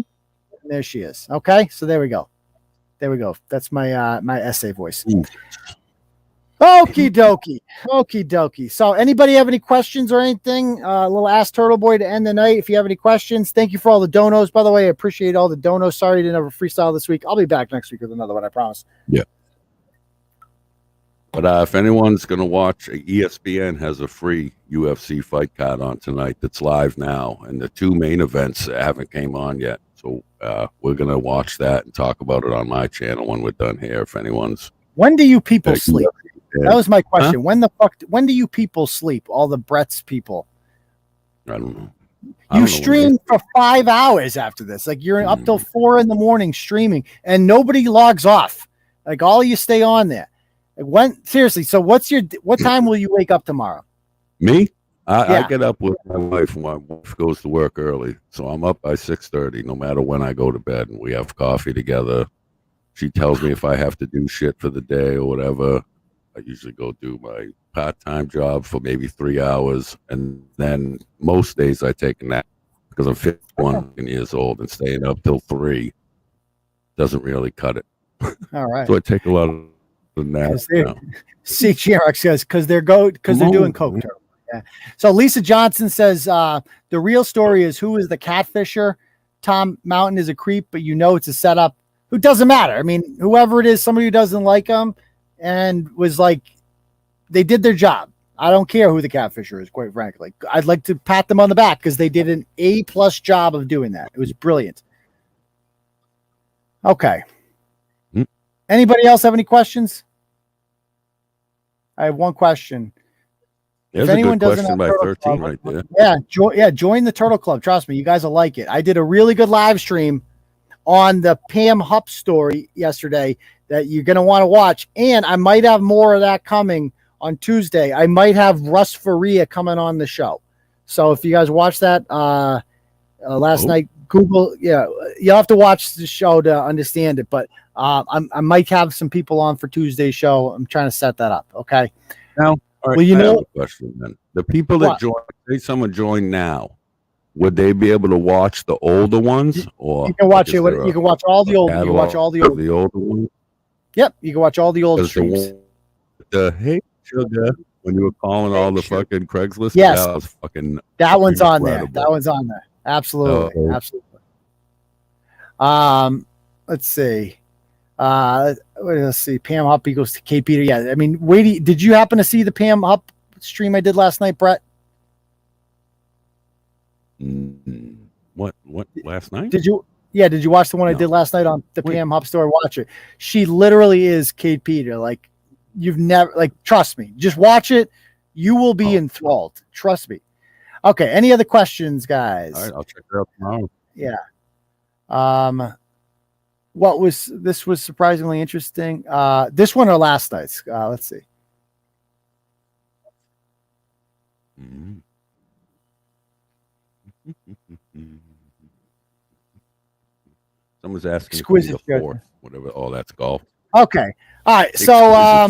And there she is. Okay, so there we go. That's my my essay voice. Okie dokie. So anybody have any questions or anything? A little Ask Turtleboy to end the night. If you have any questions, thank you for all the donos. By the way, I appreciate all the donos. Sorry I didn't have a freestyle this week. I'll be back next week with another one, I promise. Yeah. But if anyone's going to watch, ESPN has a free UFC fight card on tonight that's live now. And the two main events haven't came on yet. So we're going to watch that and talk about it on my channel when we're done here. If anyone's... When do you people sleep? That was my question. Huh? When do you people sleep? All the Bret's people. I don't know. You stream for 5 hours after this. Like you're up till 4 a.m. streaming and nobody logs off. Like all you stay on there. Like when seriously, so what time will you wake up tomorrow? Me? I get up with my wife. My wife goes to work early, so I'm up by 6:30. No matter when I go to bed, and we have coffee together. She tells me if I have to do shit for the day or whatever. I usually go do my part-time job for maybe 3 hours, and then most days I take a nap because I'm 51 years old, and staying up till 3 doesn't really cut it. All right. So I take a lot of naps now. CGRX says because they're doing coke. Yeah. So Lisa Johnson says the real story is who is the catfisher. Tom Mountain is a creep, but you know it's a setup. Who doesn't matter. I mean, whoever it is, somebody who doesn't like them and was like, they did their job. I don't care who the catfisher is, quite frankly. I'd like to pat them on the back because they did an A+ job of doing that. It was brilliant. Okay. Anybody else have any questions? I have one question. There's a good question by 13 right there. Yeah, join the Turtle Club. Trust me, you guys will like it. I did a really good live stream on the Pam Hupp story yesterday that you're going to want to watch, and I might have more of that coming on Tuesday. I might have Russ Faria coming on the show. So if you guys watch that last night, Google, you'll have to watch the show to understand it, but I might have some people on for Tuesday's show. I'm trying to set that up. Okay. Now, all right, well, I have a question then. The people that join, say someone joined now, would they be able to watch the older ones? Or you can watch it. You can watch all the old. You can watch all the old. The older ones. Yep, you can watch all the old streams. The hey sugar, when you were calling all the fucking Craigslist, yes, that was fucking. That one's on there. That one's on there. Absolutely, absolutely. Let's see. Let's see. Pam Hupp equals to Kate Peter. Yeah, I mean, wait. Did you happen to see the Pam Hupp stream I did last night, Brett? What last night? Did you? Yeah, did you watch the one I did last night on the Pam Hupp story? Watch it. She literally is Kate Peter. Like, you've never, like, trust me. Just watch it. You will be enthralled. Trust me. Okay. Any other questions, guys? All right, I'll check it out tomorrow. Yeah. This was surprisingly interesting. This one or last night's? Let's see. Someone's asking Exquisite the fourth, whatever. Oh, that's golf. Okay. All right. So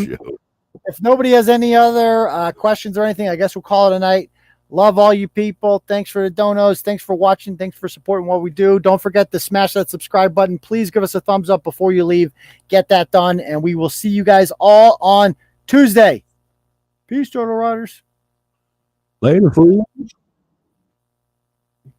if nobody has any other questions or anything, I guess we'll call it a night. Love all you people. Thanks for the donos. Thanks for watching. Thanks for supporting what we do. Don't forget to smash that subscribe button. Please give us a thumbs up before you leave. Get that done. And we will see you guys all on Tuesday. Peace, Turtle Riders. Later, fools.